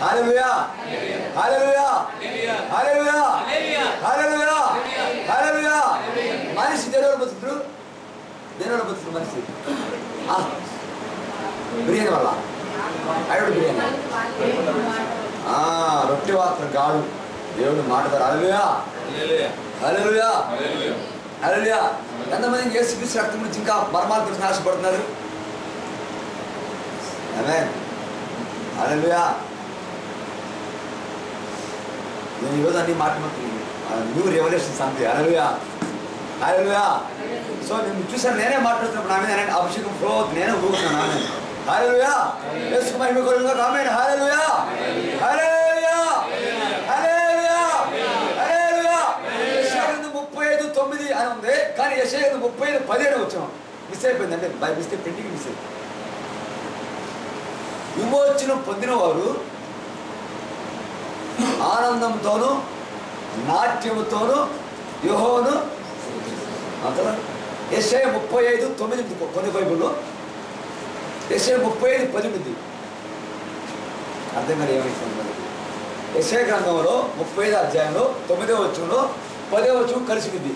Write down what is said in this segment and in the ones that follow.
హల్లెలూయా hallelujah hallelujah hallelujah హల్లెలూయా. మనిషి దేనివల్ల బతుకుతాడు? దేనివల్ల బతుకుతాడు మనిషి? బిర్యానీ వల్ల. అయ్యాడు బిర్యానీ రొట్టె మాత్రం కాదు, దేవుడు మాట్లాడారు. హల్లెలూయా హల్లెలూయా హల్లెలూయా. ఎంతమంది యేసుక్రీస్తు రక్తం గురించి ఇంకా మర్మాలు గురించి ఆశపడుతున్నారు? ఆమేన్ హల్లెలూయా. నేను ఈరోజు అన్ని మాట్లాడుతున్నాను, న్యూ రెవల్యూషన్స్ అంతే. హల్లెలూయా హల్లెలూయా. సో నేను చూసాను, నేనే మాట్లాడుతున్నప్పుడు నా మీద అభిషేకం ఫ్లో అవుతుంది, నేనే ఊగుతున్నాను. ఆమె హల్లెలూయా. యేసు మహిమ కలుగును. ఆమేన్ హల్లెలూయా హల్లెలూయా హల్లెలూయా హల్లెలూయా. యెషయా 35:9 అని ఉంది, కానీ యెషయా 35:17 వచ్చాం. మిస్ అయిపోయింది అంటే బై మిస్టేక్, ప్రింటింగ్ మిస్ అయిపోయింది. విమోచనం పొందిన వారు ఆనందంతోనూ నాట్యముతోనూ యెహోవాను అంతలా. యెషయా 35:9 కొన్ని బైబిల్లో, యెషయా 35:18 అర్థం కాదు ఏమైతుంది. యెషయా గ్రంథంలో 35వ అధ్యాయంలో 9వ వచనంలో 10వ వచనం కలిసి ఉంది.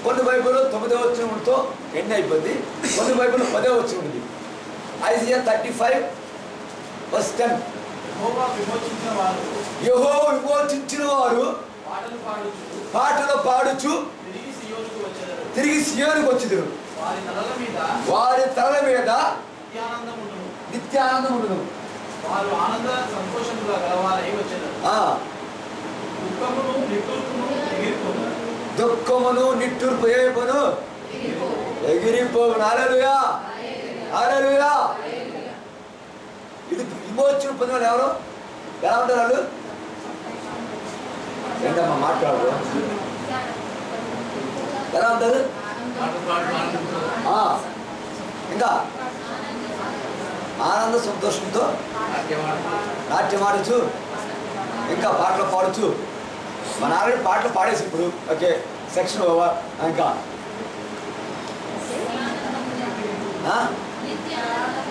కొన్ని బైబిల్లో 9వ వచనంతో ఎండ్ అయిపోయింది, కొన్ని బైబిల్లో 10వ వచనం ఉంది. ఐజియా 35:10 యెహోవా విమోచించిన వారు పాటలు పాడుచు తిరిగి సియోనుకు వచ్చుదురు. వారి తలల మీద నిత్యానందం ఉండదు. దుఃఖమును నిట్టూర్పు ఏపును ఎగిరిపోవును. హల్లెలూయా హల్లెలూయా. ఇది విమోచన పొందిన వాళ్ళు ఎవరు? ఎలా ఉంటారు వాళ్ళు? ఏంటమ్మా మాట్లాడు, ఎలా ఉంటారు? ఇంకా ఆనంద సంతోషంతో నాట్యం ఆడచ్చు, ఇంకా పాటలు పాడచ్చు. మన ఆల్రెడీ పాటలు పాడేసి ఇప్పుడు ఓకే సెక్షన్ ఓవర్. ఇంకా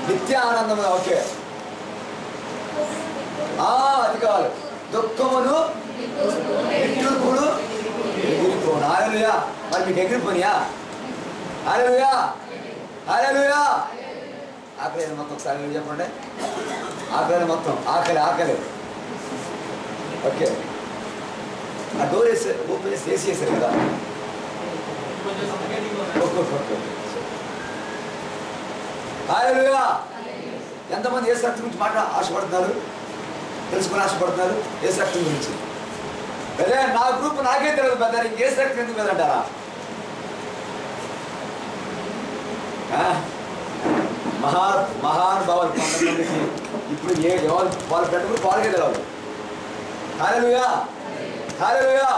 నిత్య ఆనందం. ఓకే అది కావాలి. దుఃఖమును నిట్టూర్పును ఎగిరిపోను. హల్లెలూయా. మరి మీకు ఎగిరిపోనియా? హల్లెలూయా హల్లెలూయా. ఆకలి మొత్తం ఒకసారి చెప్పండి. ఆకలి మొత్తం ఆకలి ఆకలి. ఓకే ఆ డోర్ వేసి ఓపెన్ చేసి ఏసీ వేసారు కదా. హల్లెలూయా. ఎంతమంది యేసు రక్తం గురించి ఆశపడుతున్నారు, తెలుసుకుని ఆశపడుతున్నారు? యేసు రక్తం గురించి అదే నా గ్రూప్ నాకే తెలియదు పెద్ద, యేసు రక్తం ఎందుకు లేదంటారా? మహానుభావులు కొంతమందికి ఇప్పుడు వాళ్ళ ఫ్రెండ్ కూడా వాళ్ళకే తెలియదు. హల్లెలూయా హల్లెలూయా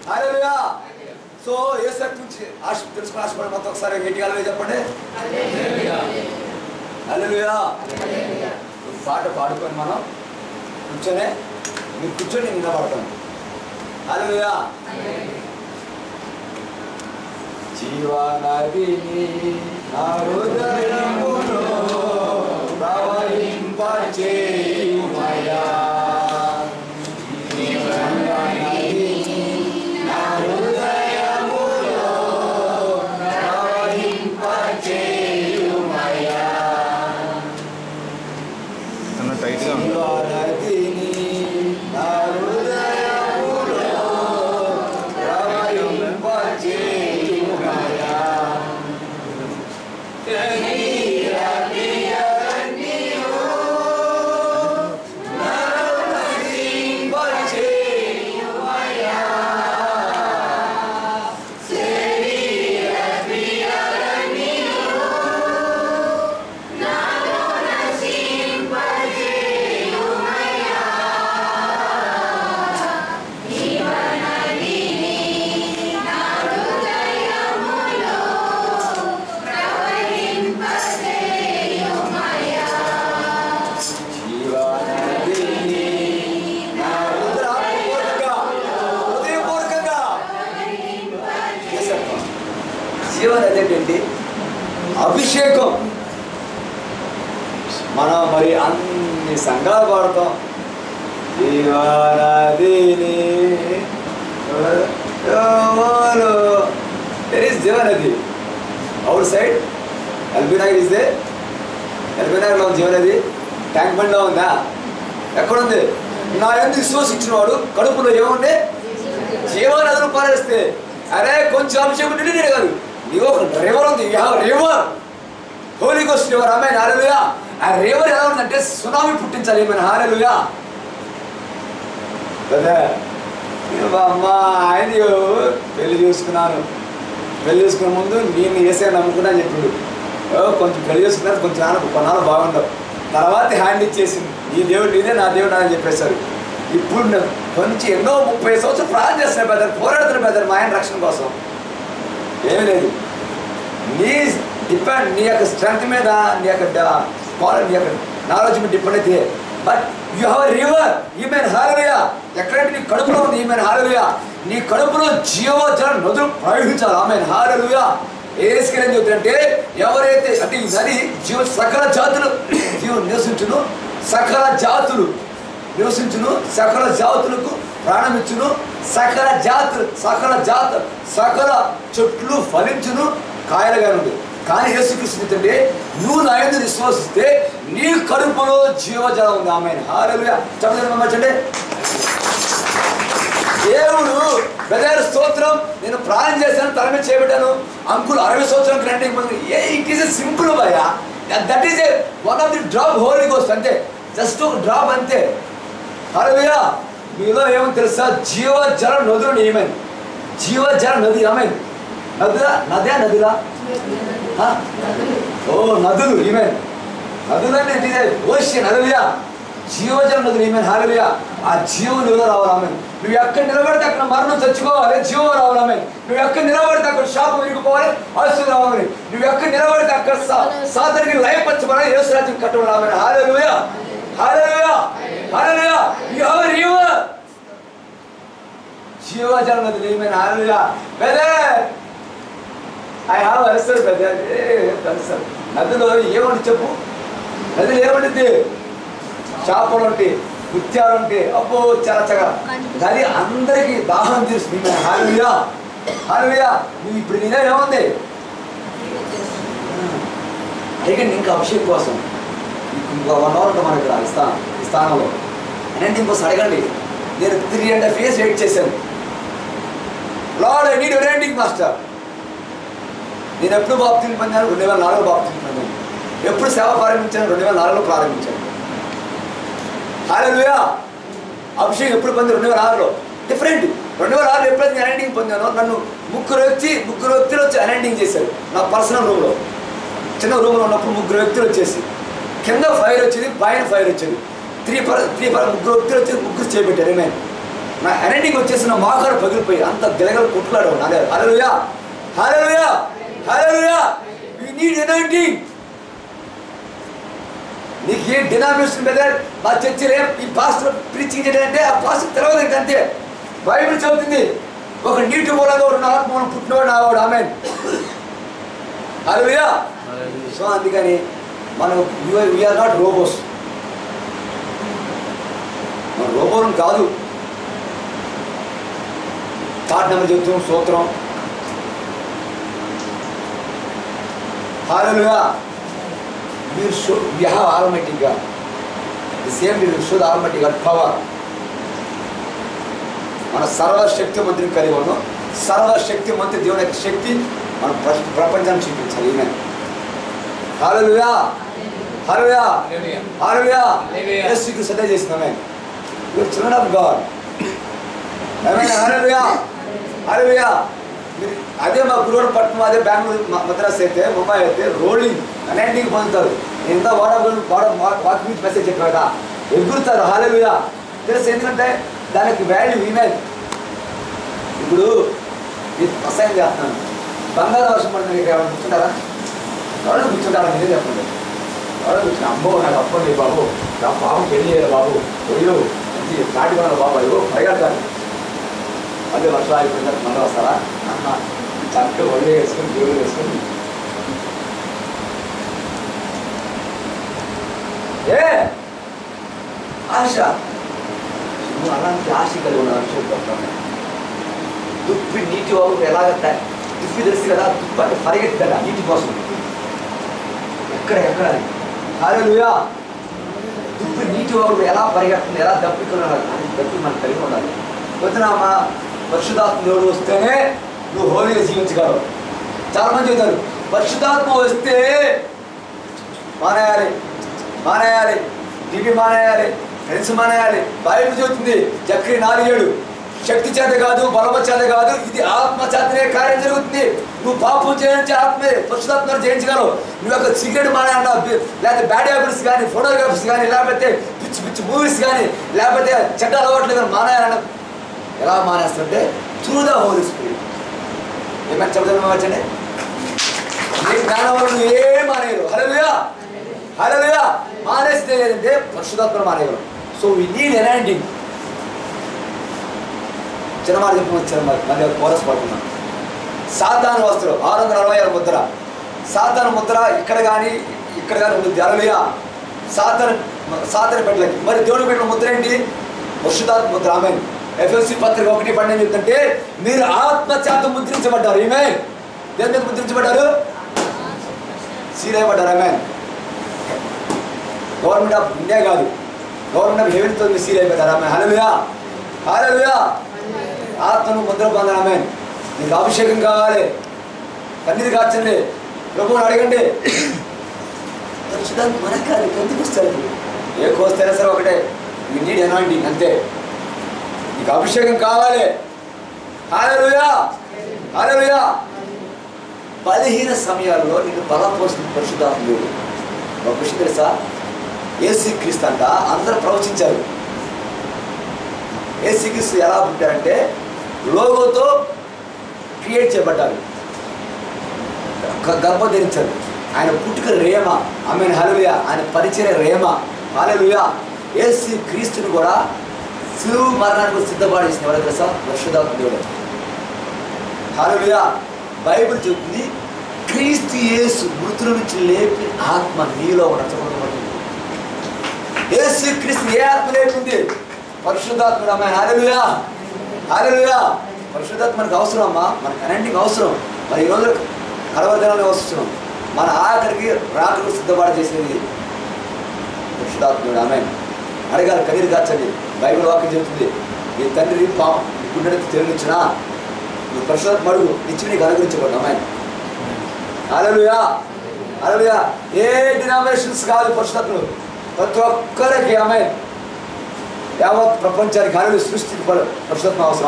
హల్లెలూయా. సో యేసు రక్తం గురించి తెలుసుకుని ఆశపడి మొత్తం ఒకసారి గట్టిగా చెప్పండి. హల్లెలూయా. పాట పాడుకొని మనం కూర్చొని, మీరు కూర్చొని నేను నిలబడతాను. హల్లెలూయా. జీవనదిని నా హృదయములో ప్రవహింపచేయుమయ్యా. జీవనదిని నా హృదయములో ప్రవహింపచేయుమయ్యా. జీవనదిని నా హృదయములో ప్రవహింపచేయుమయ్యా. జీవనది ఏంటంటే అభిషేకం. మనం మరి అన్ని సంఘాలు పాడతాం, జీవనదిని there is జీవనది outside LB Nagar is the LB నగర్లో జీవనది ట్యాంక్ బండ్లో ఉందా ఎక్కడుంది నా యందు విశ్వసించిన వాడు కడుపులో ఏముంది జీవనదులు పారేస్తే అరే కొంచెం అభిషేకం నిండి కాదు నీవు ఒక రివర్ ఉంది రివర్ హోలీ గోస్ట్ రివర్ ఆమె హల్లెలూయా ఆ రివర్ ఎలా ఉందంటే సునామీ పుట్టించాలి ఏమైనా హల్లెలూయా కదా అమ్మా ఆయన పెళ్లి చేసుకున్నాను పెళ్లి చేసుకునే ముందు నేను వేసే నమ్ముకున్నా అని చెప్పిండు కొంచెం పెళ్లి చేసుకున్నారు కొంచెం కొన్నాళ్ళు బాగుండవు తర్వాత హ్యాండ్ ఇచ్చేసింది నీ దేవుడు నీదే నా దేవుడు అని చెప్పేశారు ఇప్పుడు కొంచెం ఎన్నో 30 సంవత్సరాలు ప్రార్థన చేస్తున్నా పెద్దలు పోరాడుతున్న పెద్దలు మా ఆయన రక్షణ కోసం ఏమీ లేదు నీ డిపెండ్ నీ యొక్క స్ట్రెంత్ మీద నీ యొక్క నీ యొక్క నాలెడ్జ్ మీద డిపెండ్ అయితే but you have a river amen hallelujah ఎక్కడంటే నీ కడుపులో ఉంది ఈమెన్ హల్లెలూయా నీ కడుపులో జీవజల నదులు ప్రవహించాలి ఆమెన్ హల్లెలూయా ఏసుకేం చెబుతుందంటే ఎవరైతే అంటే ఈ నది సకల జాతులు జీవం నివసించును సకల జాతులు నివసించును సకల జాతులకు ప్రాణమిచ్చును సకల చెట్లు ఫలించును కాయలుగా ఉంది కానీ యేసుక్రీస్తు అంటే నువ్వు నా యందు విశ్వసిస్తే నీ కడుపులో జీవజలం ఉంది ఆమెన్ హల్లెలూయా చెప్పండి దేవుడు బ్రదర్ స్తోత్రం నేను ప్రాణం చేశాను తల మీద చేయబెట్టాను అంకుల్ 60 సంవత్సరం granting it is a simple భయ that is a one of the drop holy ghost అంతే జస్ట్ ఒక డ్రాప్ అంతే హల్లెలూయా మీలో ఏమో తెలుసా జీవజల నదులు ఏమైంది జీవజల నది ఏమైంది నదిలా ఓ నదులు ఈమెన్ నదులంటే ఇట్ ఈస్ ఏ ఓషన్ హల్లెలూయా జీవజల నదులు ఈమెన్ హల్లెలూయా ఆ జీవం నీలో రావాలి ఆమెన్ నువ్వు ఎక్కడ నిలబడితే అక్కడ మరణం చచ్చిపోవాలి జీవం రావాలి ఆమెన్ నువ్వు ఎక్కడ నిలబడితే అక్కడ శాపం విరిగిపోవాలి ఆశలు రావాలి నువ్వు ఎక్కడ నిలబడితే అక్కడ సాధారణ లైఫ్ పంచబడాలి యేసు రాజ్యం కట్టబడాలి amen hallelujah hallelujah hallelujah you have a river జీవజల నదులు amen hallelujah brother I have answer brother తెలుసు నదిలో ఏమంటే చెప్పు నదిలో ఏమంటుంది చేపలు ఉంటాయి ముత్యాలు ఉంటాయి అబ్బో చరచగా నది అందరికీ దాహం తీరుస్తుంది హల్లెలూయా హల్లెలూయా నువ్వు ఇప్పుడు నీలో ఏముంది అడిగండి ఇంకా అభిషేకం కోసం ఇంకో 1 hour ఉంటుంది మనకి ఇక్కడ ఈ స్థానంలో అంటే ఇంకోసం అడగండి నేను 3.5 years వెయిట్ చేశాను lord I need riding master నేను ఎప్పుడు బాప్తిని పొందాను 2004లో బాప్తిని పొందాను ఎప్పుడు సేవ ప్రారంభించాను 2004లో ప్రారంభించాను హల్లెలూయా అభిషేకం ఎప్పుడు పొంది 2006లో డిఫరెంట్ 2006లో ఎప్పుడైతే నేను అనాయింటింగ్ పొందానో నన్ను ముగ్గురు వ్యక్తులు వచ్చి అనాయింటింగ్ చేశారు నా పర్సనల్ రూమ్లో చిన్న రూమ్లో ఉన్నప్పుడు ముగ్గురు వ్యక్తులు వచ్చేసి కింద ఫైర్ వచ్చేది పైన ఫైర్ వచ్చేది ముగ్గురు వ్యక్తులు వచ్చి ముగ్గురు చేపెట్టారు ఏమైనా నా అనాయింటింగ్ వచ్చేసి నా మోకాలు పగిలిపోయి అంత గిలగలు కొట్లాడు నాదే హల్లెలూయా hallelujah hallelujah we need anointing నీకు ఏ డినామినేషన్ బ్రదర్ మా చర్చిలో ఈ పాస్టర్ ప్రీచింగ్ ఏంటంటే ఆ పాస్టర్ తెలవదు అంతే బైబిల్ చెబుతుంది ఒక నీటి మూలంగా ఉన్న ఆత్మను పుట్టినవాడు నావాడు ఆమెన్ హల్లెలూయా సో అందుకని మనం వీఆర్ నాట్ రోబోస్ మన రోబోలు కాదు పాట నెంబర్ చెబుతాం స్తోత్రం హల్లెలూయా we have Almighty God. The same we will show the Almighty God power. మన సర్వశక్తిమంతుని కలిగి ఉన్నాం సర్వశక్తిమంతు దేవుని యొక్క శక్తి మన ప్రపంచాన్ని చూపించాలి ఈమె హల్లెలూయా హల్లెలూయా హల్లెలూయా యేసుకు సదా చేసినామే you are children of God amen hallelujah hallelujah అదే మా గురువాడ పట్టణం అదే బెంగళూరు మద్రాస్ అయితే ముంబై అయితే రోలింగ్ అన్నింటికి పొందుతారు ఎంత వాట్సాప్ మెసేజ్ చెప్పాడా ఎగురుతారు హల్లెలూయా తెలుసు ఎందుకంటే దానికి వాల్యూ ఈమెయిల్ ఇప్పుడు ఇది అసహ్యం చేస్తున్నాను బంగాళ వర్షం పడుతుంది ఇక్కడ ఎవరు కూర్చుంటారా ఎవరు కూర్చుంటారా మీరే చెప్పండి ఎవరు కూర్చుని అమ్మో నాకు అప్పండి బాబు నా బాబు పెళ్లి చేయాలి బాబు అయ్యో కాటి కొనాలి బాబు అయ్యో పరిగెడతారు అదే వర్షం అయిపోయిన మళ్ళీ వస్తారా అన్న చక్కగా ఒళ్ళు వేసుకొని దేవుడు వేసుకొని ఏ ఆశ నువ్వు అలాంటి ఆశ కలిగి ఉన్నావు చెప్తాను. దుప్పి నీటి వాగు ఎలాగ దుప్పి తెలుసు కదా, దుప్పి అంటే పరిగెత్తాడు నీటి కోసం. ఎక్కడ హల్లెలూయా. దుప్పి నీటి వాగు ఎలా పరిగెడుతుంది, ఎలా దప్పికొనాలి, అది దప్పి మనకు కలిగి ఉండాలి. పొద్దున మా పరిశుద్ధాత్మ దేవుడు వస్తేనే నువ్వు హోలీగా జీవించగలవు. చాలా మంది చెబుతారు పరిశుద్ధాత్మ వస్తే మానేయాలి, టీవీ మానేయాలి, ఫ్రెండ్స్ మానేయాలి. బైబిల్ చెబుతుంది చక్రి 4:7 శక్తి చేత కాదు, బలమ చేత కాదు, ఇది ఆత్మ చేతనే కార్యం జరుగుతుంది. నువ్వు పాపం చేయించి ఆత్మే పరిశుద్ధాత్మ జయించగలవు. నువ్వు ఒక సిగరెట్ మానే అన్నావు, లేకపోతే బ్యాడ్ హ్యాబిట్స్ కానీ, ఫోటోగ్రాఫ్స్ కానీ, లేకపోతే పిచ్చి పిచ్చి మూవీస్ కానీ, లేకపోతే చెడ్డ అలవాట్లు కానీ మానేయాలన్న. ఎలా మానేస్తుంటే త్రూ ద హోలీ స్పిరిట్. ఏమైనా చెబుతాను వచ్చండి, నీ జ్ఞానం వల్ల నువ్వు ఏం మానేయరు. హల్లెలూయా. మానేస్తే ఏంటంటే పరిశుద్ధాత్మ మానేయరు. So we need anointing. చిన్నమాట చెప్పవచ్చు, మళ్ళీ కోరస్ పడుతున్నాను. సాతాను వస్త్రం 666 ముద్ర. సాతాను ముద్ర ఇక్కడ కానీ ఉంటుంది. హల్లెలూయా. సాతాను పెట్టలకి మరి దేవుడి పెట్టిన ముద్ర ఏంటి? పరిశుద్ధాత్మ ముద్ర. ఆమేన్. ఎఫెసీ పత్రిక 1:12 చెప్తుంటే మీరు ఆత్మ చేత ముద్రించబడ్డారు. ఆమేన్. దేని మీద ముద్రించబడ్డారు? సీల్ అయ్యబడ్డారు. ఆమేన్. గవర్నమెంట్ ఆఫ్ ఇండియా కాదు, గవర్నమెంట్ ఆఫ్ హెవెన్తో మీరు సీల్ అయిపోతారు. ఆమేన్. హల్లెలూయా. ఆత్మను ముద్ర పొందాలి. ఆమేన్. నీకు అభిషేకం కావాలి, కన్నీరు కాచండి, ప్రభువుని అడగండి. పరిశుద్ధాత్మ మనకాలి ఎందుకు వస్తారు? ఏ కోస్తైనా సరే ఒకటే, యు నీడ్ అనాయింటింగ్, అంతే. నీకు అభిషేకం కావాలి. హల్లెలూయా. బలహీన సమయాల్లో నీకు బలపోస్తుంది పరిశుద్ధాత్మ దేవుడు. ఒక విషయం తెలుసా, యేసుక్రీస్తు అంట అందరూ ప్రవచించారు. యేసుక్రీస్తు ఎలా పుట్టారంటే లోగోతో క్రియేట్ చేయబడ్డారు, గర్భ ధరించారు. ఆయన పుట్టుక రేమ. ఆమేన్. హల్లెలూయా. ఆయన పరిచర్య రేమ. హల్లెలూయా. యేసుక్రీస్తుని కూడా శిలువ మరణానికి సిద్ధపడేసిన ఎవరు తెలుసా? పరిశుద్ధాత్మ దేవుడు. హల్లెలూయా. బైబిల్ చెబుతుంది క్రీస్తు యేసు మృతుల నుంచి లేపి ఆత్మ నీలో ఉండబడుతుంది. యేసుక్రీస్తు ఏ ఆత్మ లేపింది? పరిశుద్ధాత్ముడు. ఆమేన్. హల్లెలూయా. పరిశుద్ధాత్మ మనకు అవసరం అమ్మా, మనకు అన్నింటికి అవసరం. మరి ఈరోజు కలవరదినాలు వస్తున్నాం, మన ఆఖరికి రాకకు సిద్ధపాటు చేసేది పరిశుద్ధాత్ముడు. ఆమేన్. అడగాలి, కన్నీరు కాచండి. బైబిల్ వాక్యం చెబుతుంది నీ తండ్రి గుండెకి తిరిగించినా నువ్వు పరిశుద్ధాత్మ అడుగు, నిత్యం నీకు అనుగ్రహించబడు. ఆమేన్. హల్లెలూయా. ఏ డినామినేషన్స్ కాదు పరిశుద్ధాత్ముడు, ప్రతి ఒక్కరికి. ఆమేన్. యావత్ ప్రపంచానికి హల్లెలూయా సృష్టికి పరిశుద్ధాత్మ అవసరం.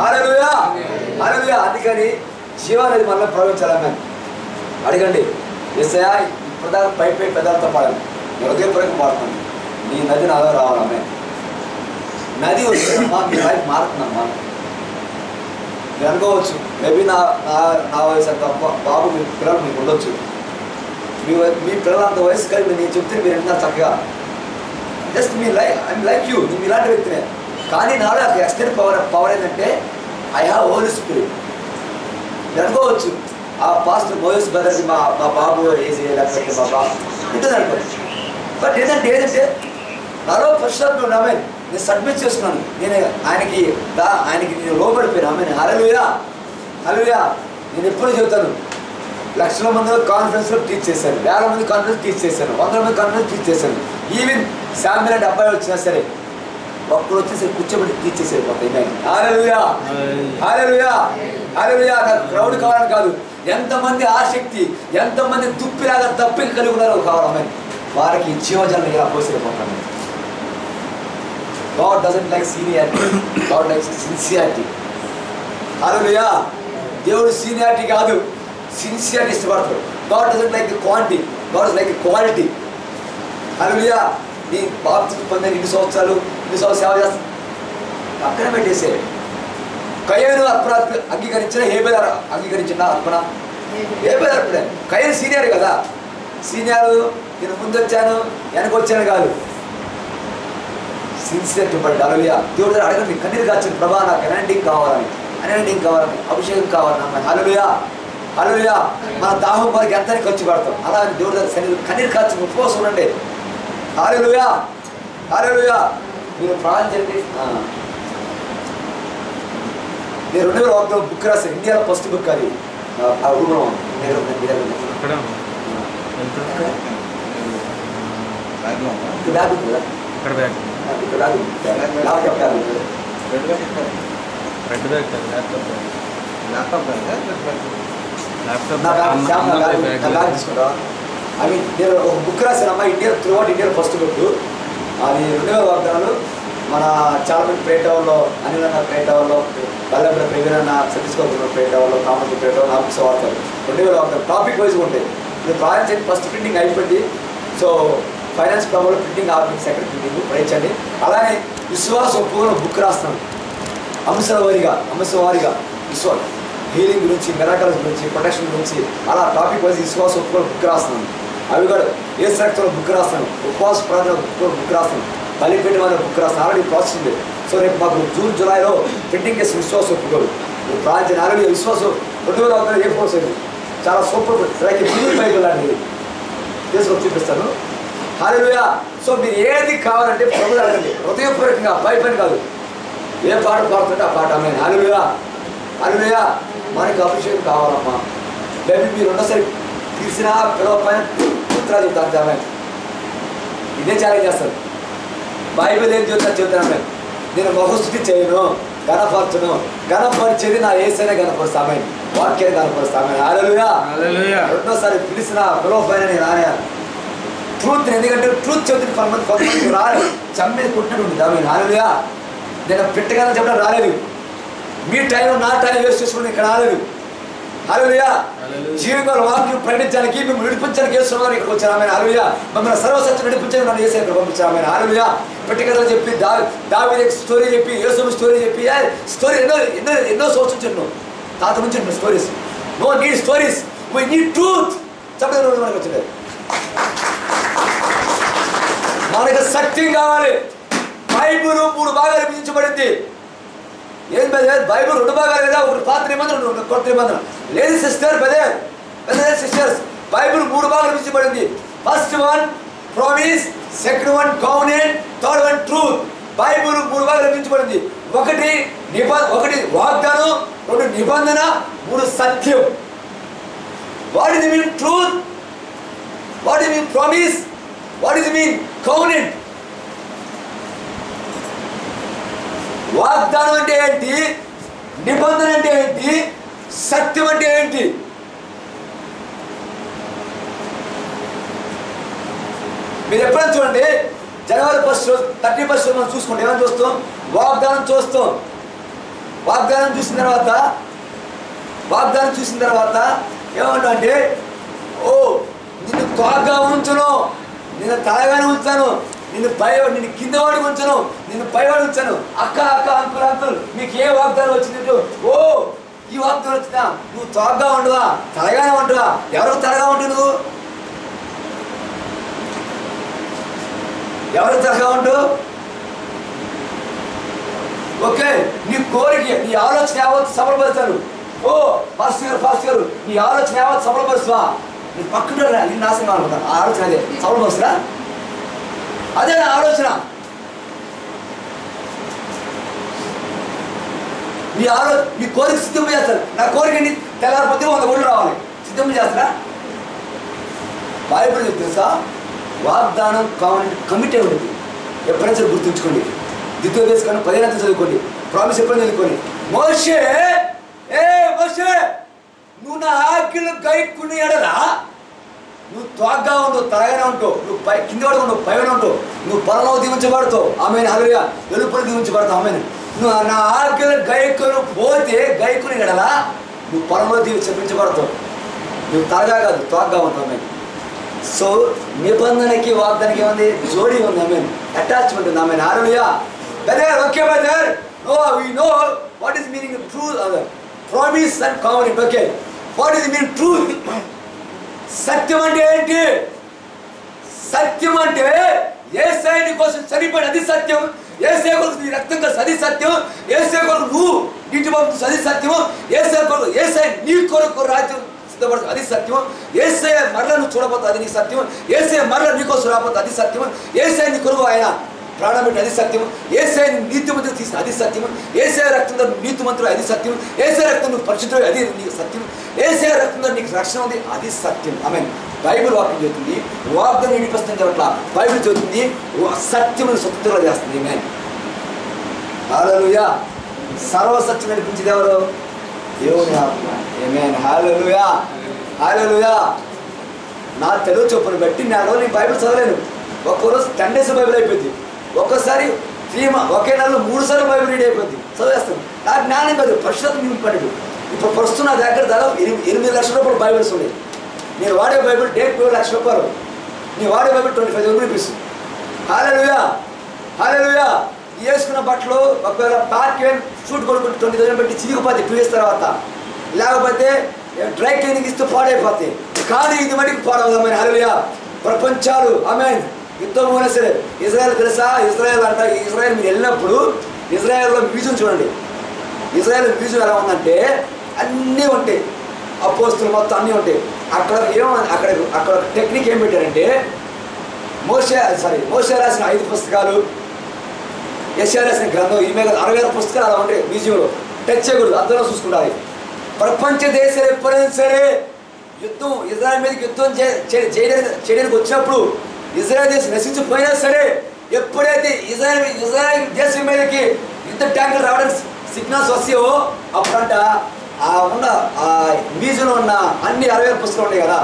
హల్లెలూయా. అందుకని జీవానది మనలో ప్రవహించాలి. ఆమేన్. అడగండి, యేసయ్యా ఇప్పుడు పై పెదాలతో పాడాలి, హృదయపూర్వకంగా పాడుతాను, నీ నది నాలో రావాలి. ఆమేన్. నది వస్తుందమ్మా, మీ లైఫ్ మారుతుందమ్మా. మీరు అనుకోవచ్చు మేబీ నా వయసు అంత బాబు మీ పిల్లలు మీకు ఉండొచ్చు, మీ పిల్లలంత వయసు కలిపి నేను చెప్తే మీరు వింటున్నారు చక్కగా. జస్ట్ మీ లైక్ యూ, నేను ఇలాంటి వ్యక్తినే. కానీ నాలో ఎక్స్టెండ్ పవర్ ఏంటంటే ఐ హ్యావ్ హోలీ స్పిరిట్. మీరు అనుకోవచ్చు ఆ పాస్టర్ మోయస్ బ్రదర్కి మా బాబు ఏజ్ లేకపోతే మా బాబు ఉంటుంది అనుకోవచ్చు. బట్ ఏదంటే నాలో పరిశుద్ధాత్మ ఉన్నామే, నేను సబ్మిట్ చేస్తున్నాను, నేను ఆయనకి నేను లోబడిపోయాను. ఆమె హల్లెలూయా. నేను ఎప్పుడు చెబుతాను, లక్షల మంది కాన్ఫరెన్స్లో టీచ్ చేశాను, వేల మంది కాన్ఫరెన్స్ టీచ్ చేశాను, 100 మంది కాన్ఫరెన్స్ టీచ్ చేశాను. ఈవెన్ శామ్యుల్ అంటే అబ్బాయి వచ్చినా సరే ఒక్కరు వచ్చేసరి కూర్చోబెట్టి టీచ్ చేసేది పోతాయి. హల్లెలూయా. నాకు క్రౌడ్ కావాలని కాదు, ఎంతమంది ఆసక్తి, ఎంతమంది దుప్పిలాగా తప్పిక కలిగి ఉన్నారో కావాలమ్మ, వారికి జీవజాలను ఇలా పోసేపోతాను. God doesn't like seniority, God likes sincerity. హల్లెలూయా. దేవుడు సీనియారిటీ కాదు, సిన్సియారిటీ ఇష్టపడతాడు. God doesn't like the quantity, God is like the quality. హల్లెలూయా. నీ బాప్తిస్మం పొందిన 2 సంవత్సరాలు సేవ చేస్తా అక్కడే పెట్టేసే. కయ్యను అర్పణ అంగీకరించిన హేబేలు అంగీకరించిన అర్పణ హేబేలు అర్పణ. కయ్యను సీనియర్ కదా, సీనియర్ నేను ముందు వచ్చాను వెనక వచ్చాను కాదు, సిన్సియర్టీ పడ్డ. హల్లెలూయా. దేవుడు అడగండి, కన్నీరు కాచండి, ప్రభా నాకు ఎనాంటింగ్ కావాలని, అభిషేకం కావాలన్నా. హల్లెలూయా. మన దాహం వారికి ఎంతని ఖర్చు పెడతాం, అలా దేవుడు దగ్గర కన్నీరు కాచి ఉపవాసం ఉండండి. హల్లెలూయా. మీరు ప్రాణం చేయండి. నేను 2001 బుక్ రాశాను, ఇండియాలో ఫస్ట్ బుక్ అది. ఆ రూమ్లో తీసుకుంటా. అవి నేను ఒక బుక్ రాశానమ్మా, India throughout India first book. అది 2000 వాగ్దానాలు. మన చాలా మంది ప్రే టవర్లో, అనిలన్న ప్రే టవర్లో, బల్లెపడ ప్రవీణన్న, సతీష్గౌడ్ ప్రే టవర్లో, కామన్ ప్రే టవర్ ఆఫీస్ వాడతారు. 2000 వాగ్దానాలు టాపిక్ వైజ్గా ఉంటాయి. మీరు ప్రాజెక్ట్ చేసి ఫస్ట్ ప్రింటింగ్ అయిపోయింది. So finance problem printing office second printing ప్రయత్నించండి. అలానే విశ్వాస ఒప్పుకొని బుక్ రాస్తాను, అంశాల వారిగా విశ్వాస హీలింగ్ గురించి, మెరాకల్స్ గురించి, ప్రొటెక్షన్ గురించి, అలా టాపిక్ వైజ్ విశ్వాస ఒప్పుకొని బుక్ రాస్తున్నాను. అవి కూడా ఏ సెక్టర్లో బుక్ రాస్తాను, ఉపవాస ప్రార్థన బుక్ రాస్తాను, బలిపేట అనే బుక్ రాస్తాను. ఆల్రెడీ ప్రాసెస్ ఉంది. సో రేపు మాకు జూన్ జూలైలో ప్రింటింగ్ చేసి విశ్వాసం ఒప్పుకోడు ప్రాంతం ఆల్రెడీ విశ్వాసం 2000 ఏ ఫోర్స్ అయింది. చాలా సూపర్ లైక్ బైబిల్ లాంటిది తీసుకొని చూపిస్తాను. హల్లెలూయా. సో మీరు ఏది కావాలంటే ప్రభువుని అడగండి, హృదయపూర్వకంగా, భయపడి కాదు. ఏ పాట పాడుతుంటే ఆ పాట ఆమె. హల్లెలూయా హల్లెలూయా. మనకి అభిషేకం కావాలమ్మా. బేబీ మీరు ఉన్నసరి తీసినా పిలవపైన పుత్రాలు చెప్తాను ఆమె. ఇదే ఛాలెంజ్ చేస్తారు. బైబిల్ ఏం చెప్తాను నేను మొహస్థుతి చేయను, గణపరచును. గణపరిచేది నా యేసయ్యనే గణపరుస్తామే, వాక్యాన్ని గణపరుస్తామే. హల్లెలూయా. రెండోసారి పిలిచిన పిలవపైన నేను రానే ట్రూత్, ఎందుకంటే ట్రూత్ చెబుతుంది. కొంతమంది రాలేదు, చమ్మేది కొట్టినట్టు ఉంటుంది ఆమె. హల్లెలూయా. నేను పెట్టగానే చెప్పడం రాలేదు. మీ టైం నా టైం వేస్ట్ చేసుకుని ఇక్కడ రాలేదు. హల్లెలూయా. జీవితంలో వాక్యం ప్రకటించడానికి, మేము నడిపించడానికి వేస్తున్నాం ఇక్కడికి వచ్చాను ఆమె. హల్లెలూయా. మమ్మల్ని సర్వసత్యం నడిపించడానికి నన్ను యేసయ్య ఇక్కడ పంపించాను ఆమె. హల్లెలూయా. పెట్టగలని చెప్పి దావీదు స్టోరీ చెప్పి, యేసు స్టోరీ చెప్పి, స్టోరీ ఎన్నో సంవత్సరం చెప్పాను. తాత నుంచి stories. No need stories, we need truth. చెప్పలేదు మనకు వచ్చింది. మనకు సత్యం కావాలి. బైబిల్ 3 భాగాలు విభజించబడింది. ఏం బెదర్? బైబిల్ 2 భాగాలు లేదా? ఒకటి పాత నిబంధన, కొత్త నిబంధన. లేదు సిస్టర్, బెదర్ సిస్టర్స్, బైబిల్ 3 భాగాలు విభజించబడింది. First one promise, second one covenant, third one truth. Bible 3 భాగాలు విభజించబడింది. ఒకటి వాగ్దానం, 2 నిబంధన, 3 సత్యం. What is mean truth? What is mean promise? What is mean covenant? వాగ్దానం అంటే ఏంటి? నిబంధన అంటే ఏంటి? సత్యం అంటే ఏంటి? మీరు ఎప్పుడైనా చూడండి, జనవరి 1 రోజు 31 మనం చూసుకుంటే ఏమైనా చూస్తాం? వాగ్దానం చూస్తాం. వాగ్దానం చూసిన తర్వాత ఏమంటే, ఓ నిన్ను తోగ్గా ఉంచును, నిన్ను తలగానే ఉంచాను, నిన్ను కింద వాడి ఉంచను, నిన్ను పైవాడి ఉంచాను. అక్క అంకుల్ మీకు ఏ వాగ్దానం వచ్చింది? ఓ ఈ వాగ్దానం వచ్చినా నువ్వు తోగ్గా ఉండవా, తలగానే ఉంటువా? ఎవరికి తలగా ఉంటు? నువ్వు ఎవరికి తలగా ఉంటు? ఓకే, నీ కోరిక, నీ ఆలోచన యావత్ సఫలపరుస్తాను. ఓ ఫాస్ట్ గారు నీ ఆలోచన యావత్ సఫలపరుస్తావా? నీ పక్కన నేను నాశనం అనుకుంటాను. ఆ ఆలోచన అదే సఫలపరుస్తున్నా, అదే నా ఆలోచన. మీ కోరిక సిద్ధం చేస్తారు. నా కోరికని తెల్లారిపోతే 100 కోట్లు రావాలి, సిద్ధం చేస్తారా? బైబిల్ తెలుసా? వాగ్దానం కమిటీ ఉంటుంది. ఎప్పుడైనా సరే గుర్తుంచుకోండి. ద్వితీయ వేసుకొని 15 చదువుకోండి. ప్రామిస్ ఎప్పుడైనా చదువుకోండి. మోషే నువ్వు నా ఆజ్ఞలు గైక్కుని ఎడలా నువ్వు తోగ్గా ఉండు, తలగానే ఉంటావు. నువ్వు కింద పడి ఉండవు, పైన ఉంటావు. నువ్వు పొలంలో దీవించబడతావు. ఆమెను హల్లెలూయా. వెలుపల దీవించబడతావు. ఆమెను నువ్వు నా ఆజ్ఞలు గైక్కుని ఎడలా నువ్వు పొలంలో చెప్పించబడతావు. నువ్వు తలగా కాదు, తోగ్గా ఉంటావు. ఆమెను. సో నిబంధనకి వాగ్దానికి ఏముంది? జోడీ ఉంది. ఆమెను అటాచ్మెంట్ ఉంది. ఆమెను హల్లెలూయా. Brother, okay brother, we know what is meaning of truth, promise and covenant. Okay, what is the meaning truth? సత్యం అంటే ఏంటి? సత్యం అంటే యేసయ్య కోసం చనిపోయిన అది సత్యం. యేసయ్య కొరకు నీ రక్తం కలిసి అది సత్యం. యేసయ్య కొరకు నువ్వు నీటి పంపు అది సత్యం. యేసయ్య నీ కొరకు రాజ్యం సిద్ధపడుతుంది అది సత్యం. యేసయ్య మరల నువ్వు చూడబోతుంది అది నీ సత్యం. యేసయ్య మరల నీ కోసం రాబోతుంది అది సత్యం. యేసయ్య నీ కొరకు ఆయన ప్రాణం పెట్టి అది సత్యం. యేసయ్య నీతిమంతుడు తీసిన అది సత్యం. యేసయ్య రక్తంలో నీతిమంతుడు అది సత్యం. యేసయ్య రక్తం నువ్వు పరిశుద్ధుడు అది నీకు సత్యం. యేసయ్య రక్తంలో నీకు రక్షణ ఉంది అది సత్యం. ఆమేన్. బైబిల్ వాక్యం చెబుతుంది వాగ్దానం వినిపిస్తుంది అట్లా బైబిల్ చెబుతుంది సత్యమైన స్వతంత్రంగా చేస్తుంది. ఆమేన్. హల్లెలూయా. సర్వసత్యం అనిపించింది ఎవరు? దేవుని ఆత్మ. ఆమేన్. హల్లెలూయా. హల్లెలూయా. నా తెలుగు చొప్పును బట్టి నేను బైబిల్ చదవలేను. ఒక్కోరోజు 10 days బైబిల్ అయిపోయింది. ఒక్కోసారి ఒకే నెలలో 3 సార్లు బైబిల్ రీడ్ అయిపోద్ది. చదివేస్తాను. నాకు జ్ఞానం కాదు పరిశుద్ధత నింపడు. ఇప్పుడు ప్రస్తుతం నా దగ్గర దాదాపు 8 లక్షల రూపాయలు బైబిల్స్ ఉన్నాయి. నేను వాడే బైబిల్ డేట్ 2 లక్షల రూపాయలు. నేను వాడే బైబిల్ 25,000 రూపీస్. హల్లెలూయా. హల్లెలూయా. వేసుకున్న బట్టలు ఒకవేళ పార్క్ షూట్ కొనుక్కుంటే 20,000 పెట్టి చిరిగిపోతాయి 2 years తర్వాత. లేకపోతే డ్రై క్లీనింగ్ ఇస్తూ పాడైపోతాయి. కానీ ఇది మటుకు పాడవుదామని. హల్లెలూయా. ప్రపంచాలు ఆమేన్ యుద్ధం అయినా సరే ఇజ్రాయెల్ తెలుసా? ఇజ్రాయెల్ అంట. ఇజ్రాయెల్ మీరు వెళ్ళినప్పుడు ఇజ్రాయెల్లో మ్యూజియం చూడండి. ఇజ్రాయెల్ మ్యూజియం ఎలా ఉందంటే అన్నీ ఉంటాయి. అపోస్తులు మొత్తం అన్నీ ఉంటాయి. అక్కడ టెక్నిక్ ఏం పెట్టారంటే మోషే రాసిన 5 పుస్తకాలు, యెషయా రాసిన గ్రంథం, ఈ మీద 60,000 పుస్తకాలు అలా ఉంటాయి మ్యూజియంలో. టచ్ చేయకూడదు, అందులో చూసుకుంటారు. ప్రపంచ దేశాలు ఎప్పుడైనా సరే యుద్ధం ఇజ్రాయెల్ మీదకి యుద్ధం చేయడానికి వచ్చినప్పుడు ఇజ్రాయెల్ దేశం నశించిపోయినా సరే ఎప్పుడైతే ఇజ్రాయెల్ దేశం మీదకి యుద్ధ ట్యాంకులు రావడానికి సిగ్నల్స్ వస్తాయో అప్పుడంట ఉన్న మ్యూజియంలో ఉన్న అన్ని 60,000 పుస్తకాలు ఉంటాయి కదా,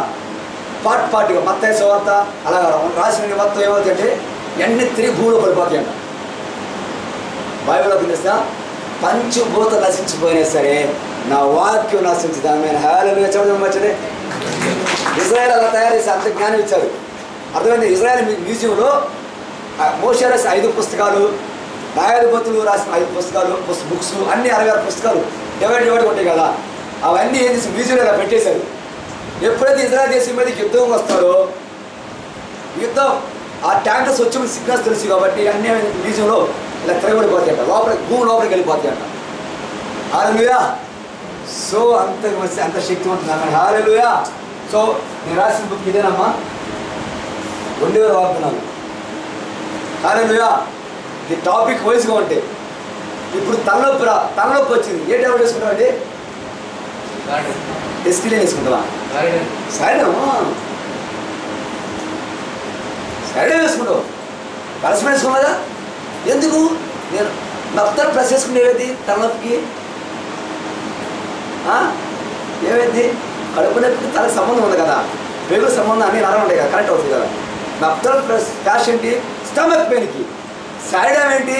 పార్టీగా మత్తయి సువార్త అలా రాసిన మొత్తం ఏమవుతాయంటే ఎన్ని తిరిగి భూమిలో పడిపోతాయి అంట. బైబిల్లో తెలుసా? పంచభూత నశించిపోయినా సరే నా వాక్యం నశించుదామే. హల్లెలూయా. చూడడం వచ్చే ఇజ్రాయెల్ అలా తయారు చేసి అంత జ్ఞానం ఇచ్చారు. అర్థమైంది. ఇజ్రాయెల్ మ్యూజియంలో మోషే రాసిన 5 పుస్తకాలు, న్యాయాధిపతులు రాసిన 5 పుస్తకాలు, బుక్స్ అన్ని 60,000 పుస్తకాలు డివైడ్ ఉంటాయి కదా, అవన్నీ ఏం చేసి మ్యూజియంలో ఇలా పెట్టేశారు. ఎప్పుడైతే ఇజ్రాయెల్ దేశం మీదకి యుద్ధం వస్తారో యుద్ధం ఆ ట్యాంకర్స్ వచ్చి సిగ్నల్స్ తెలుసు కాబట్టి అన్ని మ్యూజియంలో ఇలా తిరగబడిపోతాయి అంట. భూమి లోపలికి వెళ్ళిపోతాయి అంట. హల్లెలూయా. సో అంత శక్తివంతున్నా. హల్లెలూయా. సో నేను రాసిన బుక్ ఇదేనమ్మా, 2000 వాగ్దానాలు. హల్లెలూయా. ఇది టాపిక్ వైజ్గా ఉంటాయి. ఇప్పుడు తలనొప్పి వచ్చింది. ఏ టాబ్లెట్ వేసుకుంటావు అండి? ఎస్కిలే వేసుకుంటావా? సైడ్ వేసుకుంటావు. కలిసి వేసుకున్నాదా? ఎందుకు? నేను నప్తలు ప్రెస్ వేసుకునేది తలనొప్పికి. ఏమైంది? కడుపు నొప్పికి తలకు సంబంధం ఉంది కదా, పేగుల సంబంధం అన్ని నరం ఉంటాయి కదా, కరెక్ట్ అవుతుంది కదా. నప్తలు ప్యాష్ ఏంటి? స్టమక్ పెయిన్కి. సైడ్ ఏంటి?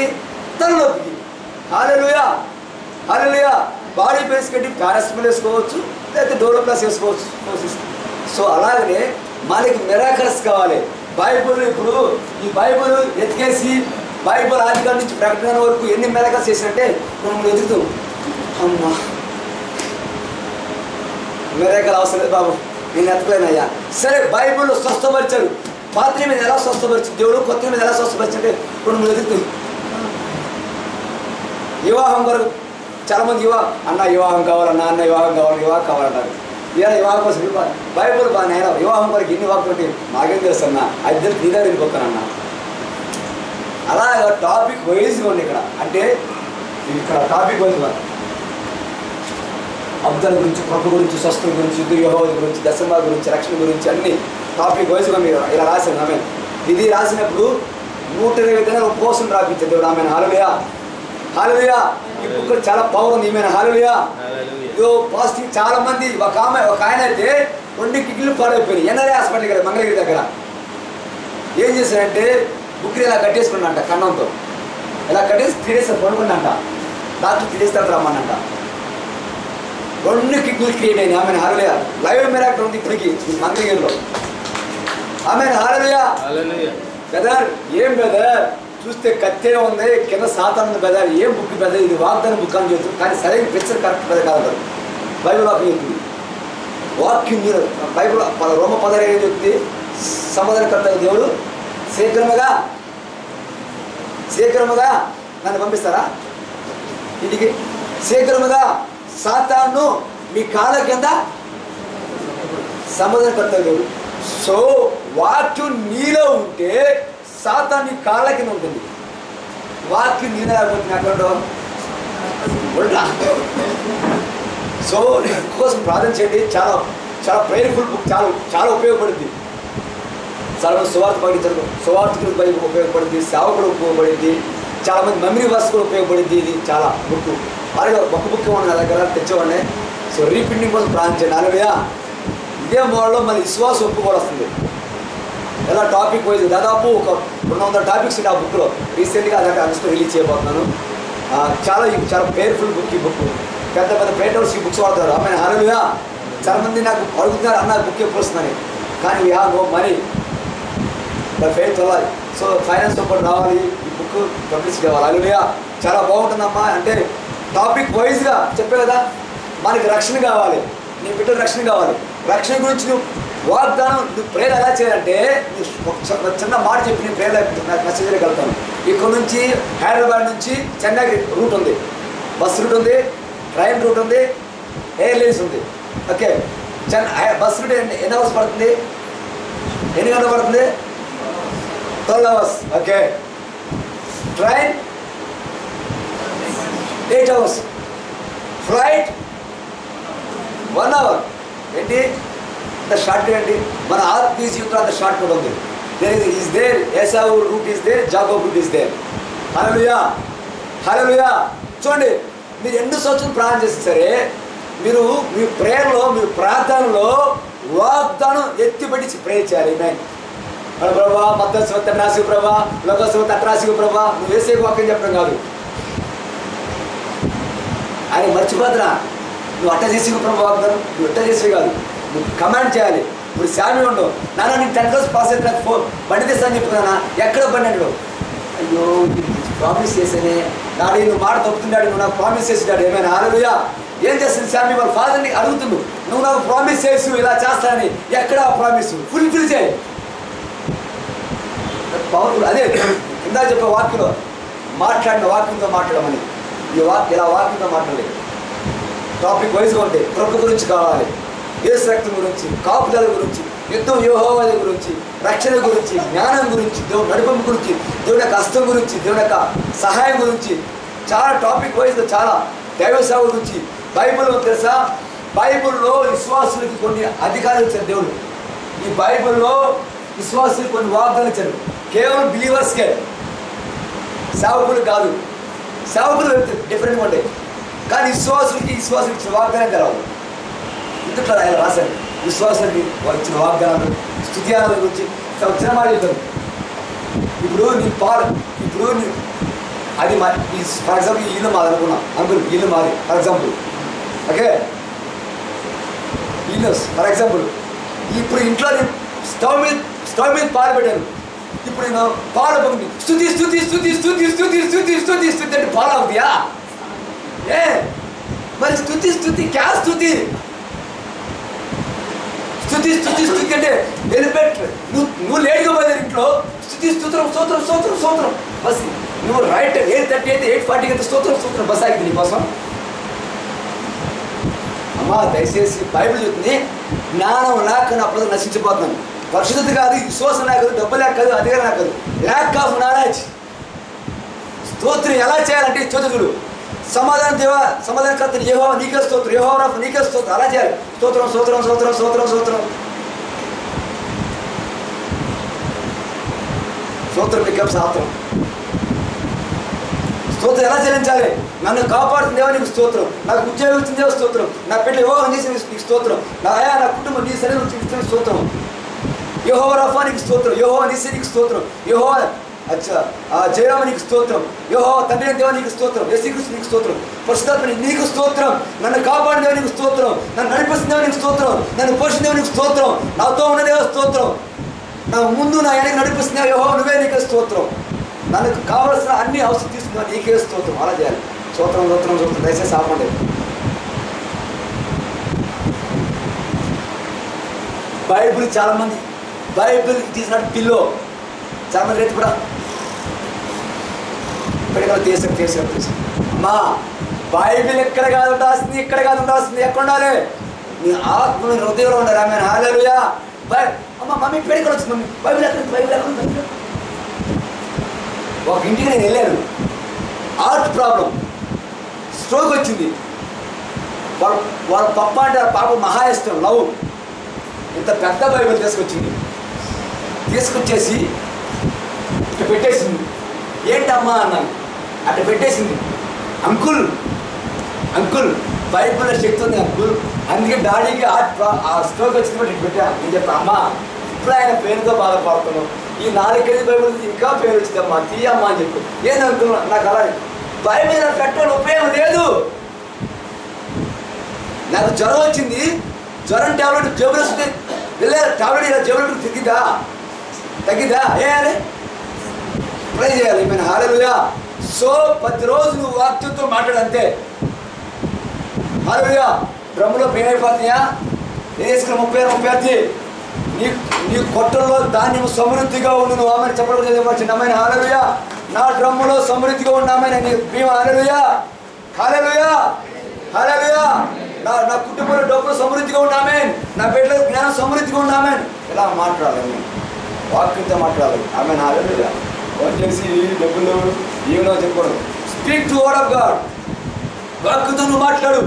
తలనొప్పికి. హల్లెలూయా. హల్లెలూయా. బాడీ పెయిన్స్ కంటే పారాసిటమాల్ వేసుకోవచ్చు, లేకపోతే డోలోప్లాస్ వేసుకోవచ్చు. సో అలాగనే మనకి మిరాకల్స్ కావాలి. బైబుల్ ఇప్పుడు ఈ బైబుల్ ఎత్తికేసి బైబుల్ ఆదికాండం నుంచి ప్రకటన వరకు ఎన్ని మిరాకల్స్ చేసినట్టే మనం ఎదుగుతాం. అమ్మా మిరాకల్ అవసరం లేదు బాబు, నేను ఎత్తలేనయ్యా. సరే బైబుల్లో స్వస్థపరిచాడు. పాత్ర మీద ఎలా స్వస్థపరిచింది దేవుడు, కొత్త మీద ఎలా స్వస్థపరిచంటే ఇప్పుడు మనం ఎదుగుతాం. వివాహం వరకు చాలామంది అన్న వివాహం కావాలన్నా, అన్న వివాహం కావాలన్నారు. ఇలా వివాహం కోసం బైబుల్ బాగా వివాహం వరకు ఎన్ని వాక్యం ఉంటాయి నాకేం తెలుసు అన్న, ఇద్దరు నీ దగ్గర వెళ్ళిపోతానన్నా. అలా టాపిక్ వైజ్గా ఉంది ఇక్కడ. అంటే ఇక్కడ టాపిక్ వైజ్గా అబ్దాల గురించి, కృప గురించి, స్వస్థల గురించి, దుర్యోహోల గురించి, దశమ గురించి, రక్షణ గురించి అన్ని టాపిక్ వైజ్గా మీరు ఇలా రాశాను. ఆమె ఇది రాసినప్పుడు 120 దినాలు ఉపవాసం రాపించారు దేవుడు. ఆమె హల్లెలూయా. హల్లెలూయా. ఈ బుక్ చాలా పవర్ ఉంది. ఈమె హల్లెలూయా. ఇదో పాజిటివ్. చాలా మంది ఒక ఆయన అయితే 2 కిడ్నీలు పాడైపోయినాయి. ఎన్ఆర్ఐ హాస్పిటల్ కదా మంగళగిరి దగ్గర. ఏం చేశారంటే బుక్ని ఇలా కట్టేసుకున్నాంట కన్నంతో. ఇలా కట్టేసి 3 days పడుకుందంట. డాక్టర్ 3 days తర్వాత రమ్మన్నంట. 2 కిడ్నీలు క్రియేట్ అయినాయి. ఆమె హల్లెలూయా. లైవ్ మిరాకిల్ ఉంది ఇప్పటికి మంగళగిరిలో. ఆమె హల్లెలూయా. బెదర్ ఏం బెదర్ చూస్తే కత్తే ఉంది, కింద సాతాను ఉంది బెదర్. ఏం బుక్ బెదర్? ఇది వాగ్దానం బుక్ అని చెప్తుంది, కానీ సరైన పిక్చర్ కరెక్ట్ బెదర్ కాదు. బైబిల్ వాక్యం చెప్తుంది. వాక్యం బైబిల్ రోమ 16 ఏం చెప్తుంది? సమాధానకర్త దేవుడు శీఘ్రముగా నన్ను పంపిస్తారా ఇంటికి? శీఘ్రముగా సాతాను మీ కాళ్ళ కింద సమాధానకర్త దేవుడు. సో వాక్యం నీలో ఉంటే సాతాను నీ కాళ్ళ కింద ఉంటుంది. వాక్యం నేను లేకపోతే అక్కడ ఉంటా. సో కోసం ప్రార్థన చేయండి. చాలా చాలా ప్రేయర్ఫుల్ బుక్, చాలా చాలా ఉపయోగపడుద్ది. చాలా మంది సువార్తకులకు ఉపయోగపడుద్ది, సేవకులకు ఉపయోగపడుద్ది, చాలామంది మెమరీ వర్స్ కూడా ఉపయోగపడుద్ది. ఇది చాలా బుక్. అలాగే ఒక బుక్ ఉన్న నా దగ్గర తెచ్చేవాడిని. సో రీప్రింటింగ్ కోసం ప్రార్థన చేయండి. అలాగే ఇదే మోడల్లో మన విశ్వాసం ఒప్పు కూడా వస్తుంది. ఎలా టాపిక్ వైజ్ దాదాపు ఒక 200 టాపిక్స్ ఆ బుక్లో. రీసెంట్గా అలాంటి ఆగస్ట్లో రిలీజ్ చేయబోతున్నాను. చాలా ప్రేయర్ఫుల్ బుక్. ఈ బుక్ పెద్ద పెద్ద ప్రేటర్స్ ఈ బుక్స్ వాడతారు. ఆమె హల్లెలూయా. చాలామంది నాకు అడుగుతున్నారు, అన్న బుక్ ఎప్పుడు వస్తుందని. కానీ we have no money, but faith అవ్వాలి. సో ఫైనాన్స్ సపోర్ట్ రావాలి, ఈ బుక్ పబ్లిష్ కావాలి. హల్లెలూయా. చాలా బాగుంటుందమ్మా. అంటే టాపిక్ వైజ్గా చెప్పే కదా, మనకి రక్షణ కావాలి, నీ బిడ్డకు రక్షణ కావాలి. రక్షణ గురించి నువ్వు వాగ్దానం, నువ్వు ప్రేయర్ ఎలా చేయాలంటే, ఒక చిన్న మాట చెప్పి నేను ప్రేయర్ మెసేజ్ వెళ్తాను. ఇక్కడ నుంచి హైదరాబాద్ నుంచి చెన్నైకి రూట్ ఉంది, బస్ రూట్ ఉంది, ట్రైన్ రూట్ ఉంది, ఎయిర్లైన్స్ ఉంది. ఓకే, బస్ రూట్ ఎన్ని అవర్స్ పడుతుంది? ఎన్ని గంటలు పడుతుంది? 12 hours. Okay, train 8 hours, flight 1 hour. ఏంటి అంత షార్ట్ ఏంటి? మన ఆత్మీయ జీవితంలో అంత షార్ట్ కూడా ఉంది. ఈజ్ దేర్, ఏసావు root is there, Jacob root is there. హల్లెలూయా, హల్లెలూయా. చూడండి, మీరు ఎన్ని సంవత్సరాలు ప్రార్థన చేస్తే సరే, మీరు మీ ప్రేయర్లో, మీ ప్రార్థనలో వాగ్దానం ఎత్తిపట్టి ప్రేయర్ చేయాలి. ప్రభా మద్దతు రాసికు ప్రభా, లోకస్వ తట్రాసికు ప్రభా, నువ్వు వేసే వాక్యం చెప్పడం కాదు. ఆయన మర్చిపోతున్నా, నువ్వు అట్ట చేసి ప్రభు వాగ్దానం, నువ్వు అట్ట చేసే కాదు, నువ్వు కమాండ్ చేయాలి. ఇప్పుడు శామి ఉండవు, నాన్న నీకు 10 రోజులు పాస్ అయితే నాకు బండి తెస్తాను చెప్పుకున్నా, ఎక్కడ బండి అంటాడు. అయ్యో ప్రామిస్ చేసేనే డాడీ, నువ్వు మాట తప్పుతున్నాడు, నువ్వు నాకు ప్రామిస్ చేసినాడు. ఏమైనా హల్లెలూయా. ఏం చేస్తుంది శామి? వాళ్ళ ఫాదర్ని అడుగుతుండు, నువ్వు నాకు ప్రామిస్ చేసు ఇలా చేస్తానని. ఎక్కడ ఆ ప్రామిస్? ఫుల్ఫిల్ చేయి. పవర్ఫుల్. అదే ఇందా చెప్పే వాక్యంలో మాట్లాడిన వాక్యంతో మాట్లాడమని. ఈ ఇలా వాక్యంతో మాట్లాడలేదు. టాపిక్ వైజ్గా ఉంటాయి. కృప గురించి కావాలి, యేసు రక్తం గురించి, కాపుదల గురించి, యుద్ధం యెహోవా గురించి, రక్షణ గురించి, జ్ఞానం గురించి, దేవుడు నడిపింపు గురించి, దేవుని యొక్క హస్తం గురించి, దేవుని యొక్క సహాయం గురించి, చాలా టాపిక్ వైజ్గా చాలా దైవ సేవ గురించి. బైబిల్లో తెలుసా, బైబిల్లో విశ్వాసులకి కొన్ని అధికారాలు ఇచ్చారు దేవుడు. ఈ బైబిల్లో విశ్వాసులకు కొన్ని వాగ్దానాలు ఇచ్చారు. కేవలం బిలీవర్స్కే, సేవకులు కాదు. సేవకులు డిఫరెంట్గా ఉంటాయి, కానీ విశ్వాసులకి ఇచ్చిన వాగ్దానం తెలవాలి. ఇంతట్లో ఆయన రాశారు విశ్వాసానికి ఇచ్చిన వాగ్దానాలు, స్తుతియాల గురించి వచ్చిన మాట చెప్తారు. ఇప్పుడు అది ఫర్ ఎగ్జాంపుల్ ఇల్లు మాది అనుకున్నాం అంకుల్, ఇల్లు మాది ఫర్ ఎగ్జాంపుల్. ఓకే, ఇల్లు ఫర్ ఎగ్జాంపుల్. ఇప్పుడు ఇంట్లో నేను స్టవ్ మీద పాలు పెట్టాను. ఇప్పుడు నేను పాలు పంపి స్తుతి స్తుతి స్తుతి స్తుతి స్తుతి స్తుతి స్తుతి స్తుతి అంటే పాలు అవుతాయా? మరి స్తుతి క్యా స్తుతి స్తుతి స్తుతి స్తుతి అంటే వెళ్ళిపెట్టు. నువ్వు లేట్గా పోయారు ఇంట్లో స్తోత్రం స్తోత్రం స్తోత్రం స్తోత్రం బస్. నువ్వు రైట్ 8:30 అయితే 8:40 అయితే స్తోత్రం స్తోత్రం బస్ ఆగింది నీకోసం. అమ్మా దయచేసి బైబిల్ చెప్తుంది, జ్ఞానం లేక నా ప్రజలు నశించిపోతున్నాను. పరిశుద్ధత కాదు, విశ్వాసం లేక కాదు, డబ్బు లేక కాదు, అధికారం లేక కాదు, ల్యాక్ ఆఫ్ నాలెడ్జ్. స్తోత్రం ఎలా చేయాలంటే చదువుడు సమాధానం దేవా, సమాధానకర్త యెహోవా నీకే స్తోత్రం, యెహోవా నీకే స్తోత్రం, అలా చేయాలి. స్తోత్రం స్తోత్రం స్తోత్రం స్తోత్రం స్తోత్రం స్తోత్రం నీకే స్తోత్రం. స్తోత్రం ఎలా చెల్లించాలి? నన్ను కాపాడుతుంది దేవా నీకు స్తోత్రం, నాకు ఉద్యోగం ఇచ్చిన దేవ స్తోత్రం, నా బిడ్డ యెహోవా చేసిన నీకు స్తోత్రం, నా కుటుంబం నీ శరీరం ఇచ్చిన స్తోత్రం, యెహోవా రఫా నీకు స్తోత్రం, యెహోవా నీసే నీకు స్తోత్రం, యెహోవా జయరామ నీకు స్తోత్రం, యెహోవా తండ్రి దేవా నీకు స్తోత్రం, యేసుక్రీస్తు నీకు స్తోత్రం, పరిశుద్ధాత్మ నీకు స్తోత్రం, నన్ను కాపాడిన దేవా నీకు స్తోత్రం, నన్ను నడిపిస్తున్న దేవా నీకు స్తోత్రం, నన్ను పోషించిన దేవా నీకు స్తోత్రం, నాతో ఉన్న దేవా స్తోత్రం, నా ముందు నా వెనక నడిపిస్తున్న యెహోవా నువ్వే నీకే స్తోత్రం, నన్ను కావలసిన అన్ని అవసరం తీసుకున్నా నీకే స్తోత్రం. అలా చేయాలి. స్తోత్రం స్తోత్రం స్తోత్రం. దయచేసి ఆపండి. బైబిల్ చాలామంది బైబిల్ తీసినట్టు పిల్లో చాలామంది రేటు కూడా ఇప్పటికీ తీసాం. అమ్మా బైబిల్ ఎక్కడ కాదు ఉండాల్సింది, ఇక్కడ కాదు ఉండాల్సింది, ఎక్కడ ఉండాలి? నీ ఆత్మ హృదయంలో ఉండాలి. ఆమె హల్లెలూయా. అమ్మ మమ్మీ పెళ్ళికి వచ్చింది, మమ్మీ బైబిల్ ఎక్కడ, బైబిల్ ఎక్కడ ఉంది? ఒక ఇంటికి నేను వెళ్ళాను, ప్రాబ్లం, స్ట్రోక్ వచ్చింది. వాళ్ళ పప్ప అంటే పాప మహా ఇష్టం, లవ్. ఇంత పెద్ద బైబిల్ తీసుకొచ్చేసి ఇట్లా పెట్టేసింది. ఏంటమ్మా అన్నాను. అట్లా పెట్టేసింది. అంకుల్ బైబిల్లో శక్తి ఉంది అంకుల్, అందుకే డాడీకి ఆ స్ట్రోక్ వచ్చింది బట్టి ఇటు పెట్టా. నేను చెప్పా, అమ్మా ఇప్పుడు ఆయన పేరుతో బాధపడుతున్నావు, ఈ 4 కేజీ బైబిల్ ఇంకా పేరు వచ్చిందమ్మా, తీయమ్మా అని చెప్పి. ఏంది అంకుల్ నాకు అలా బైబిల్ పెట్టడం ఉపయోగం లేదు. నాకు జ్వరం వచ్చింది, జ్వరం టాబ్లెట్ జేబులు వస్తుంది, వెళ్ళే టాబ్లెట్ ఇలా జేబులు తగ్గిద్దా వేయాలి, ట్రై చేయాలి. మన హల్లెలూయా. సో ప్రతిరోజు నువ్వు వాక్యంతో మాట్లాడంతే. హల్లెలూయా. డ్రమ్ములో పెయిన్ అయిపోతున్నాయా, వేసుకుని 30 నీ కొట్టంలో ధాన్యం సమృద్ధిగా ఉండు. నువ్వు ఆమెను చెప్పడం అమ్మాయి. హల్లెలూయా. నా డ్రమ్ములో సమృద్ధిగా ఉన్నామని నీ ప్రేమ. హల్లెలూయా. నా కుటుంబంలో డబ్బులు సమృద్ధిగా ఉన్నామే, నా బిడ్డలకు జ్ఞానం సమృద్ధిగా ఉన్నామే. ఇలా మాట్లాడాలి, వాక్యంతో మాట్లాడాలి. ఆమె హల్లెలూయా. ఫోన్ చేసి డబ్బులు ఏమో చెప్పకూడదు. Speak to word of God. వాక్యంతో నువ్వు మాట్లాడు,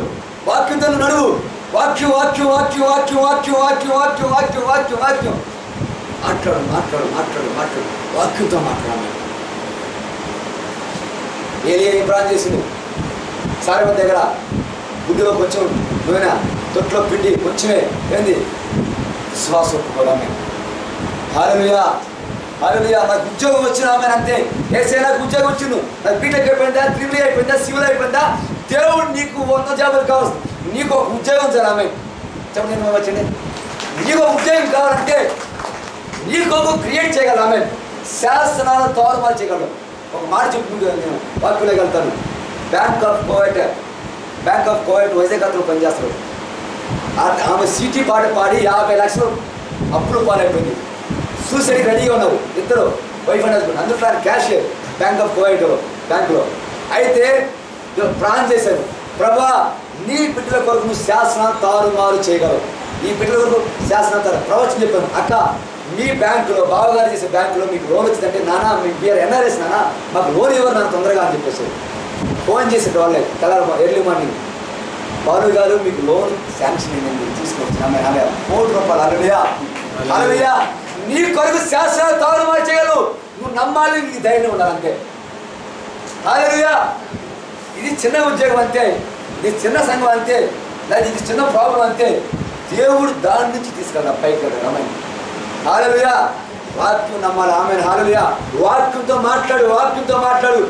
వాక్యంతో నువ్వు నడువు. వాక్యం మాట్లాడు వాక్యంతో మాట్లాడాలి. ఏం ప్రాణం చేసింది సారీ దగ్గర బుద్ధిలో కొంచెం నూనె, తొట్లో పిండి కొంచెమే, ఏంది విశ్వాసం ఒప్పుకోవడమే. హల్లెలూయా. నాకు ఉద్యోగం వచ్చిన ఆమె అంతే. ఏసే నాకు ఉద్యోగం వచ్చిండు, నాకు బీటెక్ అయిపోయిందా, ట్రిపుల్ అయిపోయిందా, సివిల్ అయిపోయిందా, దేవుడు నీకు 100 జాబులు కావచ్చు, నీకు ఒక ఉద్యోగం సార్ ఆమె చెప్పండి. వచ్చింది నీకు ఒక ఉద్యోగం కావాలంటే నీకు ఒక క్రియేట్ చేయగలరు. ఆమె శాసనాలు తోరమాలు చేయగలరు. ఒక మాట చెప్పుకుంటూ నేను వాక్యలేగలుగుతాను. బ్యాంక్ ఆఫ్ కోవైట్ వైజాగ్లో పనిచేస్తారు. ఆమె సిటీ పాడి 50 లక్షలు అప్పులు పాలైపోయింది. సూసైడ్ రెడీగా ఉన్నారు ఇద్దరు, వైఫ్ అండ్ హస్బెండ్. అందులో క్యాషియర్ బ్యాంక్ ఆఫ్ కోవైట్ బ్యాంకులో. అయితే ప్రాణం చేశారు, ప్రభా నీ బిడ్డల కొరకు నువ్వు శాసనాలు తారుమారు చేయగలవు, ఈ బిడ్డల కొరకు శాసనాలు ప్రవచనం చెప్పాను. అక్క మీ బ్యాంకులో బావగారు చేసే బ్యాంకులో మీకు లోన్ వచ్చిందంటే, నాన్న మీకు బిఆర్ ఎన్ఆర్ఎస్ నాన్న మాకు లోన్ ఇవ్వరు నాన్న తొందరగా అని చెప్పేసి ఫోన్ చేసేట వాళ్ళే తెల్లారు ఎర్లీ మార్నింగ్. బాలు గారు మీకు లోన్ శాంక్షన్ అయింది, తీసుకొచ్చి ఆమె 3 రూపాయలు. హల్లెలూయా. నీ కొరకు శాసనాలు తారుమారు చేయగలవు. నువ్వు నమ్మాలి, నీకు ధైర్యం ఉండాలంతే. హల్లెలూయా. ఇది చిన్న ఉద్యోగం అంతే, ఇది చిన్న సంఘం అంతే, లేదా ఇది చిన్న ప్రాబ్లం అంతే. దేవుడు దాని నుంచి తీసుకెళ్ళాలి పైకి వెళ్ళాడు. ఆమె హల్లెలూయా. వాక్యం నమ్మాలి. ఆమె హల్లెలూయా. వాక్యంతో మాట్లాడు.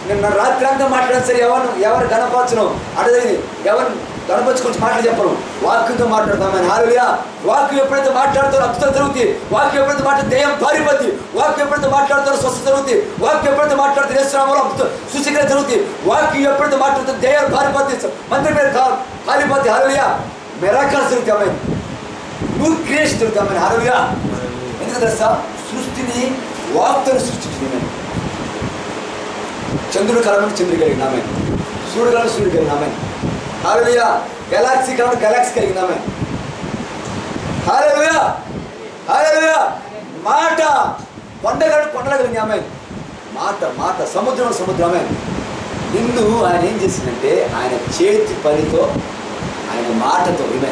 నిన్న రాత్రి అంతా మాట్లాడాను సరే, ఎవరు గణపరచను అడగది, ఎవరు గణపరచుకొని మాటలు చెప్పను, వాక్యంతో మాట్లాడతాం. ఆమె హల్లెలూయా. వాక్యం ఎప్పుడైతే మాట్లాడుతారో అద్భుతం జరుగుతుంది. వాక్యం ఎప్పుడైతే మాట్లాడితే దెయ్యం పారిపోద్ది. వాక్యం ఎప్పుడైతే మాట్లాడుతారో స్వస్థత జరుగుతుంది. వాక్యం ఎప్పుడైతే మాట్లాడితే యేసునామములో అద్భుతం సూచక్రియ జరుగుతుంది. వాక్యం ఎప్పుడైతే మాట్లాడితే దెయ్యాలు పారిపోద్ది, మందిరం మీద పారిపోద్ది. హల్లెలూయా. మిరాకిల్స్ జరుగుతాయి. ఆమె న్యూ క్రియేషన్ జరుగుతాయి. ఆమె హల్లెలూయా. ఎందుకు తెలుసా? సృష్టిని వాక్తో సృష్టించింది. చంద్రుడు కలమని చంద్రుడు కలిగిన ఆమె, సూర్యుడు కలమని సూర్యుడు కలిగిన ఆమె. హల్లెలూయా. గెలాక్సీ కలమని గెలాక్సీ కలిగిన ఆమె. హల్లెలూయా. మాట కొండలు కలిగిన ఆమె. మాట సముద్రం ఆమె. నిన్ను ఆయన ఏం చేసిందంటే ఆయన చేతి పనితో, ఆయన మాటతో, ఈమె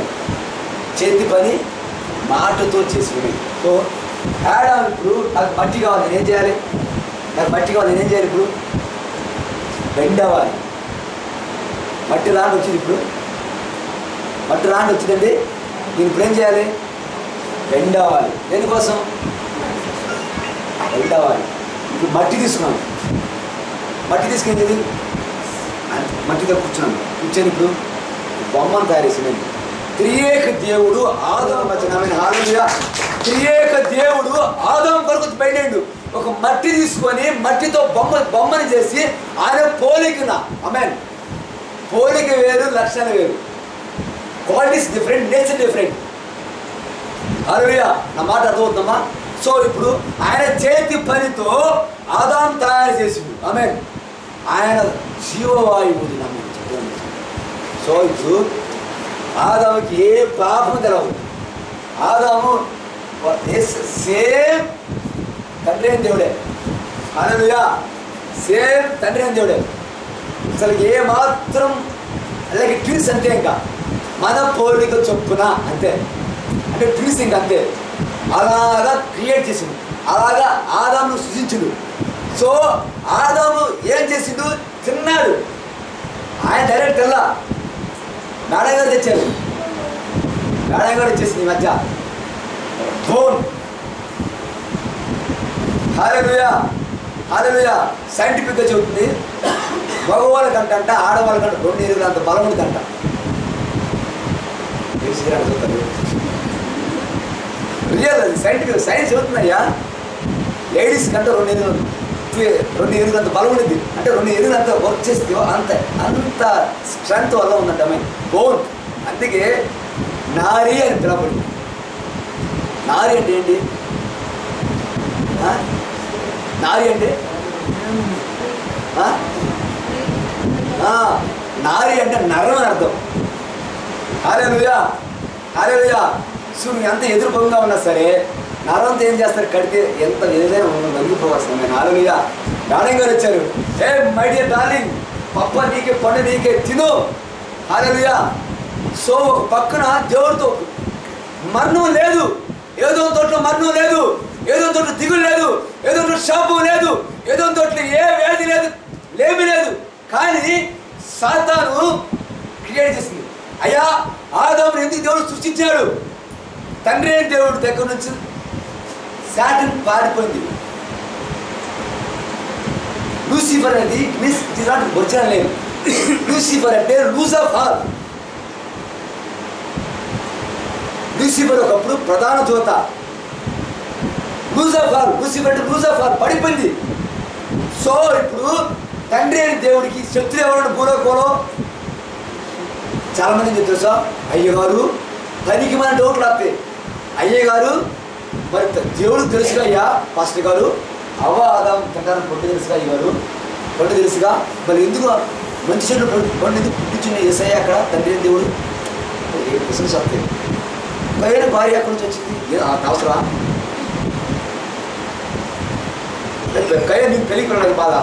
చేతి పని మాటతో చేసి. సో ఆడాము ఇప్పుడు నాకు మట్టి కావాలి, నేనేం చేయాలి? ఇప్పుడు బెండ్ అవ్వాలి. మట్టి రాండి వచ్చింది, ఇప్పుడు మట్టి రాండి వచ్చిందండి. నేను ఇప్పుడు ఏం చేయాలి? బెండ్ అవ్వాలి. దేనికోసం? బెండ్ అవ్వాలి. ఇప్పుడు మట్టి తీసుకున్నాను, మట్టి తీసుకెళ్ళి మట్టితో కూర్చొని ఇప్పుడు బొమ్మను తయారు చేసిందండి. త్రియేక దేవుడు ఆదాము మధ్య. హల్లెలూయా. త్రియేక దేవుడు ఆదాము కొరకు బయటండు. ఒక మట్టి తీసుకొని మట్టితో బొమ్మని చేసి ఆయన పోలికన. ఆమేన్. పోలిక వేరు, లక్షణం వేరు. Qualities different, nature different. హల్లెలూయా. నా మాట అర్థమవుతుందమ్మా? సో ఇప్పుడు ఆయన చేతి పనితో ఆదాము తయారు చేసిండు. ఆమేన్. ఆయన జీవవాయువుని నమ్మించాడు. సో ఇప్పుడు ఆదాముకి ఏ పాపం తెలవదు. ఆదాము సేమ్ తండ్రి అని దేవుడే. హల్లెలూయా. సేమ్ తండ్రి అని దేవుడే. అసలు ఏ మాత్రం అలాగే ట్విన్స్ అంతే, ఇంకా మన పోలిక చొప్పున అంతే, అంటే ట్విన్స్ ఇంకా అంతే. అలాగా క్రియేట్ చేసిండు, అలాగా ఆదామును సృజించుడు. సో ఆదాము ఏం చేసిండు? తిన్నాడు. ఆయన డైరెక్ట్ తెల్లా మేడం గారు తెచ్చారు, మేడం గారు వచ్చేసింది ఈ మధ్య బోన్. హల్లెలూయా హల్లెలూయా. సైంటిఫిక్గా చెబుతుంది, మగవాళ్ళకంట ఆడవాళ్ళకంట 2 ఎదుగులు అంత బలం ఉందంట. రియల్, అది సైంటిఫిక్, సైన్స్ చెబుతుందయ్యా. లేడీస్ కంటే 2 ఎదుగులు అంత బలం ఉండేది, అంటే 2 ఎదుగులు అంత వర్క్ చేస్తే అంత స్ట్రెంగ్త్ వల్ల ఉందంట అమ్మాయి బోన్. అందుకే నారీ అని పిలవబడింది. నారీ అంటే ఏంటి? నారీ అంటే నారీ అంటే నరం అని అర్థం. హల్లెలూయా హల్లెలూయా. సో నువ్వు ఎంత ఎదురుపంగా ఉన్నా సరే నరంతో ఏం చేస్తారు? కడితే ఎంత ఏదైనా వదిలిపోవాల్సిందే. హల్లెలూయా. మేడం గారు వచ్చారు, ఏ మై డియర్ డార్లింగ్, పప్ప నీకే పండు నీకే తిను. హల్లెలూయా. సో ఒక పక్కన దేవుడితో మరణం లేదు, ఏదో తోటలో మరణం లేదు, ఏదో తోటలో దిగులు లేదు, ఏదో తోట శాపం లేదు, ఏదో తోటలో ఏ వ్యాధి లేదు, లేమి లేదు. కానీ సాతాను క్రియేట్ చేసింది. అయ్యా ఆదామును ఎందుకు దేవుడు సృష్టించాడు? తండ్రి అయిన దేవుడి దగ్గర నుంచి సాటన్ పారిపోయింది. లూసిఫర్ అనేది means it is not original name. Lucifer అంటే లూజ్ ఆఫ్ హార్. లూసిఫర్ ఒకప్పుడు ప్రధాన దూత. లూజ్ ఆఫ్ హార్, లూసిఫర్ అంటే లూజ్ ఆఫ్ హార్, పడిపోయింది. సో ఇప్పుడు తండ్రి అయిన దేవుడికి శక్తులు ఎవరు భూలోకంలో? చాలా మంది తెలుసా, అయ్యగారు పనికి మన డౌట్లు వస్తాయి. అయ్యగారు మరి దేవుడు తెలుసుగా అయ్యా, పాస్టర్ గారు అవ్వ ఆదాం తింటారని పొట్టు తెలుసుగా, అయ్యగారు పొట్టు తెలుసుగా, మరి ఎందుకు మంచి చెడు పండు ఎందుకు పుట్టించిన ఏసయ్య అక్కడ తండ్రి అయిన దేవుడు? క్వశ్చన్స్ వస్తాయి. పైన భార్య ఎక్కడి నుంచి వచ్చింది? అవసరమా? కయ్య నీకు పెళ్ళికి బాధ.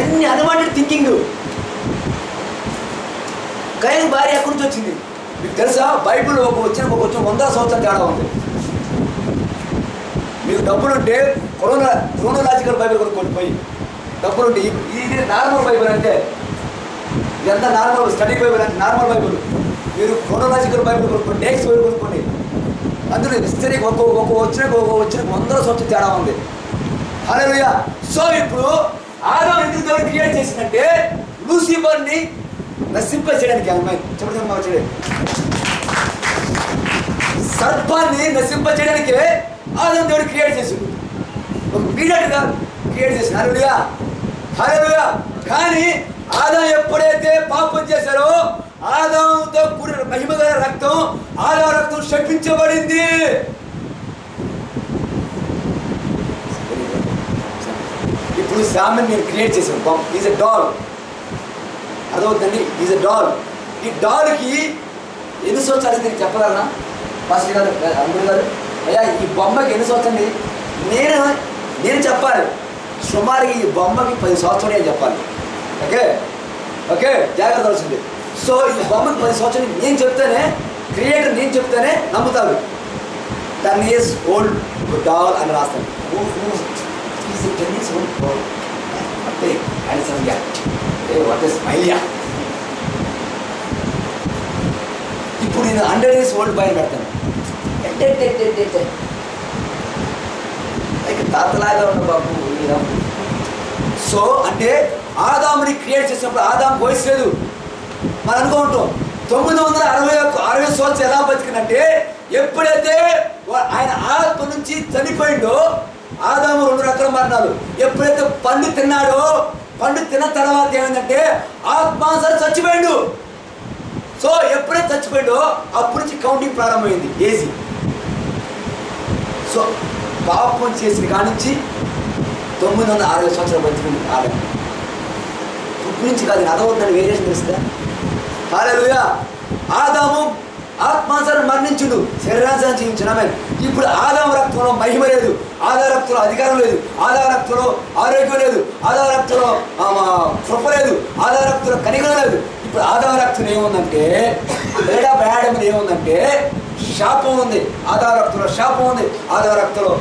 ఎన్ని అన్వాంటెడ్ థింకింగ్. కయ్యని భార్య ఎక్కడి నుంచి వచ్చింది మీకు తెలుసా? బైబిల్ ఒక వచ్చిన 100 సంవత్సరాల తేడా ఉంది. మీకు డబ్బులుంటే క్రోనలాజికల్ బైబిల్ కొనుక్కోండి, పోయి డబ్బులుంటే. ఇది నార్మల్ బైబిల్ అంటే, ఇదంతా నార్మల్ స్టడీ బైబిల్ అంటే నార్మల్ బైబిల్. మీరు క్రోనలాజికల్ బైబిల్ కొనుక్కోండి, డేట్స్ బైబిల్ కొనుక్కోండి. అందులో హిస్టరీ ఒక వచ్చిన 100 సంవత్సరాల తేడా ఉంది. హల్లెలూయా. సో ఇప్పుడు ఆదాము ఎందుకు దేవుడు క్రియేట్ చేసిందంటే లూసిఫర్ని నశింపచేయడానికి. అమ్మాయి చెప్పండి, సర్పాన్ని నశింపచేయడానికి ఆదాము దేవుడు క్రియేట్ చేసిండు, ఒక మీడియాగా క్రియేట్ చేసిండు. హల్లెలూయా హల్లెలూయా. కానీ ఆదాము ఎప్పుడైతే పాపం చేశారో ఆదాముతో కూడిన మహిమగల రక్తం, ఆదాము రక్తం శపించబడింది. ఇప్పుడు సామెన్ నేను క్రియేట్ చేశాను. Is a doll. అర్థమవుతుందండి? Is a doll. ఈ డాల్కి ఎన్ని సంవత్సరాలు నేను చెప్పగలనా? ఫస్ట్ గారు, అమ్ముడు గారు, అయ్యా ఈ బొమ్మకి ఎన్ని సంవత్సరాలు? నేను చెప్పాలి. సుమారుగా ఈ బొమ్మకి 10 సంవత్సరాలు అని చెప్పాలి. ఓకే ఓకే, జాగ్రత్త వస్తుంది. సో ఈ బొమ్మకి 10 సంవత్సరాలు నేను చెప్తేనే, క్రియేటర్ నేను చెప్తేనే నమ్ముతారు. 10 years old డాల్ అని రాస్తాను. 10 years old డాల్ అంటే హ్యాండ్సమ్గా, వాట్ ఇస్ స్మైలియా. ఇప్పుడు నేను 100 years old బాయ్ పెడతాను. తాతలాగా ఉన్న బాబు. సో అంటే ఆదాముని క్రియేట్ చేసినప్పుడు ఆదాము వయసు లేదు. మనం అనుకుంటాం 960 సంవత్సరాలు ఎలా బతికినంటే, ఎప్పుడైతే ఆయన ఆత్మ నుంచి చనిపోయిండో ఆదాము 2 రకాల మరణాలు. ఎప్పుడైతే పండు తిన్నాడో, పండు తిన్న తర్వాత ఏమైందంటే ఆత్మానుసారి చచ్చిపోయిండు. సో ఎప్పుడైతే చచ్చిపోయిండో అప్పటి నుంచి కౌంటింగ్ ప్రారంభమైంది, ఏజీ. సో పాపం చేసిన కాడి నుంచి 960 సంవత్సరాలు బతికింది ఆదాము. ఇప్పటి నుంచి కాదు, అదవుతుందని వేరియేషన్ తెలుస్తుందా? హల్లెలూయా. ఆదాము ఆత్మానుసారం మరణించుడు, శరీరానుసారం జీవించిన ఆమె. ఇప్పుడు ఆదాము రక్తంలో మహిమ లేదు, ఆదాము రక్తంలో అధికారం లేదు, ఆదాము రక్తంలో ఆరోగ్యం లేదు, ఆదాము రక్తంలో కృప లేదు, ఆదాము రక్తంలో కనికరం లేదు. ఇప్పుడు ఆదాము రక్తం ఏముందంటే బ్యాడ్ ఏముందంటే శాపం ఉంది. ఆదాము రక్తంలో శాపం ఉంది, ఆదాము రక్తంలో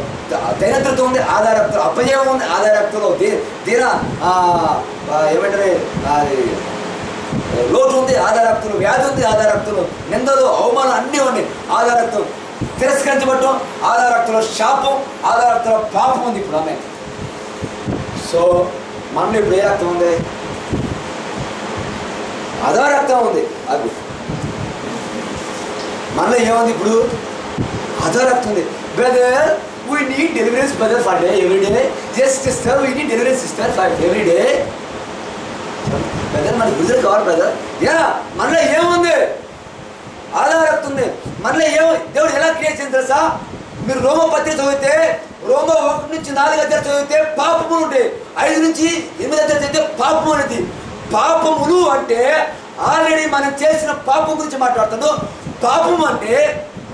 దైనత్వం ఉంది, ఆదాము రక్తంలో అపజయం ఉంది, ఆదాము రక్తంలో దీన ఏమంటారు లోటు ఉంది, ఆధారక్తులు వ్యాధి ఉంది, ఆధారక్తులు నిందలు అవమానం అన్నీ ఉన్నాయి. ఆధారక్తులు తిరస్కరించబడటం, ఆధారక్తులో శాపం, ఆధారక్తులో పాపం ఉంది ఇప్పుడు ఆమె. సో మనలో ఇప్పుడు ఏ రక్తం ఉంది? ఆధారక్తం ఉంది. అది మనలో ఏముంది ఇప్పుడు? ఆధారక్తం ఉంది. Brother we need deliverance brother for day every day. Yes sister, we need deliverance sister for every day. Brother మనకి విడుదల కావాలి బ్రదర్. మనలో ఏముంది? ఆధారక్తం ఉంది. మనలో దేవుడు ఎలా క్రియేట్ చేసింది తెలుసా? మీరు రోమపత్రిక చదివితే రోమ 1 నుంచి 4 అధ్యాయాలు చదివితే పాపములు ఉంటాయి, 5 నుంచి 8 అధ్యాయాలు చదివితే పాపము అనేది. పాపములు అంటే ఆల్రెడీ మనం చేసిన పాపం గురించి మాట్లాడుతాను. పాపము అంటే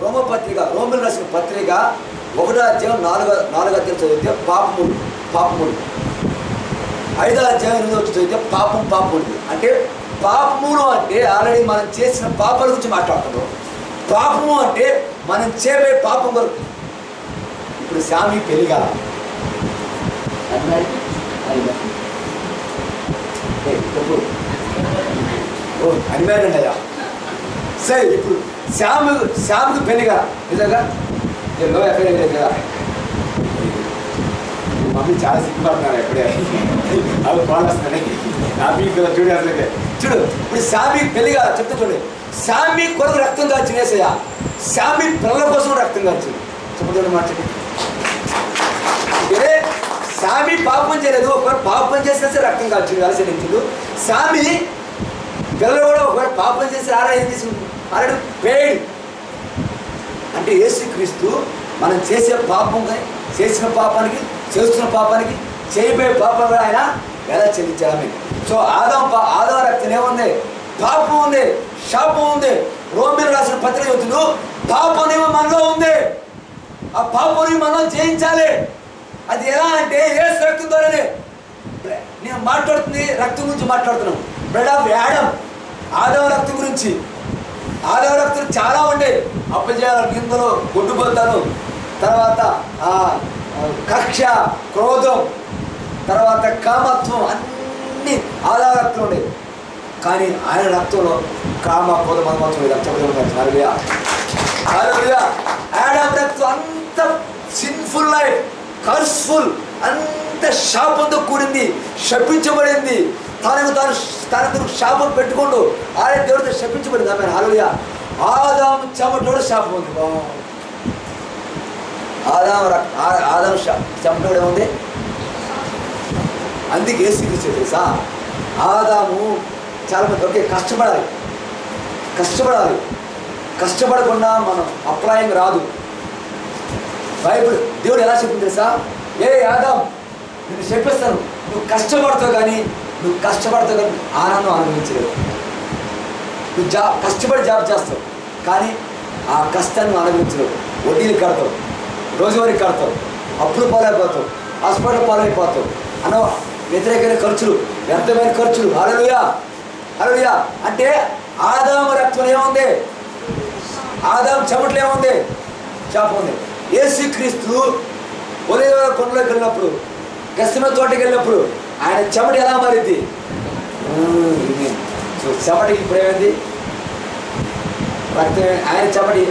రోమిలకు రాసిన పత్రిక 1వ అధ్యాయం 4 అధ్యాయాలు చదివితే పాపములు 5వ అధ్యాయం 8వ చదివితే పాపం అంటే పాపములు అంటే ఆల్రెడీ మనం చేసిన పాపాల గురించి మాట్లాడుతున్నాం. పాపము అంటే మనం చేయబోయే పాపం కొరకు. ఇప్పుడు శామి పెరిగా అనిమాడండి అయ్యా. సరే ఇప్పుడు శామికి పెరిగా నిజంగా ఎక్కడ కదా మమ్మీ చాలా సిగ్గుపడుతున్నాను ఎప్పుడే అవి కాల్ వస్తున్నాయి నా మీకు చూడాలి. చూడు ఇప్పుడు శామి పెళ్లిగా చెప్తా చూడండి. శామి కొరకు రక్తం కాల్చి వేసయ్యా, శామి పిల్లల కోసం రక్తం కాల్చింది. చెప్పండి మాట్లాడి. అంటే శామి పాపం చేయలేదు, ఒకవేళ పాపం చేస్తే రక్తం కాల్చింది కలిసి నించుడు. శామి పిల్లలు కూడా ఒకవేళ పాపం చేసి ఏం చేసి ఆల్రెడీ పేడ్. అంటే యేసుక్రీస్తు మనం చేసే పాపం చేసిన పాపానికి చేస్తున్న పాపానికి చేయబోయే పాపం కూడా ఆయన ఎలా చెల్లించాలని. సో ఆదాం రక్తం ఏముంది? పాపం ఉంది, శాపం ఉంది. రోమిలకు రాసిన పత్రిక చెబుతుంది పాపం మనలో ఉంది, ఆ పాపం మనం జయించాలి. అది ఎలా అంటే యేసు రక్తం ద్వారానే. నేను మాట్లాడుతుంది రక్తం గురించి మాట్లాడుతున్నాను. బ్లడ్ ఆఫ్ యాడమ్, ఆదాం రక్తం గురించి. ఆదాం రక్తం చాలా ఉండే అపజయాలు, నిందలు, కొట్టుబోతాను, తర్వాత కక్ష, క్రోధం, తర్వాత కామత్వం అన్నీ ఆదాం రక్తం ఉండేవి. కానీ ఆయన రక్తంలో కామ, క్రోధ, మదమత్వం లేదు. చెప్పగలుగుతాను. ఆడమ్ రక్తం అంత సిన్ఫుల్ లైఫ్, కర్స్ఫుల్, అంత శాపంతో కూడింది, శపించబడింది. తనకు శాపం పెట్టుకోండు ఆయన దేవుడితో శపించబడింది. ఆమె హల్లెలూయా. ఆదాము చెమటోడు శాపం ఉంది. ఆదాము చెమటోడు ఏముంది? అందుకే యేసుక్రీస్తు తెలుసా, ఆదాము చాలా మంది ఓకే కష్టపడకుండా మనం అప్రాయం రాదు. బైబిల్ దేవుడు ఎలా చెప్పింది తెలుసా? ఆదాం నేను చెప్పేస్తాను, నువ్వు కష్టపడతావు కానీ ఆనందం అనుభవించలేవు. నువ్వు కష్టపడి జాబ్ చేస్తావు కానీ ఆ కష్టాన్ని అనుభవించలేవు. వడ్డీలు కడతావు, రోజువారీ కడతావు, అప్పులు పాలైపోతావు, హాస్పిటల్ పాలైపోతావు, వ్యతిరేకమైన ఖర్చులు, వ్యర్థమైన ఖర్చులు. హల్లెలూయా. అంటే ఆదాము రక్తం ఏముంది? ఆదాము చెమటలు ఏముంది? శాపం ఉంది. యేసుక్రీస్తు ఒలీవ కొండలోకి వెళ్ళినప్పుడు, గెత్సేమనే తోటకి వెళ్ళినప్పుడు ఆయన చెమట ఎలా మారింది? చెమటకి ఇప్పుడు ఏమైంది? రక్తం. ఆయన చెమటి,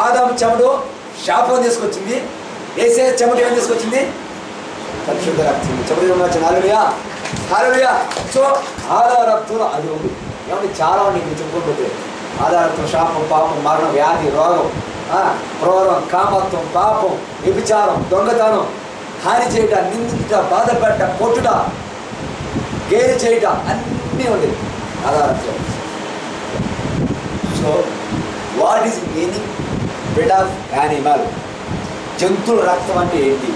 ఆదాము చెమట శాపం తీసుకొచ్చింది, యేసే చెమట ఏం తీసుకొచ్చింది? పరిశుద్ధ రక్తం. చెమట. హల్లెలూయా. సో ఆదాము రక్తంలో అది ఉంది. ఏమంటే చాలా ఉంది మీకు చెప్పుకుంటుంది. ఆదాము రక్తం శాపం, పాపం, మరణం, వ్యాధి, రోగం, క్రోధం, కామత్వం, పాపం, వ్యభిచారం, దొంగతనం, హాని చేయట, నిందించుట, బాధపెట్ట, కొట్టుట, గేలి చేయట అన్నీ ఉంది ఆధారంతో. So what is meaning blood of animal? జంతువుల రక్తం అంటే ఏంటి?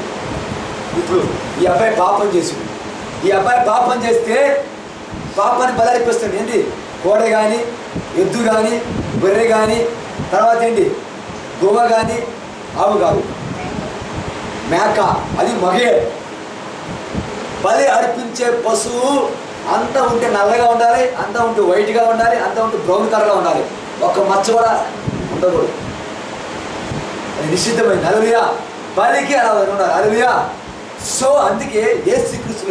ఇప్పుడు ఈ అబ్బాయి పాపం చేస్తే పాపాన్ని బలాయిపిస్తాడు. ఏంటి? కోడ కానీ, ఎద్దు కానీ, బర్రె కానీ, తర్వాత ఏంటి? గువ్వ కానీ ఆవు కాదు, మేక, అది మగే. బలి అర్పించే పశువు అంతా ఉంటే నల్లగా ఉండాలి, అంతా ఉంటే వైట్గా ఉండాలి, అంతా ఉంటే బ్రౌన్ కలర్గా ఉండాలి, ఒక్క మచ్చ కూడా ఉండకూడదు. అది నిశ్చితమైంది. హల్లెలూయా. బలికి అలా ఉండాలి. హల్లెలూయా. సో అందుకే యేసుక్రీస్తు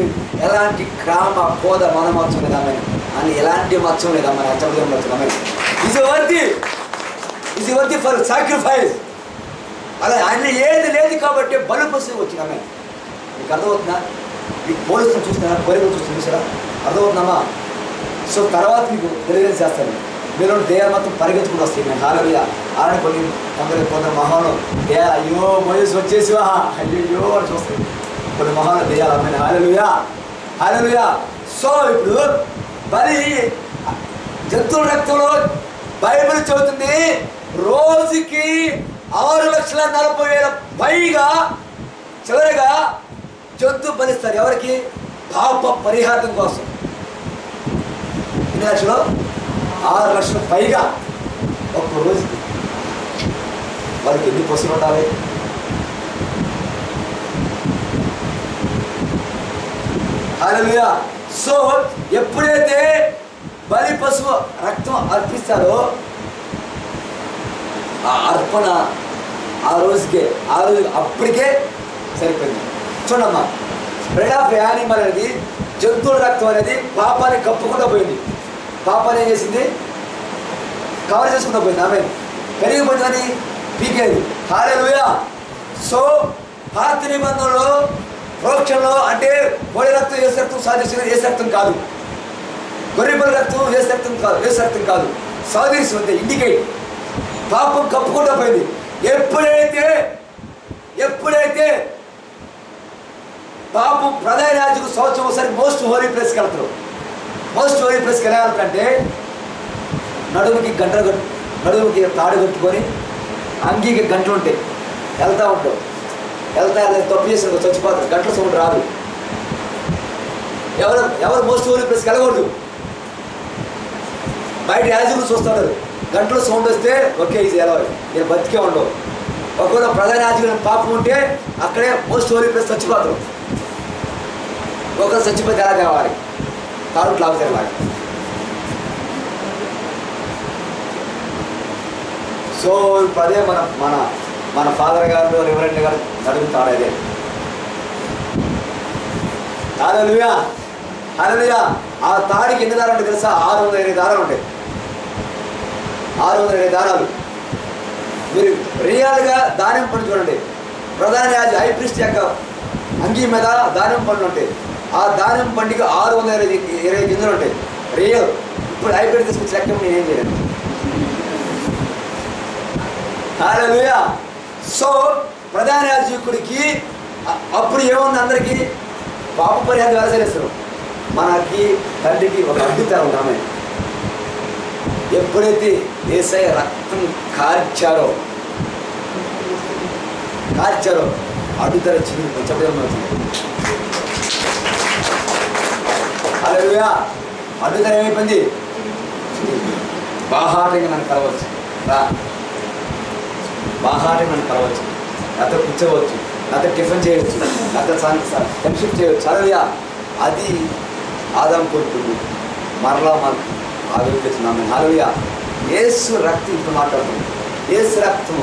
ఎలాంటి క్రామ కోద మన మచ్చం లేదమ్మ అని, ఎలాంటి మచ్చం లేదమ్మ, అచ్చబడి మచ్చమ్మ. Is worthy for sacrifice. అలా ఆయన ఏది లేదు కాబట్టి బలు పశువు వచ్చిందమ్మ. మీకు అర్థమవుతుందా? మీకు పోలీసులు చూస్తున్నారా, బలిని చూస్తుంది చూసారా? అర్థమవుతుందమ్మా? సో తర్వాత మీకు డెలివరీ చేస్తాను. మీరు దేయాలు మొత్తం పరిగెత్తుకుని వస్తాయి. నేను హల్లెలూయా. అలానే కొందరు మహాను దేయాలు, అయ్యో మోయేసు వచ్చేసివా, అయ్యో అని చూస్తాయి. కొన్ని మహాను దేయాలు అమ్మాయి. హల్లెలూయా, హల్లెలూయా. సో ఇప్పుడు బలి జంతువుల రక్తంలో బైబిల్ చెబుతుంది రోజుకి 6,40,000 పైగా చివరిగా జంతువు బలిస్తారు. ఎవరికి? పాప పరిహారం కోసం. ఎన్ని లక్షలు? 6 లక్షల పైగా ఒక్క రోజుకి. వాళ్ళకి ఎన్ని పశువులు ఉండాలి? హల్లెలూయా. సో ఎప్పుడైతే బలి పశువు రక్తం అర్పిస్తారో ఆ అర్పణ ఆ రోజుకే, ఆ రోజు అప్పటికే సరిపోయింది. చూడమ్మా, బ్లడ్ ఆఫ్ యానిమల్ అనేది, జంతువుల రక్తం అనేది పాపాన్ని కప్పుకుంటూ పోయింది. పాపాన్ని ఏం చేసింది? కవర్ చేసుకుంటూ పోయింది. ఆమె పెరిగిపోయిందని పీకేది. హల్లెలూయా. సో పాత నిబంధనలో ప్రోక్షణలో అంటే కోడి రక్తం ఏసు రక్తం సాధించిన ఏసు రక్తం కాదు, గొర్రెల రక్తం ఏసు రక్తం కాదు, ఏసు రక్తం కాదు, సాధిస్తుంది ఇండికేట్. పాపం కప్పుకుంటూ పోయింది. ఎప్పుడైతే పాపం ప్రధాన యాజకుడు సంవత్సరం ఒకసారి మోస్ట్ హోలీ ప్లేస్కి వెళ్తారు. మోస్ట్ హోలీ ప్లేస్కి ఎలా వెళ్తారంటే నడుముకి తాడు కట్టుకొని అంగీకి గంటలు ఉంటాయి, వెళ్తూ ఉంటావు. వెళ్తా తప్పు చేసిన చచ్చిపోతారు, గంటల సౌండ్ రాదు. ఎవరు మోస్ట్ హోలీ ప్లేస్కి వెళ్ళకూడదు. బయట యాజకులు చూస్తున్నారు, గంటలో సౌండ్ వస్తే ఓకే ఇది ఎలా నేను బతికే ఉండవు. ఒకవేళ ప్రధాన యాజకులు పాపం ఉంటే అక్కడే మోస్ట్ హోలీ ప్లేస్ చచ్చిపోతారు. ఒకరు చచ్చిపోతే ఎలా తేవాలి? తాడు లాగుతారు లాగా. సో ఇప్పుడు అదే మన ఫాదర్ గారు రెవరెండ్ గారు అడుగుతాడు అదే. హల్లెలూయా, హల్లెలూయా. ఆ తాడికి ఎన్ని దారాలు ఉంటాయి తెలుసా? 620 దారాలు ఉంటాయి. 620 దారాలు. మీరు రియల్గా దానిమ్మ పండు చూడండి. ప్రధాన హై ప్రీస్ట్ యొక్క అంగీ మీద దానిమ్మ పండ్లు ఉంటాయి. ఆ దానిమ్మ పండుగ 620 గింజలు ఉంటాయి రియల్. ఇప్పుడు హైబ్రిడ్ తీసుకొచ్చి లెక్క నేనేం చేయను. హల్లెలూయా. సో ప్రధాన యాజకుడికి అప్పుడు ఏముంది? అందరికీ పాప పరిహారం ఎలా చేస్తారు? మనకి తండ్రికి ఒక అడ్డుతరం ఆమె. ఎప్పుడైతే యేసయ్య రక్తం కార్చారో అడ్డుతర చిన్న చెప్పడం. హల్లెలూయా. అడ్డుతర ఏమైపోయింది? బాహాటంగా నన్ను కలవచ్చు, బాహాటంగా నన్ను కలవచ్చు, నాతో కూర్చోవచ్చు, నాతో టిఫిన్ చేయవచ్చు, నాతో ఫ్రెండ్షిప్ చేయవచ్చు. హల్లెలూయా. అది ఆదాం కోరుకుంది, మరలా మనకు ఆలోచిస్తున్నాము. హల్లెలూయా. యేసు రక్తం ఇప్పుడు మాట్లాడుతుంది. యేసు రక్తం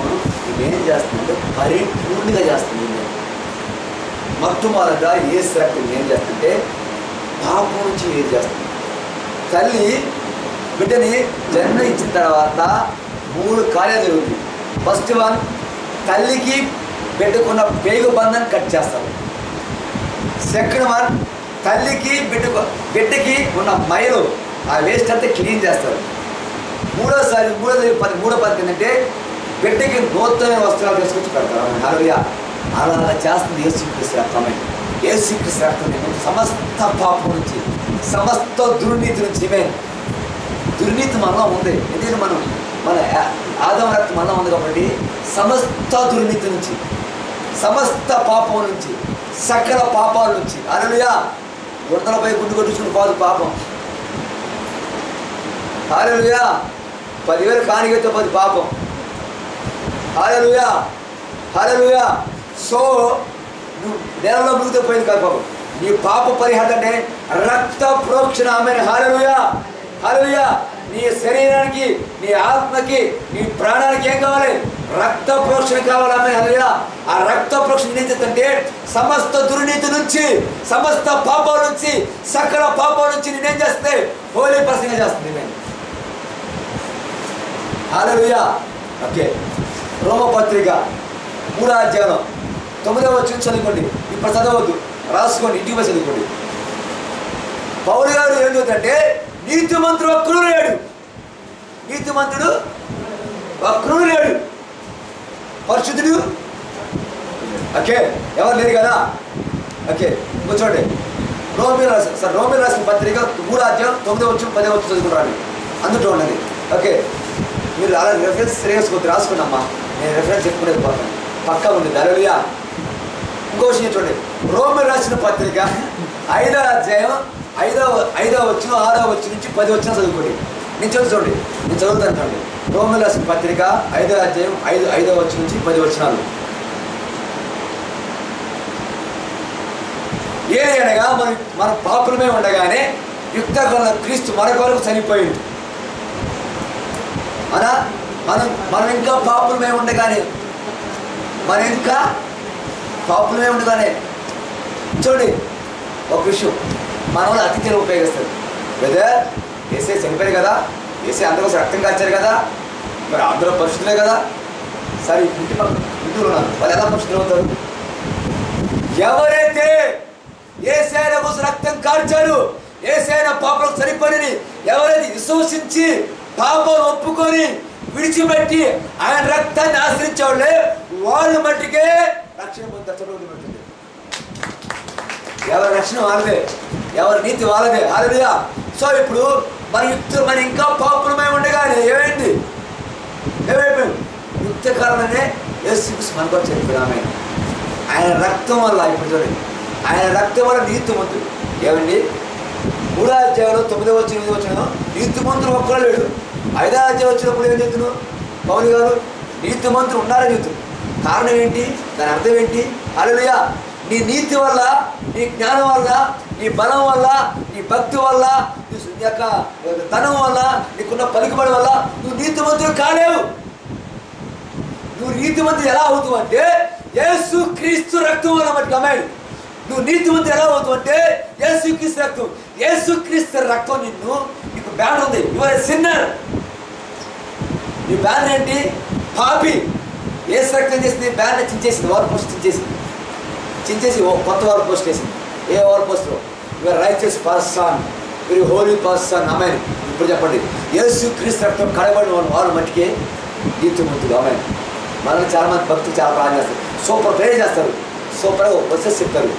ఏం చేస్తుందంటే పరిపూర్ణంగా చేస్తుంది. మొట్టమొదట యేసు రక్తం ఏం చేస్తుంటే పాపం నుంచి ఏం చేస్తుంది? తల్లి బిడ్డని జన్మ ఇచ్చిన తర్వాత 3 కార్యాలు జరుగుతుంది. ఫస్ట్ వన్, తల్లికి బిడ్డకున్న పేగు బంధాన్ని కట్ చేస్తారు. సెకండ్ వన్, తల్లికి బిడ్డకి ఉన్న మైలు ఆ వేస్ట్ అంతా క్లీన్ చేస్తారు. మూడో పద్ధతి ఏంటంటే బిడ్డకి నూతన వస్త్రాలు తీసుకొచ్చి పెడతారు. హల్లెలూయా. అలా చేస్తుంది యేసుక్రీస్తు రక్తమే. యేసుక్రీస్తు రక్తం సమస్త పాపం నుంచి, సమస్త దుర్నీతి నుంచి. దుర్నీతి మనలో ఉంది. ఎందుకంటే మన ఆదాము రక్తం మనలో ఉంది కాబట్టి సమస్త దుర్నీతి నుంచి, సమస్త పాపం నుంచి, సకల పాపాల నుంచి. హల్లెలూయా. గుర్తలపై గుండు కొట్టించుకుని కాదు పాపం. హల్లెలూయా. 10,000 కానిగైతే 10 పాపం. హల్లెలూయా హల్లెలూయా. సో నువ్వు నేలలో మునిగితే పోయింది కాదు బాబు, నీ పాప పరిహారం అంటే రక్త ప్రోక్షణ. ఆమేన్ హల్లెలూయా హల్లెలూయా. నీ శరీరానికి, నీ ఆత్మకి, నీ ప్రాణానికి ఏం కావాలి? రక్త ప్రోక్షణ కావాలి. ఆమేన్ హల్లెలూయా. ఆ రక్త ప్రోక్షణ ఏం చేస్తుంటే సమస్త దుర్నీతి నుంచి, సమస్త పాపాల నుంచి, సకల పాపాల నుంచి నేనేం చేస్తుంది? హోలీ పర్సన్గా చేస్తుంది. నేను హల్లెలూయా. ఓకే, రోమపత్రిక 3వ అధ్యాయం 9వ వచనం చదువుకోండి. ఇప్పుడు చదవద్దు, రాసుకోండి, ఇంటికి పోయి చదువుకోండి. పౌలు గారు ఏం చెబుతుంటే నీతిమంతుడు ఒక్కడు లేడు, నీతిమంతుడు ఒక్కడు లేడు, పరిశుద్ధుడు ఓకే ఎవరు లేరు కదా. ఓకే కూర్చోండి. రోమియోలు రాసిన పత్రిక 3వ అధ్యాయం 9వ వచనం 10వ వచనం చదువుకుంటాను, అందులో ఉన్నది. ఓకే, మీరు అలా రెఫరెన్స్ శ్రేయస్కొద్దు రాసుకున్నామ్మా, నేను రెఫరెన్స్ చెప్పుకునేది పోతాను, పక్కా ఉంది. హల్లెలూయా. ఇంకో విషయం చూడండి, రోమియోలు రాసిన పత్రిక 5వ అధ్యాయం 5వ వచనం 6వ వచనం నుంచి 10వ వచనం చదువుకోండి. నేను చూడండి, నేను చదువుతాను చూడండి. రోమియోలు రాసిన పత్రిక 5వ అధ్యాయం 5వ వచనం నుంచి 10 వచనాలు. ఏది అనగా మన పాపులమే ఉండగానే యుక్తకాల క్రీస్తు మన కొరకు చనిపోయింది. మనం ఇంకా పాపులమే ఉండగానే, చూడండి ఒక విషయం, మన వాళ్ళు అతి తెలివి ఉపయోగిస్తారు. బ్రదర్ ఏసే చనిపోయారు కదా, ఏసే అందరూ రక్తం కాల్చారు కదా, మరి అందరూ పరిశుద్ధులే కదా. సరే ఇంటి పక్కన హిందువులు ఉన్నారు, వాళ్ళు ఎలా పరిశుద్ధులు అవుతారు? ఎవరైతే ఏసైన కోసం రక్తం కార్చారు, ఏసైన పాపలకు సరిపడిని ఎవరైతే విశ్వసించి పాపాలు ఒప్పుకొని విడిచిపెట్టి ఆయన రక్తాన్ని ఆశ్రయించే వాళ్ళే వాళ్ళు మట్టికే రక్షణ పొందుతారు. చదువుతుంది, ఎవరి రక్షణ వాళ్ళదే, ఎవరి నీతి వాళ్ళదే. హల్లెలూయా. సో ఇప్పుడు మన ఇంకా పాపులమై ఉండగానే ఏమైంది? యుక్త కారణమే యేసు మనకు వచ్చారు. ఆయన రక్తం వల్ల, ఇప్పుడు చూడండి, ఆయన రక్తం వల్ల నీతిమంతుడు. ఏమండి 3వ అధ్యాయంలో 9వ వచనం 8వ వచనం నీతిమంతుడు ఒక్కడు లేడు. 5వ అధ్యాయం వచ్చినప్పుడు ఏం చెప్తున్నావు పౌలు గారు? నీతిమంతుడు ఉన్నారని చెప్తున్నాడు. కారణం ఏంటి? దాని అర్థం ఏంటి? హల్లెలూయా. నీ నీతి వల్ల, నీ జ్ఞానం వల్ల, నీ బలం వల్ల, నీ భక్తి వల్ల, నీ యొక్క ధనం వల్ల, నీకున్న పలుకుబడి వల్ల నువ్వు నీతిమంతుడు కాలేవు. నువ్వు నీతిమంతుడు ఎలా అవుతావు అంటే యేసు క్రీస్తు రక్తం వల్ల మట్టి కమాడు. నువ్వు నీతిమంతుడు ఎలా అవుతావు అంటే యేసు క్రీస్తు రక్తం. యేసు క్రీస్తు రక్తం నీకు బ్యానర్ ఉంది, యు ఆర్ ఎ సిన్నర్. నీ బ్యానర్ ఏంటి? పాపి. యేసు రక్తం చేసింది బ్యానర్ చించేసింది, వాల్ పోస్ట్ చించేసి కొత్త వాల్ పోస్ట్ వేసింది. ఏ wall post? You are righteous person, very holy person. ఆమేన్. ఇప్పుడు చెప్పండి, యేసు క్రీస్తు రక్తం కడబడిన వాళ్ళు మట్టికే నీతిమంతులు. ఆమేన్. మనల్ని చాలా మంది భక్తులు చాలా ప్రాణం చేస్తారు, సూపర్ ప్రే చేస్తారు, సూపర్గా వచ్చేసి చెప్తారు.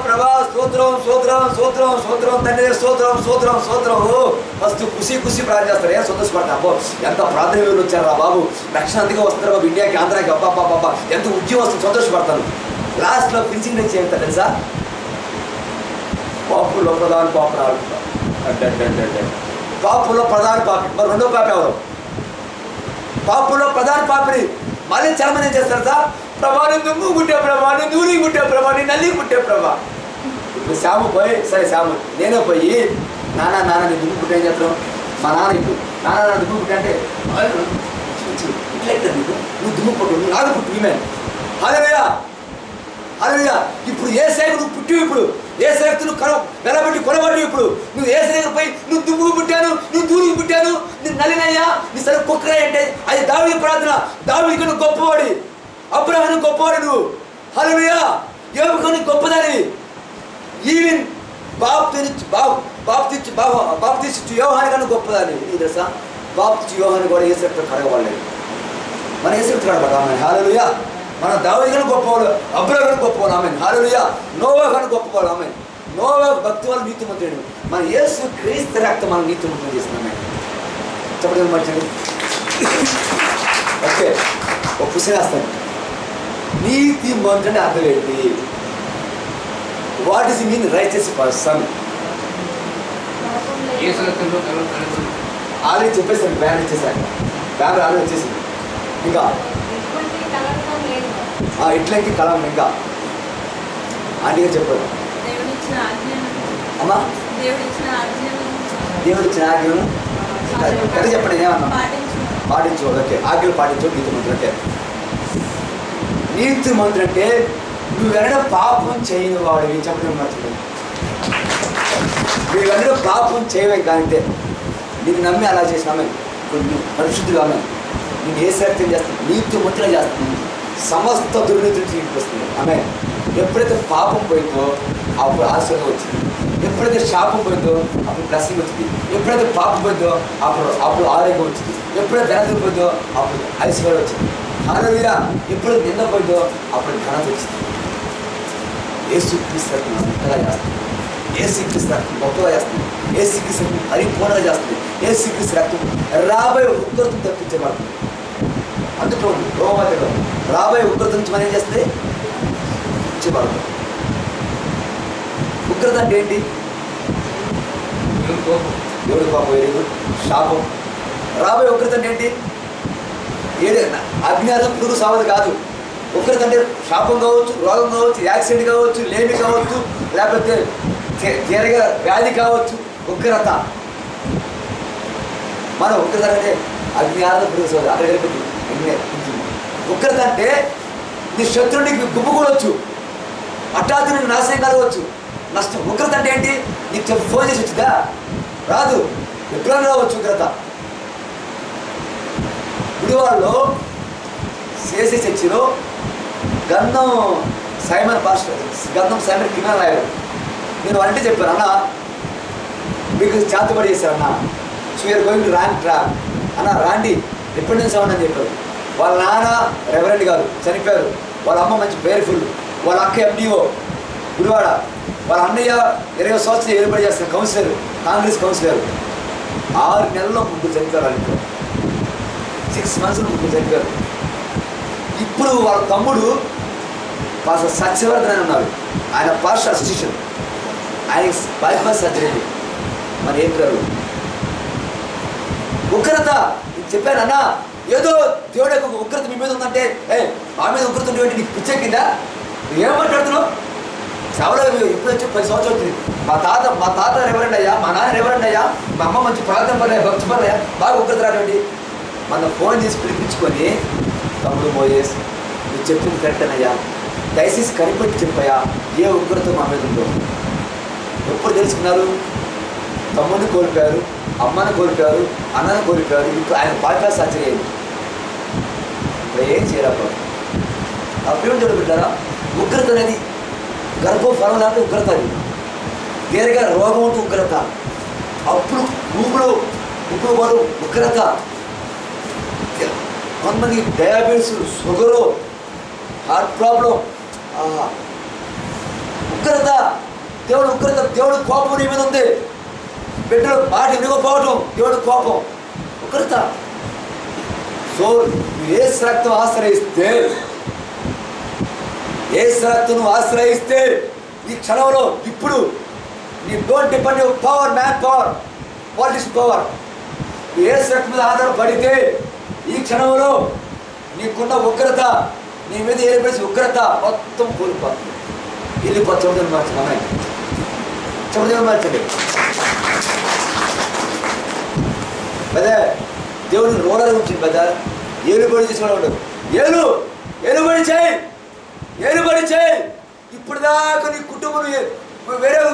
ప్రభా స్తోత్రం స్తోత్రం స్తోత్రం స్తోత్రం తండ్రి స్తోత్రం స్తోత్రం స్తోత్రం. ఫస్ట్ ఖుషి ప్రార్థన చేస్తారు. ఏం సంతోషపడతా, అబ్బో ఎంత ప్రార్థన వీళ్ళు వచ్చారు రా బాబు, రక్షణ అందుకే వస్తున్నారు బాబు, ఇండియాకి ఆంధ్రాకి, అబ్బా ఎంత ఉద్యమం వస్తుంది, సంతోషపడతాను. లాస్ట్లో ఫినిషింగ్ నుంచి ఏమిటో తెలుసా? పాపుల్లో ప్రధాన పాప అంటే పాపుల్లో ప్రధాన పాపి. మరి రెండో పాప ఎవరు? పాపుల్లో ప్రధాన పాపిని మళ్ళీ చాలా మంది ఏం చేస్తారు సార్? ప్రభా నువ్వు పుట్టే ప్రభా, నువ్వు దూరికి పుట్టే ప్రభా, నీ నల్లికి పుట్టే ప్రభా. ఇప్పుడు శ్యాము పోయి, సరే శ్యాము నేనే పోయి నాన్న నీ దుమ్ము పుట్టే ఏం చెప్తాను? మా నాన్న ఇప్పుడు నాన్న దుమ్ము పుట్టే అంటే ఇట్లా నీకు, నువ్వు దుమ్ము పుట్టు, నువ్వు నాకు పుట్టు. ఈమె హల్లెలూయా హల్లెలూయా. ఇప్పుడు ఏ సేవకు నువ్వు పుట్టివు, ఇప్పుడు ఏ సేవకు నువ్వు వెలబట్టి కొనబడి, ఇప్పుడు నువ్వు ఏ సేవకు పోయి నువ్వు దుమ్ముకు పుట్టాను, నువ్వు దూరికి పుట్టాను, నేను నలినయ్యా, నీ సరే కుక్కరా అంటే అది దావీదు ప్రార్థన. దావీదు కన్నా గొప్పవాడి, అబ్రహాము గొప్పవాడు నువ్వు. హల్లెలూయా. యోబు కన్నా గొప్పదాని. ఈవెన్ బాప్తిచ్చు యోహాను కన్నా గొప్పదాని. ఇది తెలుసా? బాప్తిచ్చు యోహాను కూడా ఏ సేవకు కడగబడలేదు, మన ఏ సేవకు కడగబడ్డాము. హల్లెలూయా. మన దావీదు కన్నా గొప్పవాడు, అబ్రహాము కన్నా గొప్పవాడు. ఆమె హల్లెలూయా. నోవా కన్నా గొప్పవాడు. ఆమె నోవా భక్తి వల్ల నీతిమంతుడు. మన యేసు క్రీస్తు రక్తం మనం నీతిమంతులు చేస్తున్నామే. చెప్పడం మంచిది. ఓకే, ఒక క్వశ్చన్ వేస్తాను. నీతిమంతుడు అర్థం ఏంటి? What is mean righteous person? Already చెప్పేసాను, బ్యాన్ ఇచ్చేసాను, బ్యాన్ ఆల్రెడీ వచ్చేసింది. ఇంకా ఇట్లకి కలం ఇంకా ఆంటీగా చెప్పారు అమ్మా దేవుడిచ్చిన ఆజ్ఞను కదా చెప్పండి ఏమన్నా పాటించు. ఓకే, ఆజ్ఞలు పాటించు. నీతి మంత్రులు అంటే నువ్వెన్నడూ పాపం చేయని వాడివి చెప్పడం మర్చిపోయి. నువ్వెన్నడూ పాపం చేయవే కానితే నీకు నమ్మి అలా చేసినామే నువ్వు పరిశుద్ధిగా నేను ఏ సత్యం చేస్తాను నీతి మంత్రులు చేస్తుంది. సమస్త దుర్నీతిని తీసుకొస్తుంది. ఆమె ఎప్పుడైతే పాపం పోయిందో అప్పుడు ఆశీర్వాదం వచ్చింది. ఎప్పుడైతే శాపం పోయిందో అప్పుడు బ్లెస్సింగ్ వచ్చింది. ఎప్పుడైతే పాపం పోయిందో అప్పుడు ఆరోగ్యం వచ్చింది. ఎప్పుడైతే ధనత పోయిందో అప్పుడు ఐశ్వర్యం వచ్చింది. హల్లెలూయా. ఎప్పుడు నింద పోయిందో అప్పుడు ఘనత వచ్చింది. యేసుక్రీస్తు అంతగా చేస్తుంది. యేసుక్రీస్తు రక్తం గొప్పగా చేస్తుంది. యేసుక్రీస్తు పరిపూర్ణంగా చేస్తుంది. యేసుక్రీస్తు రక్తం రాబోయే ఉగ్రతను తప్పించబడుతుంది. అందులో రోమలో రాబోయే ఉగ్రత నుంచి మనం ఏం చేస్తే ఇచ్చబడుతుంది. ఉగ్రత అంటే ఏంటి? దేవుడి కోపం, శాపం. రాబోయే ఉగ్రత అంటే ఏంటి? ఏదైనా అజ్ఞానం పురుగు సావదు కాదు. ఉగ్రత అంటే శాపం కావచ్చు, రోగం కావచ్చు, యాక్సిడెంట్ కావచ్చు, లేమి కావచ్చు, లేకపోతే తీరగా వ్యాధి కావచ్చు. ఉగ్రత మన ఉగ్రత అంటే అజ్ఞానం పురుగు సావదు. అక్కడ వెళ్ళిపోతుంది. ఉగ్రత అంటే నీ శత్రువునికి గుమ్ముకూడవచ్చు, హఠాత్తు నీకు నాశనం కలగవచ్చు, నష్టం. ఉగ్రత అంటే ఏంటి? నీకు ఫోన్ చేసి వచ్చిందా? రాదు, ఎప్పుడైనా రావచ్చు ఉగ్రత. గుడివాడలో సిఎస్సి చర్చిలో గంధం సైమన్ కిరణ్ రాయారు. నేను అంటే చెప్పాను, అన్న మీకు చేతబడి చేశారన్న, so you're going to rank track అన్న, రాండి రిపెండెన్స్ అవ్వండి అని చెప్పారు. వాళ్ళ నాన్న రెవరెండ్ గారు చనిపోయారు. వాళ్ళ అమ్మ మంచి పేర్ఫుల్. వాళ్ళ అక్క ఎండిఓ గుడివాడ. వాళ్ళ అన్నయ్య 20 సంవత్సరాలు ఏర్పాటు చేస్తారు కౌన్సిలర్, కాంగ్రెస్ కౌన్సిలర్. 6 నెలల్లో ముగ్గురు చనిపోయారు. వాళ్ళు 6 months ముగ్గురు చనిపోయారు. ఇప్పుడు వాళ్ళ తమ్ముడు పాస్టర్ సత్యవర్ధన్ అని ఉన్నారు. ఆయన పాస్టర్ అసిస్టెంట్. ఆయన బైపాస్ సర్జరీ. మరి ఏం పేరు? ఉగ్రత. చెప్పాను అన్న, ఏదో దేవుడు యొక్క ఉగ్రత మీ మీద ఉందంటే మా మీద ఉగ్రత ఉండేవి నీకు పిచ్చెక్కిందా? ఏం మాట్లాడుతున్నావు? సేవలో ఎప్పుడు వచ్చి 10 సంవత్సరాలు వచ్చింది. మా తాత రెవరెండ్ అయ్యా, మా నాన్న రెవరెండ్ అయ్యా, మా అమ్మ మంచి ప్రార్థన పడయ్యా, భక్తి పడయ్యా, బాగా ఉగ్రత రావండి. మన ఫోన్ చేసి పిలిపించుకొని, తమ్ముడు మోయేస్ నువ్వు చెప్పింది కరెక్ట్ అయ్యా, దయచేసి కనిపెట్టి చెప్పయ్యా ఏ ఉగ్రత మా మీద ఉందో. ఎప్పుడు తెలుసుకున్నారు? తమ్ముడిని కోల్పోయారు, అమ్మని కోల్పోయారు, అన్నని కోల్పోయారు. ఇప్పుడు ఆయన పాడ్కాస్ట్ సర్జరీ అయింది. ఇప్పుడు ఏం చేయాలి? అప్పుడు చూడబెట్టారా? ఉగ్రత అనేది గర్భఫలం లాంటి ఉగ్రత. అది వేరేగా రోగం ఉంటే ఉగ్రత. అప్పుడు ఇప్పుడు వాడు ఉగ్రత. కొంతమంది డయాబెటీస్, షుగరు, హార్ట్ ప్రాబ్లం, ఉగ్రత. దేవుడు కోపం నీ మీద ఉంది. బిడ్డలు మాట వినకపోవడం దేవుడు కోపం, ఉగ్రత. సో యేసు రక్తం ఆశ్రయిస్తే ఈ క్షణంలో ఇప్పుడు నీ don't depend your power, man power, politics power. యేసు రక్తం మీద ఆధారపడితే ఈ క్షణంలో నీకున్న ఉగ్రత, నీ మీద ఏర్పడిన ఉగ్రత మొత్తం కోల్పోతుంది. వెళ్ళిపోతుంది. మార్చండి, చెమటలు మార్చండి. పెద్ద దేవుడిని రోలర్ ఉంచింది. పెద్ద ఏలుబడి చేసేవాడు ఉండదు. ఏలుబడి చేయి. ఇప్పుడు దాకా నీ కుటుంబం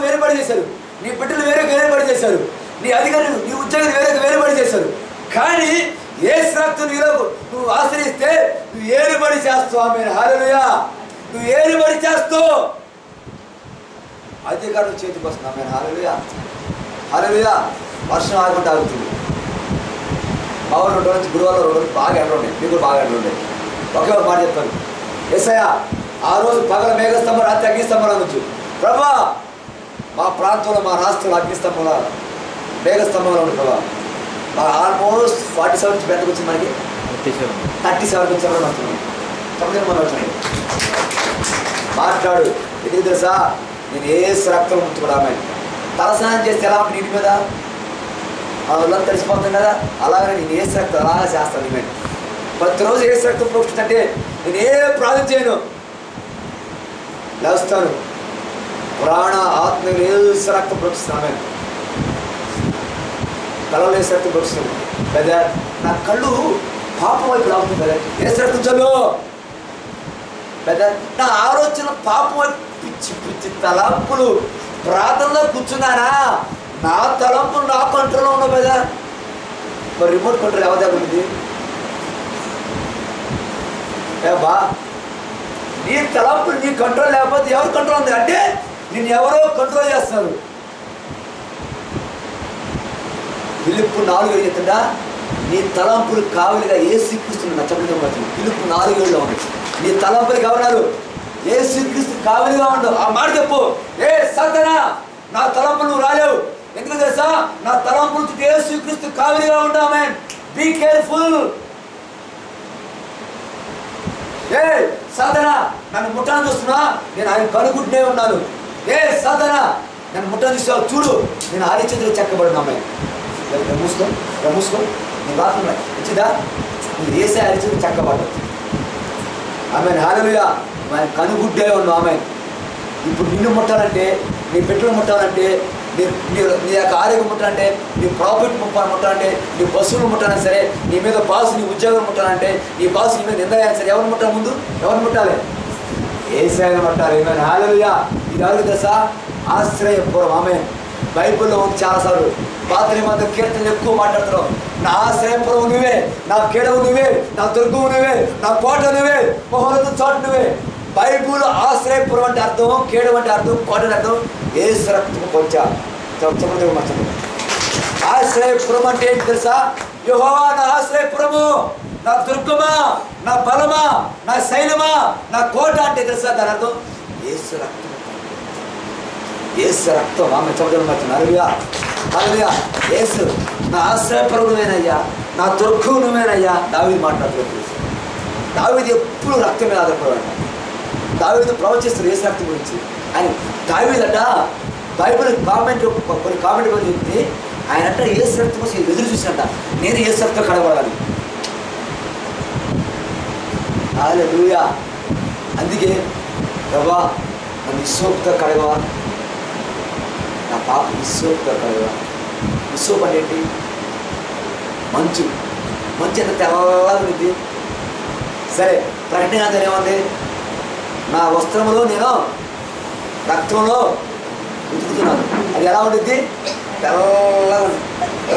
వేరుబడి చేశారు, నీ బిడ్డలు వేరుబడి చేశారు, నీ అధికారులు, నీ ఉద్యోగులు వేరుబడి చేశారు. కానీ యేసు రక్తం నీలో నువ్వు ఆశ్రయిస్తే నువ్వు ఏలుబడి చేస్తావు. ఆమేన్, హల్లెలూయా. నువ్వు ఏలుబడి చేస్తావు, అధికారం చేతికి వస్తుంది. ఆమేన్, హల్లెలూయా. వర్షం ఆగకుండా ఆగుతుంది. మా ఊరు 2 నుంచి గురువారం 2 రోజులు బాగా ఎండ ఉన్నాయి. మీకు బాగా ఎండ ఉన్నాయి. ఒకే ఒక మాట చెప్తాను. యేసయ్య ఆ రోజు పగల మేఘస్తంభం, రాత్రి అగ్నిస్తంభం అనొచ్చు. ప్రభా మా ప్రాంతంలో, మా రాష్ట్రంలో అగ్నిస్తంభంలో, మేఘస్తంభంలో ఉంది. ప్రభా ఆల్మోస్ట్ 47 నుంచి బయటకు వచ్చింది. మనకి 37 నుంచి ఎవరైనా వస్తున్నాం. తొమ్మిది మనం వచ్చినాయి. మాట్లాడు. ఎందుకు తెలుసా? నేను యేసు రక్తం ఉంచుకోవడమే. తలస్నానం చేస్తే ఎలా నీటి మీద వాళ్ళంతా తెలిసిపోతుంది కదా, అలాగే నేను యేసు రక్తం అలా చేస్తాను. నేను ప్రతిరోజు ఏసు రక్తం ప్రోక్షిస్తుంటే నేను ఏ ప్రార్థన చేయను, లేస్తాను ప్రాణ ఆత్మ ఏసు రక్తం ప్రోక్షిస్తాను. కళలో ఏసు రక్తం ప్రోక్షిస్తాను కదా. నా కళ్ళు పాపం వైపు లాగుతుంది కదా, ఏసు రక్తం చల్లు కదా. నా ఆలోచన పాపం వైపు పిచ్చి పిచ్చి తలంపులు, ప్రార్థనలో కూర్చున్నానా, నా తలంపులు నా కంట్రోల్లో ఉన్నావు కదా. మరి రిమోట్ కంట్రోల్ ఎవరి దగ్గర ఉంది? బా నీ తలంపులు నీ కంట్రోల్ లేకపోతే ఎవరు కంట్రోల్ ఉంది అంటే నిన్ను ఎవరో కంట్రోల్ చేస్తున్నారు. పిలుపు 4 చెప్తుందా, నీ తలంపులు కావలిగా యేసుక్రీస్తు నచ్చబడి పిలుపు 4 ఉంది. నీ తలంపులు కావడాలు యేసుక్రీస్తు కావలిగా ఉండవు. ఆ మాట చెప్పు, ఏ సాతానా నా తలంపులు నువ్వు రాలేవు. ఎందుకు తెలుసా, నా తలంపులు యేసుక్రీస్తు కావలిగా ఉండవు. ఆమేన్. Be careful. ఏ సాతానా నన్ను ముట్టాన్ని చూస్తున్నా, నేను ఆయన కనుగుడ్డే ఉన్నాను. ఏ సాతానా నన్ను ముట్టాన్ని చూస్తావు, చూడు నేను ఆరిచేతులు చెక్కబడిన మూసుకో నీ బాత్రూమ్ ఇచ్చిదా, నువ్వు వేసే ఆరిచేతులు చెక్కబడ్డావు. ఆమె హల్లెలూయా. ఆయన కనుగుడ్డే ఉన్నావు. ఆమె ఇప్పుడు నిన్ను ముట్టాలంటే, నీ పెట్రోల్ ముట్టాలంటే, నీ యొక్క ఆరోగ్యం ముట్టాలంటే, నీ ప్రాఫిట్ ముట్టాలంటే, నీ బస్సులు ముట్టాలని సరే, నీ మీద బాసు నీ ఉద్యోగం ముట్టాలంటే, నీ బాసు నీ మీద నిందయాలి సరే, ఎవరు ముట్టాలి? ముందు ఎవరు ముట్టాలి? యేసయ్యను ముట్టాలి. ఆమేన్. హల్లెలూయా. ఇది ఎవరికి తెలుసా? ఆశ్రయపురం. ఆమె బైబిల్లో చాలాసార్లు పాత నిబంధన కీర్తనలు ఎక్కువ మాట్లాడుతున్నావు. నా ఆశ్రయపురం నువ్వే, నా కేడవు నువ్వే, నా దుర్గము నువ్వే, నా కోట నువ్వే, మహోన్నత చోటు నువ్వే. బైబుల్ ఆశ్రయపురం అంటే అర్థం, కేడు అంటే అర్థం, కోట అంటే అర్థం యేసు రక్తము పొంచా. ఆశ్రయపురం అంటే ఏంటి తెలుసా? యెహోవా నా ఆశ్రయపురము, నా దుర్గమా, నా బలమా, నా శైలమా, నా కోట అంటే తెలుసా దాని అర్థం యేసు రక్తం. యేసు రక్తం. ఆమె చదువు హల్లెలూయా. హల్లెలూయా. యేసు నా ఆశ్రయపురం నువ్వేనయ్యా, నా దుర్గం నువ్వేనయ్యా. దావీదు మాట్లాడుతున్నాడు. దావీదు ఎప్పుడు రక్తం మీద ఆధారపడాడు. దావీదు ప్రవచిస్తారు యేసు రక్తం గురించి. ఆయన దావీదు అంట బైబిల్ కామెంట్ కొన్ని కామెంట్ గురించి చెప్తే ఆయన అంట యేసు రక్తం కోసం ఎదురు చూసినట్ట, నేను యేసు రక్తం కడగబడాలి. హల్లెలూయా. అందుకే ప్రభా నన్ను విశ్వప్తో కడగవా, నా పాప విశ్వప్తో కడగవా. విశ్వప్ అంటే ఏంటి? మంచు. మంచు ఎంత తెల్లగా ఉంది. సరే, ప్రకటన ఏమంది? నా వస్త్రములో నేను రక్తంలో ఉతుకుతున్నాను. అది ఎలా ఉంటుంది? తెల్లగా ఉంటుంది.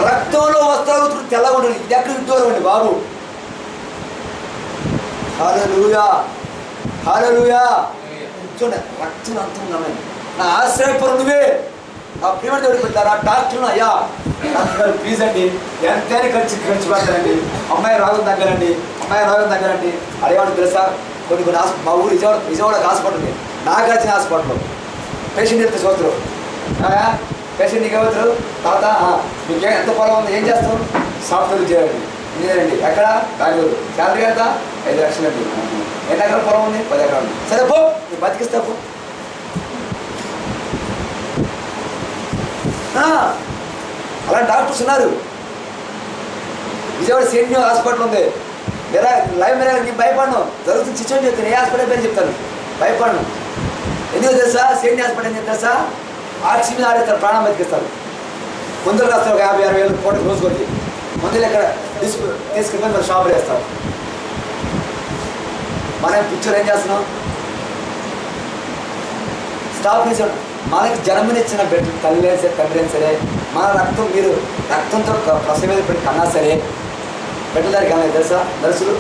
రక్తంలో వస్త్రాలు ఉతుకు తెల్లగా ఉంటుంది. ఇది ఎక్కడ దూరం అండి బాబు. హల్లెలూయా. హల్లెలూయా. చూడండి రక్తం అంత ఉందని. నా ఆశ్రయపురం నువ్వే. ఆ ప్రియమైన దేవుడికి పెట్టారా డాక్టర్లు? అయ్యా డాక్టర్ ప్లీజ్ అండి, ఎంతైనా ఖర్చు పెడతారండి, అమ్మాయి రోగం తగ్గరండి, అమ్మాయి రోగం తగ్గరండి. అడిగాడు తెలుసా, కొన్ని మా ఊరు విజయవాడ హాస్పిటల్ ఉంది, నాగార్జున హాస్పిటల్. పేషెంట్ ఎంత చూస్తారు, పేషెంట్ నీకు ఏమవుతారు? తర్వాత మీకు ఎంత పొలం ఉంది, ఏం చేస్తాం? సాఫ్ట్వేర్ చేయండి, ఇంజనీర్ అండి. ఎక్కడ? బెంగళూరు. శాలరీ ఎంత? 5 లక్షలు అండి. ఎన్ని ఎకరాల పొలం ఉంది? 10 ఎకరాలు. సరే పో, నీకు బతికిస్తా పో. అలాంటి డాక్టర్స్ ఉన్నారు. విజయవాడ సీనియర్ హాస్పిటల్ ఉంది. లైవ్ మీద నీకు భయపడను, జరుగుతుంది సిచ్యువేషన్ చెప్తాను. ఏ హాస్పిటల్ పేరు చెప్తాను, భయపడను. ఎందుకు తెలుసా? సీనియర్ హాస్పిటల్ ఏం తెలుసా? ఆక్సిజన్ మీద ఆడేస్తారు, ప్రాణం బతికిస్తారు. మందులు రాస్తారు, 50-60 వేలు కోటి రోజు కొట్టి మందులు ఎక్కడ తీసుకుని మరి షాపులు వేస్తారు. మనం పిక్చర్ ఏం చేస్తున్నాం? స్టాప్ చేసాడు. మనకి జన్మనిచ్చిన బిడ్డ తల్లి సరే తండ్రి అయినా సరే, మన రక్తం మీరు రక్తంతో ప్రసవ మీద పెట్టి కన్నా సరే పెట్టడానికి కన్నా తెలుసా? నర్సులు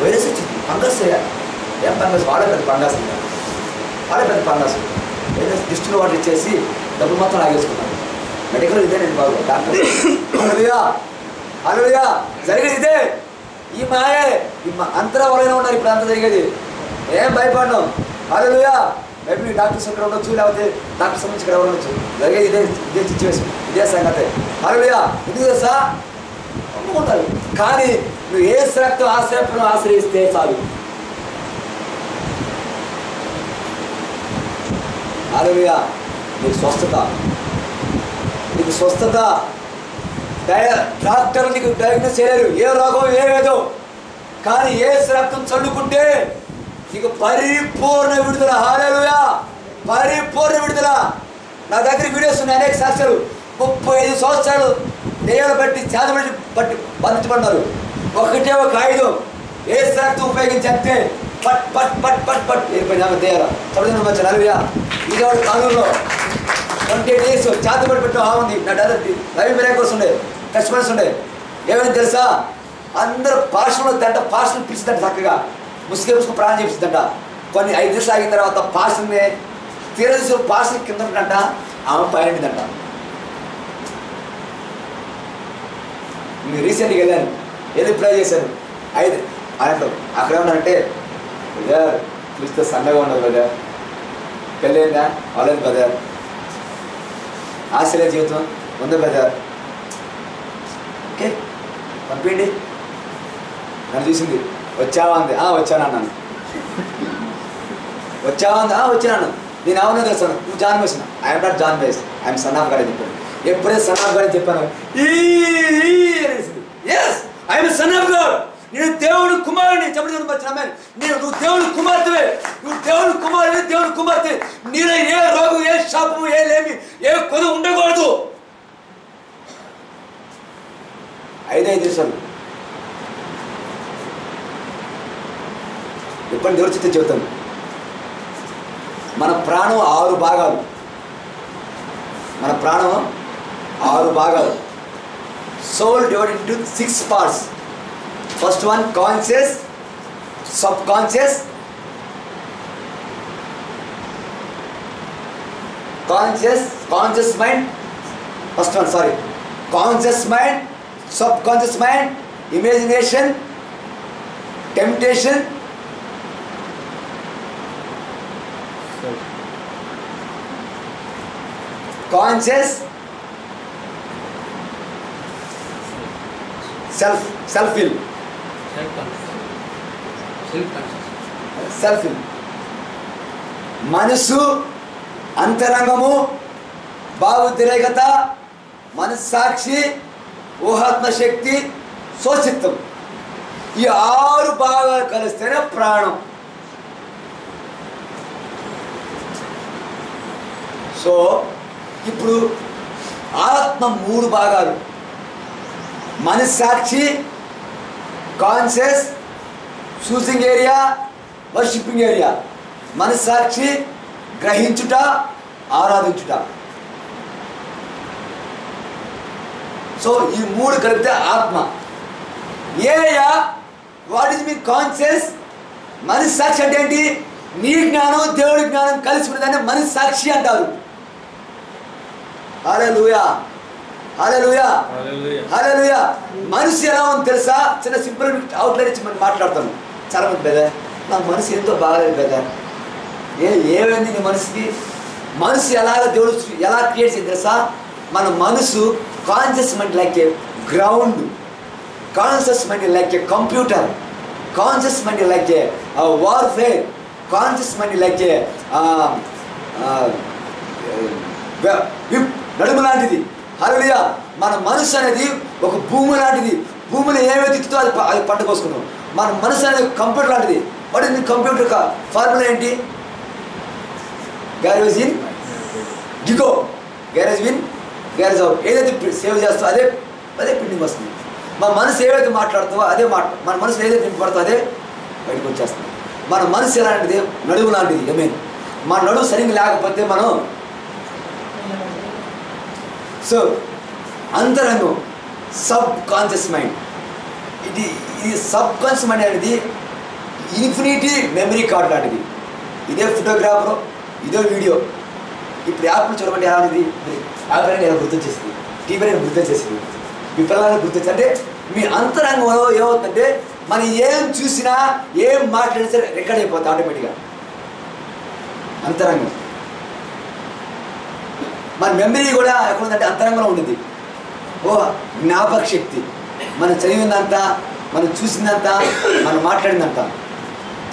వైరస్ వచ్చింది, ఫంగస్ ఏం ఫంగస్? వాడే పెద్ద ఫంగస్, వాడే పెద్ద ఫంగస్. వైరస్ డిస్టులు వాటర్ ఇచ్చేసి డబ్బులు మొత్తం లాగేసుకున్నాను. మెడికల్ ఇదే నేను బాగు డాక్టర్. హల్లెలూయా. హల్లెలూయా. జరిగేది ఇదే. ఈ మాయే అంతరా ఎవరైనా ఉన్నారు ఇప్పుడు అంతా జరిగేది. ఏం భయపడను. హల్లెలూయా. మేబీ డాక్టర్స్ ఇక్కడ ఉండొచ్చు, లేకపోతే డాక్టర్ సంబంధించి ఇక్కడ ఉండొచ్చు. జరిగేది ఇదే సిచ్యువేషన్, ఇదే సంగతే. హల్లెలూయా. ఎందుకు తెలుసా? అమ్ముకుంటారు. కానీ నువ్వు ఏ రక్తం ఆశ్రయపురం ఆశ్రయిస్తే చాలు. హల్లెలూయా. నీకు స్వస్థత, నీకు స్వస్థత. డాక్టర్ నీకు డయాగ్నోస్ చేయలేరు ఏ రోగం ఏదో, కానీ యేసు రక్తం చల్లుకుంటే నీకు పరిపూర్ణ విడుదల. హల్లెలూయా, పరిపూర్ణ విడుదల. నా దగ్గర వీడియోస్ ఉన్నాయి, అనేక సాక్ష్యాలు. 35 సంవత్సరాలు దెయ్యాలు బట్టి చేతబడి బట్టి బంధించబడ్డారు. ఒకటే ఒక ఆయుధం యేసు రక్తం ఉపయోగించి అంతే పట్ పట్ పట్ పట్ పట్ వెళ్ళిపోయినా దెయ్యాలు. చదువు వచ్చాను. హల్లెలూయా. విజయవాడ కాలంలో 28 days చేతబడి పెట్టడం ఉంది. నా డాక్టర్ లైవ్ మిరాకిల్స్ ఉండే, టెస్టిమనీస్ ఉండే. ఏమైనా తెలుసా, అందరూ పాస్టర్లు తంట, పాస్టర్లు పిలుస్తుందంట, చక్కగా ముస్లిమ్స్కు ప్రాణం చేపిస్తుందంట. కొన్ని 5 నిమిషాలు అయిన తర్వాత పాస్టర్ని తీరదీసి పాస్టర్ కింద ఉంటుందంట, ఆమె పైంటిందంట. మీరు రీసెంట్గా వెళ్ళి ప్రే చేశాను. 5 ఆయనతో అక్కడ ఏమన్నారంటే, బ్రదర్ చూస్తే సన్నగా ఉండదు బ్రదర్, పెళ్ళైందా అవ్వలేదు బ్రదర్, ఆశలే జీవితం ఉంది బ్రదర్, ఓకే పంపిండి. నన్ను చూసింది, వచ్చావా అంది. వచ్చాను అన్నాను. వచ్చావా అంది. వచ్చాను. నేను అవునా తెలుసాను, నువ్వు John base. I'm not John base, I'm son of God అని చెప్పాను. ఎప్పుడైతే సన్ ఆఫ్ గాడ్ అని చెప్పాను, yes I'm son of God, నేను దేవుడు కుమారుని చెప్పడం వచ్చిన. నువ్వు దేవుడు కుమార్తెవే, నువ్వు దేవుడు కుమారుని, దేవుడు కుమార్తె. నీలో ఏ రోగం, ఏ శాపము, ఏ లేమి, ఏ కొద ఉండకూడదు. 5 నిమిషాలు ఎప్పుడు దేవుడి చిత్తం చెబుతాను. మన ప్రాణం 6 భాగాలు. మన ప్రాణం 6 భాగాలు. Soul divided into 6 parts. First one conscious, subconscious, conscious mind. First one sorry, conscious mind, subconscious mind, imagination, temptation, conscious, self will. మనసు, అంతరంగము, భావోద్రేకత, మనస్సాక్షి, ఊహాత్మ శక్తి, స్వచిత్తం. ఈ 6 భాగాలు కలిస్తేనే ప్రాణం. సో ఇప్పుడు ఆత్మ 3 భాగాలు. మనస్సాక్షి, conscious, choosing area, worshipping area. మనస్సాక్షి గ్రహించుట, ఆరాధించుట. సో ఈ 3 కలిపితే ఆత్మ. Area what is me conscious. మనస్సాక్షి అంటే ఏంటి? నీ జ్ఞానం దేవుడి జ్ఞానం కలిసి ఉన్నదాన్ని మనస్సాక్షి అంటారు. హల్లెలూయా, హల్లెలూయా, హల్లెలూయా. మనసు ఎలా ఉంది తెలుసా? చిన్న సింపుల్ అవుట్లైన్ ఇచ్చి మనం మాట్లాడతాను. చాలా మంది బెదర్ నా మనసు ఎంతో బాగాలేదు బెదర్. ఏమైంది నీ మనసుకి? మనసు ఎలాగ దేవుడు ఎలా క్రియేట్ చేసి తెలుసా? మన మనసు కాన్షియస్ మైండ్ లైక్ ఏ గ్రౌండ్, కాన్షియస్ మైండ్ లైక్ ఏ కంప్యూటర్, కాన్షియస్ మైండ్ లైక్ ఏ వార్ఫేర్, కాన్షియస్ మైండ్ లైక్ ఏ నడుము లాంటిది. హల్లెలూయా. మన మనసు అనేది ఒక భూమి లాంటిది. భూమిలో ఏమైతే తిప్పుతో అది పంట కోసుకున్నాం. మన మనసు అనేది కంప్యూటర్ లాంటిది. వాట్ ఇస్ కంప్యూటర్ ఫార్ములా ఏంటి? Garbage in, GIGO, garbage in, garbage out. ఏదైతే సేవ్ చేస్తావో అదే ప్రింటింగ్ వస్తుంది. మన మనసు ఏవైతే మాట్లాడుతావో అదే మన మనసు ఏదైతే నింపబడుతుందో అదే బయటకు వచ్చేస్తుంది. మన మనసు ఎలాంటిది? నడుము లాంటిది. ఐ మన నడుము సరిగ్గా లేకపోతే మనం సో అంతరంగం సబ్ కాన్షియస్ మైండ్. ఇది సబ్ కాన్షియస్ మైండ్ అనేది ఇన్ఫినిటీ మెమరీ కార్డ్ లాంటిది. ఇదే ఫోటోగ్రాఫర్, ఇదే వీడియో. ఇప్పుడు యాప్లు చూడమంటే ఎలా ఉంది? యాప్ అనేది నేను గుర్తొచ్చేసింది, టీవీ అనేది గుర్తొచ్చేసింది, మీ పిల్లలని గుర్తొచ్చి. అంటే మీ అంతరంగంలో ఏమవుతుందంటే మనం ఏం చూసినా ఏం మాట్లాడినా సరే రికార్డ్ అయిపోతుంది ఆటోమేటిక్గా. అంతరంగం మన మెమరీ కూడా ఎక్కడ ఉందంటే అంతరంగంలో ఉంటుంది. జ్ఞాపక శక్తి, మనం చదివిందంతా, మనం చూసిందంతా, మనం మాట్లాడిందంతా.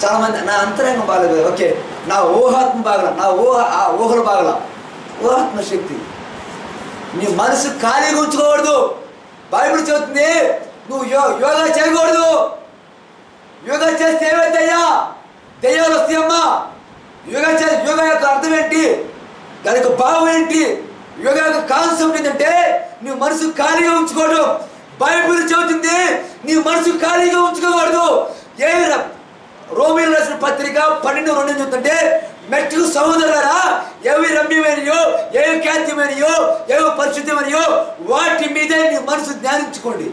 చాలామంది నా అంతరంగం బాగలేదు, ఓకే నా ఊహాత్మ బాగల, నా ఊహలు బాగల. ఊహాత్మ శక్తి. నీ మనసు ఖాళీగా ఉంచుకోకూడదు. బైబిల్ చెబుతుంది నువ్వు యోగా చేయకూడదు. యోగా చేస్తే ఏమైందయ్యా? దెయ్యాలు వస్తాయమ్మా. యోగా యొక్క అర్థం ఏంటి? దాని యొక్క భావం ఏంటి? యోగా యొక్క కాన్సెప్ట్ ఏంటంటే నీ మనసు ఖాళీగా ఉంచుకోవడం. బైబిల్ చెబుతుంది నీ మనసు ఖాళీగా ఉంచుకోకూడదు. రోమీయులకు రాసిన పత్రిక 12:2 చెబుతుంటే మెట్టు సహోదరులారా, ఏవి రమ్యమైనయో, ఏవి ఖ్యాతిమైనయో, ఏవి పరిశుద్ధమైనయో వాటి మీదే నీ మనసు ధ్యానించుకోండి.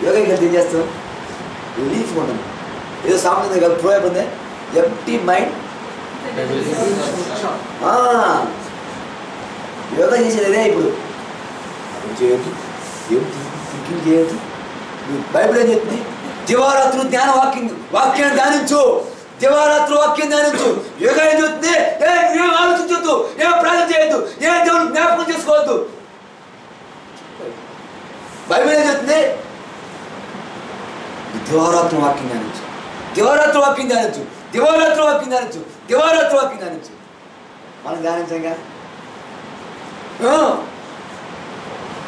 యోగా ఇంకా ఏం చేస్తాం? రిలీఫ్ ఉండదు. ఏదో సామాన్యంగా కాదు, ప్రో అయిపోయింది. Empty mind. యోగా చేసేది అదే. ఇప్పుడు చేయొద్దు, థింకింగ్ చేయొద్దు. బైబిల్ ఏం చెప్తుంది? దివారాత్రులు ధ్యాన వాక్యాన్ని ధ్యానించు. దివారాత్రులు వాక్యం ధ్యానించు. యోగా ఏం చెప్తుంది? ఏం ఆలోచించొద్దు, ఏం ప్రార్థన చేయొద్దు, ఏం దేవుడు జ్ఞాపకం చేసుకోవద్దు. బైబిల్ ఏం చెప్తుంది? దివారాత్రులు వాక్యం ధ్యానించు, దివారాత్రులు వాక్యం ధ్యానించు, దివారాత్రులు వాక్యం ధ్యానించు, దివారాత్రులు వాక్యం ధ్యానించు. మనం ధ్యానించాంగా.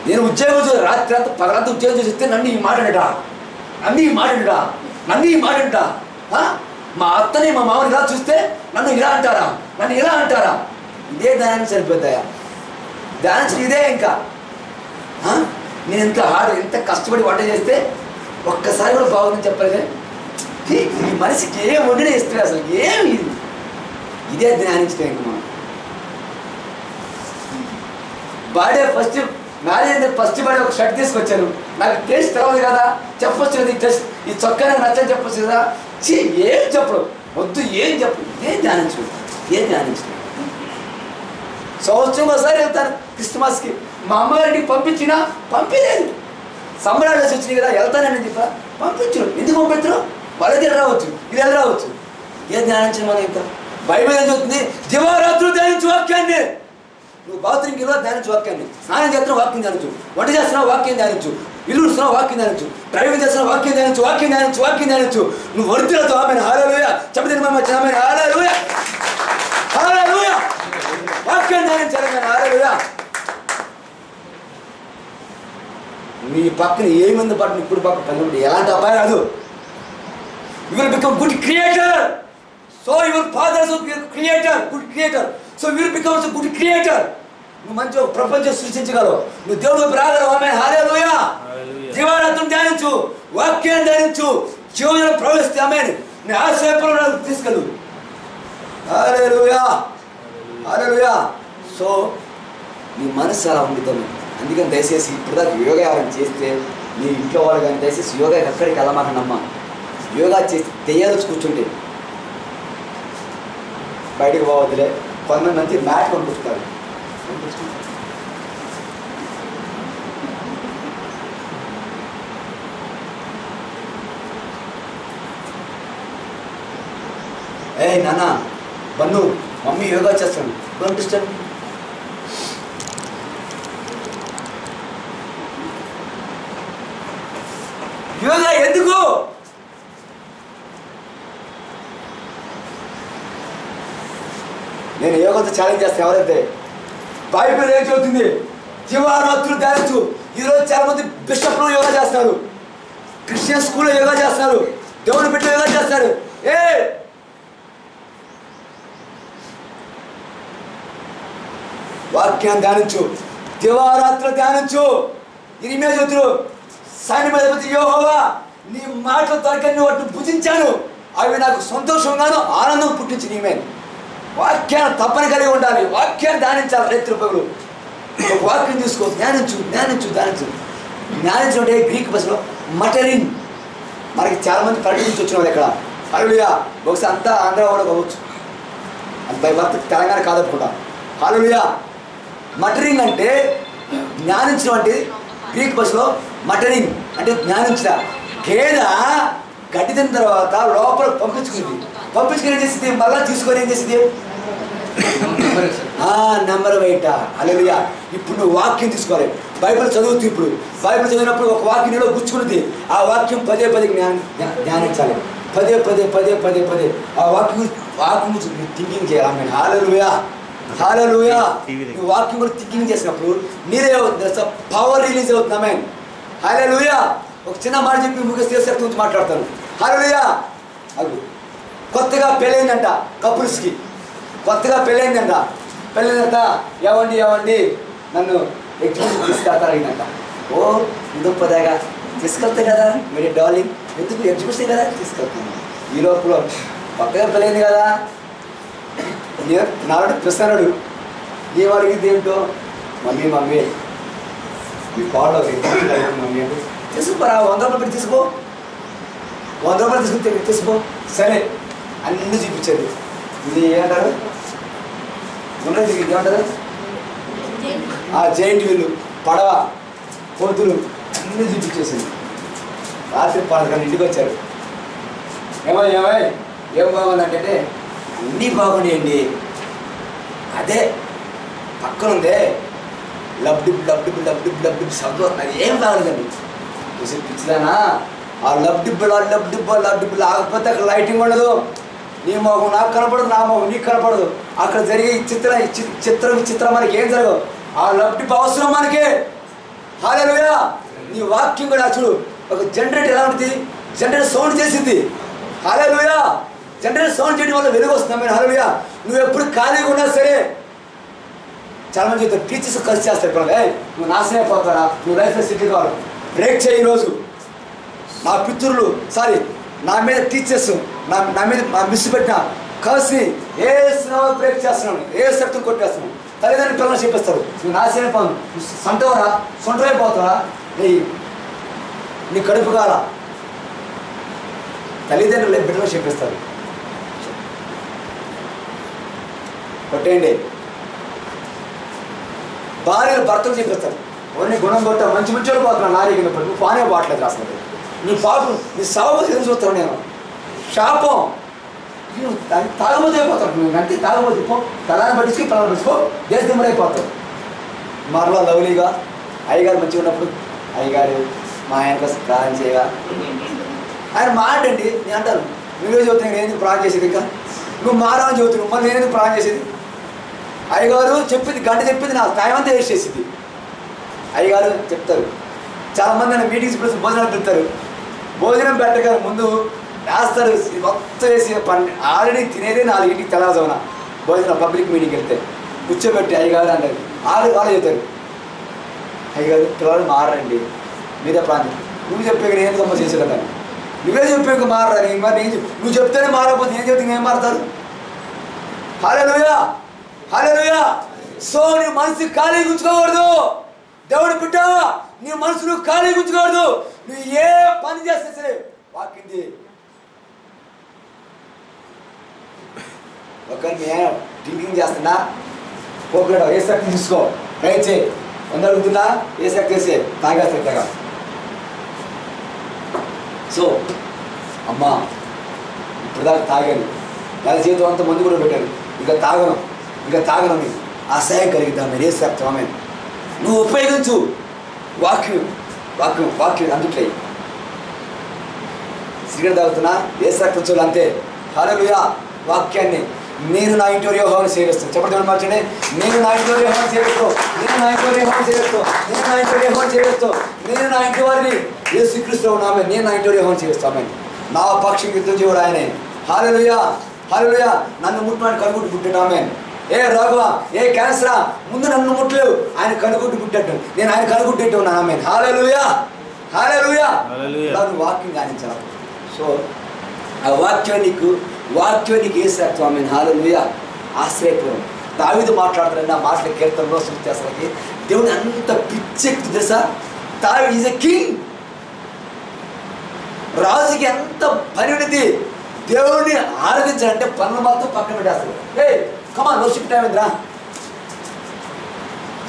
నేను ఉద్యోగం రాత్రి అంతా పగలంతా ఉద్యోగం చేస్తే నన్ను ఈ మాట అంటా, నన్ను ఈ మాట అంటా, నన్ను ఈ మాట అంటా. మా అత్తని మా మామని ఇలా చూస్తే నన్ను ఇలా అంటారా, నన్ను ఇలా అంటారా? ఇదే ధ్యానం సరిపోతాయా? ధ్యానం ఇదే. ఇంకా నేను ఎంత కష్టపడి వంట చేస్తే ఒక్కసారి కూడా బాగుందని చెప్పలేదే. ఈ మనిషికి ఏం వండినా ఇస్తుంది అసలు. ఏమి ఇదే ధ్యానించడం. ఇంక మనం బాడే మ్యారేజ్ ఫస్ట్ బాడే ఒక షర్ట్ తీసుకొచ్చాను. నాకు టేస్ట్ తెలవదు కదా, చెప్పొచ్చు కదా. ఈ టేస్ట్ ఈ చొక్కా నాకు నచ్చని చెప్పొచ్చు కదా. ఏం చెప్పడు, వద్దు, ఏం చెప్పు. ఏం ధ్యానించు, ఏం ధ్యానించు. సంవత్సరం ఒకసారి వెళ్తాను క్రిస్మస్కి. మా అమ్మగారికి పంపించినా పంపించలేదు. సంబరాలు వేసి వచ్చినాయి కదా, వెళ్తానని చెప్పా పంపించు. ఎందుకు పంపించరు? వాళ్ళకి రావచ్చు, ఇది రావచ్చు. ఏం ధ్యానించు మనం? ఇంకా బైబిల్ ఏం చెప్తుంది? దివారాత్రులు ధ్యానించు వాక్యాన్ని. నువ్వు బాత్రూమ్కి వెళ్ళి ధ్యానించు వాక్యాన్ని. స్నానం చేస్తున్నావు వాక్యం ధ్యానించు, వంట చేస్తున్నావు వాక్యం ధ్యానించు, ఇల్లు ఉడుస్తున్నావు వాక్యం ధ్యానించు, డ్రైవింగ్ చేస్తున్నావు వాక్యం ధ్యానించు, వాక్యం ధ్యానించు, వాక్యం ధ్యానించు. నువ్వు వర్తిలతో ఆమెను హల్లెలూయా చెప్పదని మమ్మ ఆమెను హల్లెలూయా, హల్లెలూయా. వాక్యం ధ్యానించాలి ఆమెను హల్లెలూయా. నీ పక్కన ఏమంది పట్టిన ఇప్పుడు పక్క పని ఎలాంటి అబ్బాయి రాదు. You will become good creator. So your father is a creator, good creator. So you will become a good creator. నువ్వు మంచి ఒక ప్రపంచం సృష్టించగలవు. నువ్వు దేవుడు రాగలవు. ఆమె హల్లెలూయా. దివారాత్రం ధ్యానించు, వాక్యాన్ని ధ్యానించు, జీవనంలో ప్రవేశిస్తే ఆమె నీ ఆశయపరంలో తీసుకెళ్ళు. హల్లెలూయా, హల్లెలూయా. సో నీ మనసు అలా ఉండిద్దాము. అందుకని దయచేసి ఇప్పుడు దాకా యోగా ఎవరైనా చేస్తే నీ ఇంట్లో వాళ్ళు కానీ దయచేసి యోగా ఎక్కడికి వెళ్ళమాకండమ్మా. యోగా చేసి దెయ్యాలు కూర్చుంటే బయటకు పోవద్దులే. కొంతమంది మంచి మ్యాట్ కొనుక్కుంటారు. నాన్న బన్ను మమ్మీ యోగా చేస్తాను పంపిస్తాను. యోగా ఎందుకు? నేను యోగాతో ఛాలెంజ్ చేస్తాను. ఎవరైతే బైబిల్ ఏం చెబుతుంది? దివారాత్రులు ధ్యానించు. ఈరోజు చాలా మంది బిషప్లు యోగా చేస్తారు, క్రిస్టియన్ స్కూల్లో యోగా చేస్తారు, దేవుని బిడ్డలు యోగా చేస్తారు. వాక్యాన్ని ధ్యానించు, దివారాత్రులు ధ్యానించు. ఇరిమియా చెబుతురు, సైన్యాధిపతి యెహోవా నీ మాటలు తొలకని వాటిని భుజించాను, అవి నాకు సంతోషంగాను ఆనందం పుట్టించి నీమే. వాక్యాన్ని తప్పని కలిగి ఉండాలి. వాక్యాన్ని ధ్యానించాలి. రైతు రూపాయలు ఒక వాక్యం తీసుకో, ధ్యానించు, ధ్యానించు, ధ్యానించు. ధ్యానించడం అంటే గ్రీక్ భాషలో మటరింగ్. మనకి చాలా మంది కరెంట్ నుంచి వచ్చిన వాళ్ళు ఇక్కడ హల్లెలూయా. బహుశా అంతా ఆంధ్ర కూడా కావచ్చు, బై భర్త తెలంగాణ కాదనుకుంటా. హల్లెలూయా. మటరింగ్ అంటే జ్ఞానించడం అంటే గ్రీక్ భాషలో మటరింగ్ అంటే జ్ఞానించడం. గేదె గడ్డి తిన్న తర్వాత లోపల పంపించుకుంది, పంపించుకుని ఏం చేసింది? మళ్ళా తీసుకొని ఏం చేసింది? నెంబర్ బయట. హల్లెలూయా. ఇప్పుడు నువ్వు వాక్యం తీసుకోవాలి. బైబిల్ చదువుతూ ఇప్పుడు బైబిల్ చదివినప్పుడు ఒక వాక్యం నీలో గుచ్చుకున్నది. ఆ వాక్యం పదే పదే ధ్యానించాలి. పదే పదే పదే పదే పదే ఆ వాక్యం థింకింగ్ చేయాలి. హల్లెలూయా. హల్లెలూయా. ఈ వాక్యం కూడా థింకింగ్ చేసినప్పుడు నీరే పవర్ రిలీజ్ అవుతుంది. ఆమేన్. హల్లెలూయా. ఒక చిన్న మాట చెప్పి ముగిస్తే యేసు గురించి మాట్లాడతాను. హల్లెలూయా. అది కొత్తగా పెళ్ళైందంట కపుల్స్కి, కొత్తగా పెళ్ళైందంట. పెళ్ళైందంట, ఏవండి నన్ను ఎగ్జిబిషన్ తీసుకెళ్తారు అయిందంట. ఓ ఇందుపదాగా తీసుకెళ్తాయి కదా మీరు డార్లింగ్, ఎందుకు ఎగ్జిబిషన్ కదా తీసుకెళ్తాను. ఈ లోపల కొత్తగా పెళ్ళైంది కదా, నాడు పిస్తున్నాడు. ఏం అడిగింది ఏంటో, మమ్మీ మీ పాడో మమ్మీ అంటే తీసుకోరా, 100 రూపాయలు పెట్టి తీసుకో, 100 రూపాయలు తీసుకో. సరే అన్నీ చూపించారు. ఇది ఏమంటారు ఉన్నది, ఏమంటారు జైంట్ వీళ్ళు, పడవ, కోతులు అన్నీ చూపించేసింది. రాత్రి 11 గంటల ఇంటికి వచ్చారు. ఏం బాగుందంటే అన్నీ బాగున్నాయండి, అదే పక్కన ఉందే లబ్ శబ్దం వస్తుంది, ఏం బాగలేదండి. చూసి పిచ్చిదానా, ఆ లబ్ డిబ్బులు ఆగకపోతే అక్కడ లైటింగ్ ఉండదు. నీ మొహం నాకు కనపడదు, నా మొహం నీకు కనపడదు. అక్కడ జరిగే చిత్రం మనకి ఏం జరగవు. ఆ లబ్ డిబ్బు అవసరం మనకి. హల్లెలూయా. నీ వాక్యం కూడా చూడు, ఒక జనరేటర్ ఎలా ఉంటుంది, జనరేటర్ సౌండ్ చేసింది. హల్లెలూయా. జనరేటర్ సౌండ్ చేయడం వల్ల వెలుగు వస్తుంది. హల్లెలూయా. నువ్వు ఎప్పుడు ఖాళీగా ఉన్నా సరే, చాలా మంది చెప్తారు టీచర్స్ ఖర్చు చేస్తారు. నువ్వు నాశనం అయిపోతారా, నువ్వు లైఫ్లో సెటిల్ కావాలి. బ్రేక్ చేయి ఈరోజు. నా పితృలు నా మీద టీచర్స్ నా మీద మిస్ పెట్టిన కలిసి ఏ బ్రేక్ చేస్తున్నాను, ఏ శక్తిని కొట్టేస్తున్నాను. తల్లిదండ్రులు పిల్లలు చెప్పేస్తారు నువ్వు నాశనం అయిపోను, సొంటరైపోతావా, నీ కడుపు కాల. తల్లిదండ్రులు బిడ్డలు చెప్పేస్తారు కొట్టేయండి. భార్యలు భర్తలు చెప్పేస్తారు ఓన్లీ గుణం కొట్టా, మంచి వాళ్ళు పోతున్నాను నారీ కింద పడి, నువ్వు పానే పోవట్లేదు అసలు. నీ పాపం నీ సాగు ఏం చూస్తాను నేను, శాపం. తాగబోతే అయిపోతాను నువ్వు, అంటే తాగబోతే పో, తలాన్ని పట్టించుకో దేశం అయిపోతావు. మరలా లవ్లీగా అయ్యగారు మంచిగా ఉన్నప్పుడు, అయ్యగారు మా ఆయన కోసం ప్రాణం చేయగా, ఆయన మాట అండి. నేను అంటాను నువ్వే చదువుతున్నావు, నేను ఎందుకు ప్రాణం చేసేది, ఇంకా నువ్వు మారాలని చదువుతున్నావు, మళ్ళీ నేను ఎందుకు ప్రాణం చేసేది. అయ్యగారు చెప్పింది గంట చెప్పింది నా టైం అంతా వేస్ట్ చేసింది. అయ్యగారు చెప్తారు, చాలామంది ఆయన మీటింగ్స్ ఇప్పుడు భోజనాలు పెడతారు. భోజనం పెట్టగా ముందు వేస్తారు మొత్తం వేసి ఆల్రెడీ తినేదే 4 తెల్లవారుజామున భోజనం పబ్లిక్ మీటింగ్కి వెళ్తే కూర్చోబెట్టి అయ్యగారు అంటారు. వాళ్ళు చెప్తారు అయ్యగారు పిల్లలు మారండి, మీరే ప్రాంతం నువ్వు చెప్పే నేను గమ్మ చేసేదాన్ని, నువ్వే చెప్పాక మారని. మరి నేను నువ్వు చెప్తేనే మారకపోతే నేను చెప్తే ఏం మారుతారు. హల్లెలూయా. హల్లెలూయా. సో నీ మనసు ఖాళీ ఉంచుకోకూడదు. దేవుడు బిడ్డ, నీ మనసును ఖాళీ ఉంచుకోకూడదు. నువ్వు ఏ పని చేస్తే సరే వాకింది ఒకరిని డ్రింకింగ్ చేస్తున్నా పోకడా ఏ శక్తి తీసుకో, ట్రై చేయి. అడుగుతున్నా ఏ శక్తి వేసే తాగేస్తా. సో అమ్మా ఇప్పుడు దాకా తాగాను, నెల జీవితం అంతా మందు కూడా పెట్టాను, ఇంకా తాగను అని అసహ్యం కలిగిద్దాం. మీరు ఏ శక్తి ఆమె నువ్వు ఉపయోగించు. వాక్యం అందుకే సిగరెట్ తాగుతున్నా ఏ శక్తి వచ్చాడు అంతే. హల్లెలూయా. వాక్యాన్ని నేను నా ఇంటి వారి యెహోవాను సేవిస్తాను. చెప్పండి మార్చండి. నేను నా ఇంటి వారి యెహోవాను సేవిస్తాను. నేను నా ఇంటి వారిని యేసుక్రీస్తు నామే నేను నా ఇంటి వారి యెహోవాను సేవిస్తాను. నా పక్షం యుద్ధం చేయడు ఆయనే. హల్లెలూయా. హల్లెలూయా. నన్ను ముట్టడానికి కనుగొట్టు పుట్టాడు ఆమె. ఏ రోగమా, ఏ క్యాన్సరా, ముందు నన్ను ముట్టలేవు, ఆయన కనుగొట్టు పుట్టాడు, నేను ఆయన కనుగొట్టేట్టు ఉన్నాను ఆమె. హల్లెలూయా. హల్లెలూయా. నన్ను వాక్యం గానించాలి. సో ఆ వాక్యం నీకు ఏ శక్తి ఆమె. హల్లెలూయా. ఆశ్రయపురం దావీదు మాట్లాడుతున్నాడు ఆ మాటల కీర్తనలో చేస్తానికి దేవుని అంత పిచ్చెక్కి తెలుసా. దావీదు ఈజ్ ఎ కింగ్. రాజుకి ఎంత పరిణితి. దేవుడిని ఆరాధించాలంటే పనులు మాత్రం పక్కన పెట్టేస్తారు. కమాన్ వర్షిప్ టైం రా.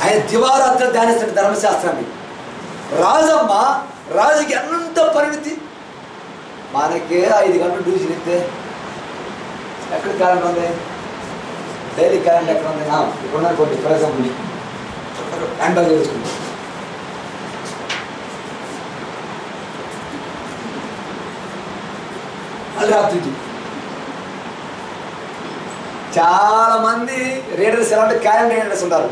ఆయన దివారాత్రి ధ్యానిస్తాడు ధర్మశాస్త్రాన్ని. రాజుకి ఎంత పరిణితి. మనకే 5 గంటలు డ్యూటీ ఇస్తే ఎక్కడ కరెంట్ ఉంది, డైలీ కరెంట్ ఎక్కడ ఉంది, ఇక్కడ కొద్ది ఫర్ ఎగ్జాంపుల్ హ్యాండ్ బ్యాగ్ చేసుకుంటాం. మళ్ళీ రాత్రికి చాలా మంది రీడర్స్ ఎలా అంటే క్యాలెండర్ రీడర్స్ ఉంటారు.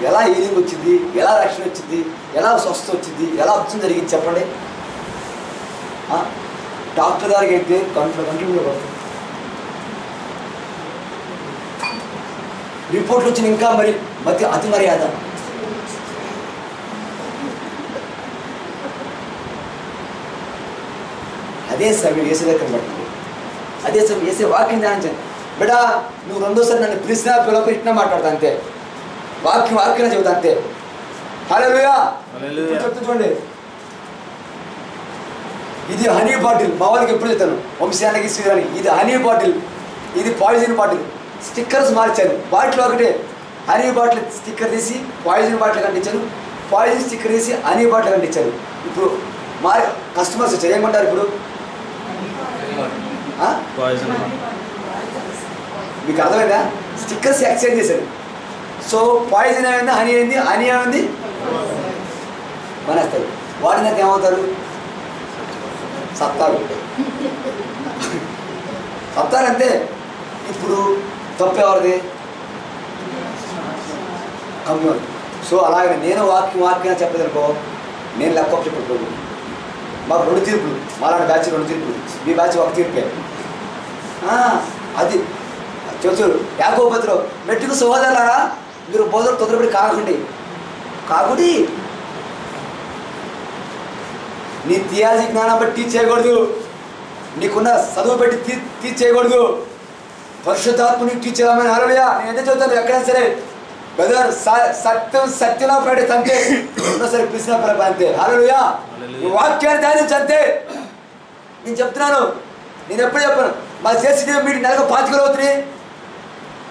ఎలా హీలింగ్ వచ్చింది, ఎలా రక్షణ వచ్చింది, ఎలా స్వస్థ వచ్చింది, ఎలా అర్థం జరిగింది చెప్పండి. డాక్టర్ గారికి అయితే గంటలు పడుతుంది. రిపోర్ట్లు వచ్చిన ఇంకా మరి అతి మర్యాద. అదే సమయం వేసే దగ్గర పడుతుంది. అదే సమయం వేసే వాక్యం ధ్యానించండి. బిడ్డా నువ్వు రెండోసారి నన్ను పిలిచినా పిలవపెట్టినా మాట్లాడతా అంతే. వాక్యం చెబుతా అంతే. హల్లెలూయా చెప్తా చూడండి. ఇది హనీ బాటిల్. మా వాళ్ళకి ఎప్పుడు చెప్తాను, వంశానికి శ్రీరానికి, ఇది హనీ బాటిల్, ఇది పాయిజన్ బాటిల్. స్టిక్కర్స్ మార్చాను. బాటిల్ ఒకటే, హనీ బాటిల్ స్టిక్కర్ తీసి పాయిజన్ బాటిల్ కంటించాను, పాయిజన్ స్టిక్కర్ తీసి హనీ బాటిల్ కంటించాను. ఇప్పుడు మా కస్టమర్స్ వచ్చారు, ఏమంటారు ఇప్పుడు? మీకు అర్థమైందా? స్టిక్కర్స్ ఎక్స్చేంజ్ చేశారు. సో పాయిజన్ అయింది, హనీ అయింది, హనీ అయింది మనేస్తారు. వాడినైతే ఏమవుతారు? సత్తారు. సత్తారంతే. ఇప్పుడు తప్పెవరిది? కమ్యూన్. సో అలాగే నేను వాక్యం చెప్పదనుకో, నేను లెక్క చెప్పకూడదు. మాకు 2 తీర్పులు, మాలాంటి బ్యాచ్ 2 తీర్పులు, మీ బ్యాచ్ 1 తీర్పే. అది చూడు. యాకోబులో మెట్టుకు సహోదరులారా మీరు బోధలు తొందరపడి కాకుడి నీ థియాలజీ జ్ఞానం బట్టి టీచ్ చేయకూడదు, నీకున్న చదువు పెట్టి టీచ్ చేయకూడదు. పరిశుద్ధాత్మని టీచ్ చేయాలని. హల్లెలూయా. నేను ఎంత చదువుతాను ఎక్కడైనా సరే బ్రదర్, సత్యంలో పడే తంతే సరే పిలిచిన పడ అంతే. హల్లెలూయా. వాక్యాన్ని ధ్యానించంతే. నేను చెప్తున్నాను, నేను ఎప్పుడు చెప్పాను, మా చేసిన మీటింగ్ నెలకు 25 అవుతున్నాయి.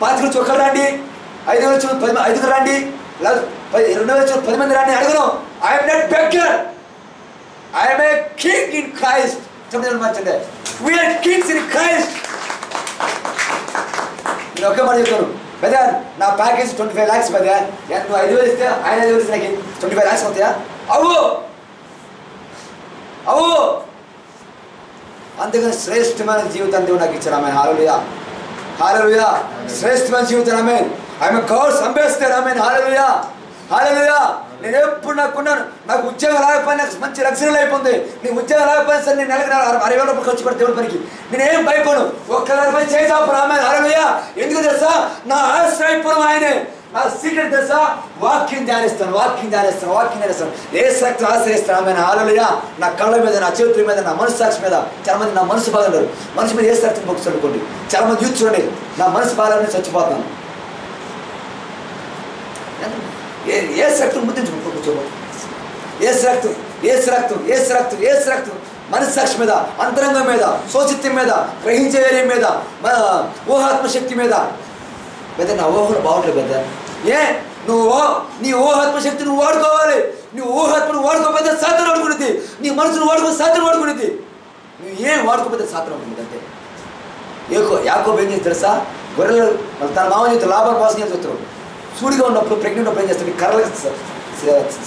25 చొక్కలు రండి, 5 వచ్చి 5 రండి, 2 వచ్చి 10 మంది రండి అడగను. I'm not beggar, I'm a king in Christ. చెప్తాను మంచిదే, వీఆర్ కింగ్స్ ఇన్ క్రైస్ట్. నేను ఒకే మాట చెప్తాను, బ్రదర్ నా ప్యాకేజ్ 25 lakhs బ్రదర్. నువ్వు 5,000 ఇస్తే ఆయన 5,000 ఇస్తే నాకు 25 lakhs అవుతాయా? అవు అందుకని శ్రేష్టమైన జీవితం దేవుడు నాకు ఇచ్చారు. ఆమె హల్లెలూయా. హల్లెలూయా. శ్రేష్టమైన జీవితం. ఆమె ఆమె గాడ్స్ అంబాసిడర్. ఆమె హల్లెలూయా. హల్లెలూయా. నేను ఎప్పుడు నాకు ఉద్యోగం రాకపోయినా నాకు మంచి రక్షణలు అయిపోతుంది. నీకు ఉద్యోగం రాకపోయినా సరే నేను నెలకు 60,000 రూపాయలు ఖర్చు పెడతా దేవుడి పనికి. నేనేం భయపడు, ఒక్కదానిపై చేసాపు ఆమె. హల్లెలూయా. ఎందుకు తెలుసా? నా ఆశ్రయపురం ఆయనే. నా సీక్రెట్ తెలుసా? వాక్యం ధ్యానిస్తాను. ఏ శక్తి ఆశ్రయిస్తాను ఆమె. హల్లెలూయా. నా కళ్ళ మీద, నా చేతుల మీద, నా మనసు సాక్షి మీద. చాలా మంది నా మనసు బాగాలేరు. మనిషి మీద ఏ శక్తిని బొక్స్ అనుకోండి. చాలా మంది యూత్ చూడండి, నా మనసు బాగాలని చచ్చిపోతాను. ఏ శక్తిని ముద్దించుకో. ఏ రక్తం మనస్సాక్షి మీద, అంతరంగం మీద, సోచిత్యం మీద, గ్రహించే వేరే మీద, ఊహాత్మశక్తి మీద. పెద్ద నా ఊహలు బాగుంటుంది పెద్ద. నీ ఊహాత్మశక్తి నువ్వు వాడుకోవాలి. నీ ఊహాత్మను వాడుకోకపోతే సాధన వాడుకునేది. నీ మనసును వాడుకోతే సాధన వాడుకునేది. నువ్వు ఏం వాడుకోకపోతే సాధన ఉంటుంది అంతే. యాకోబు ఏం చేసి తెలుసా? గొర్రెలు తన మామ చేత లాభం కోసం చేస్తారు. సూడిగా ఉన్నప్పుడు ప్రెగ్నెంట్ అప్పుడు ఏం చేస్తాడు? కర్రలకు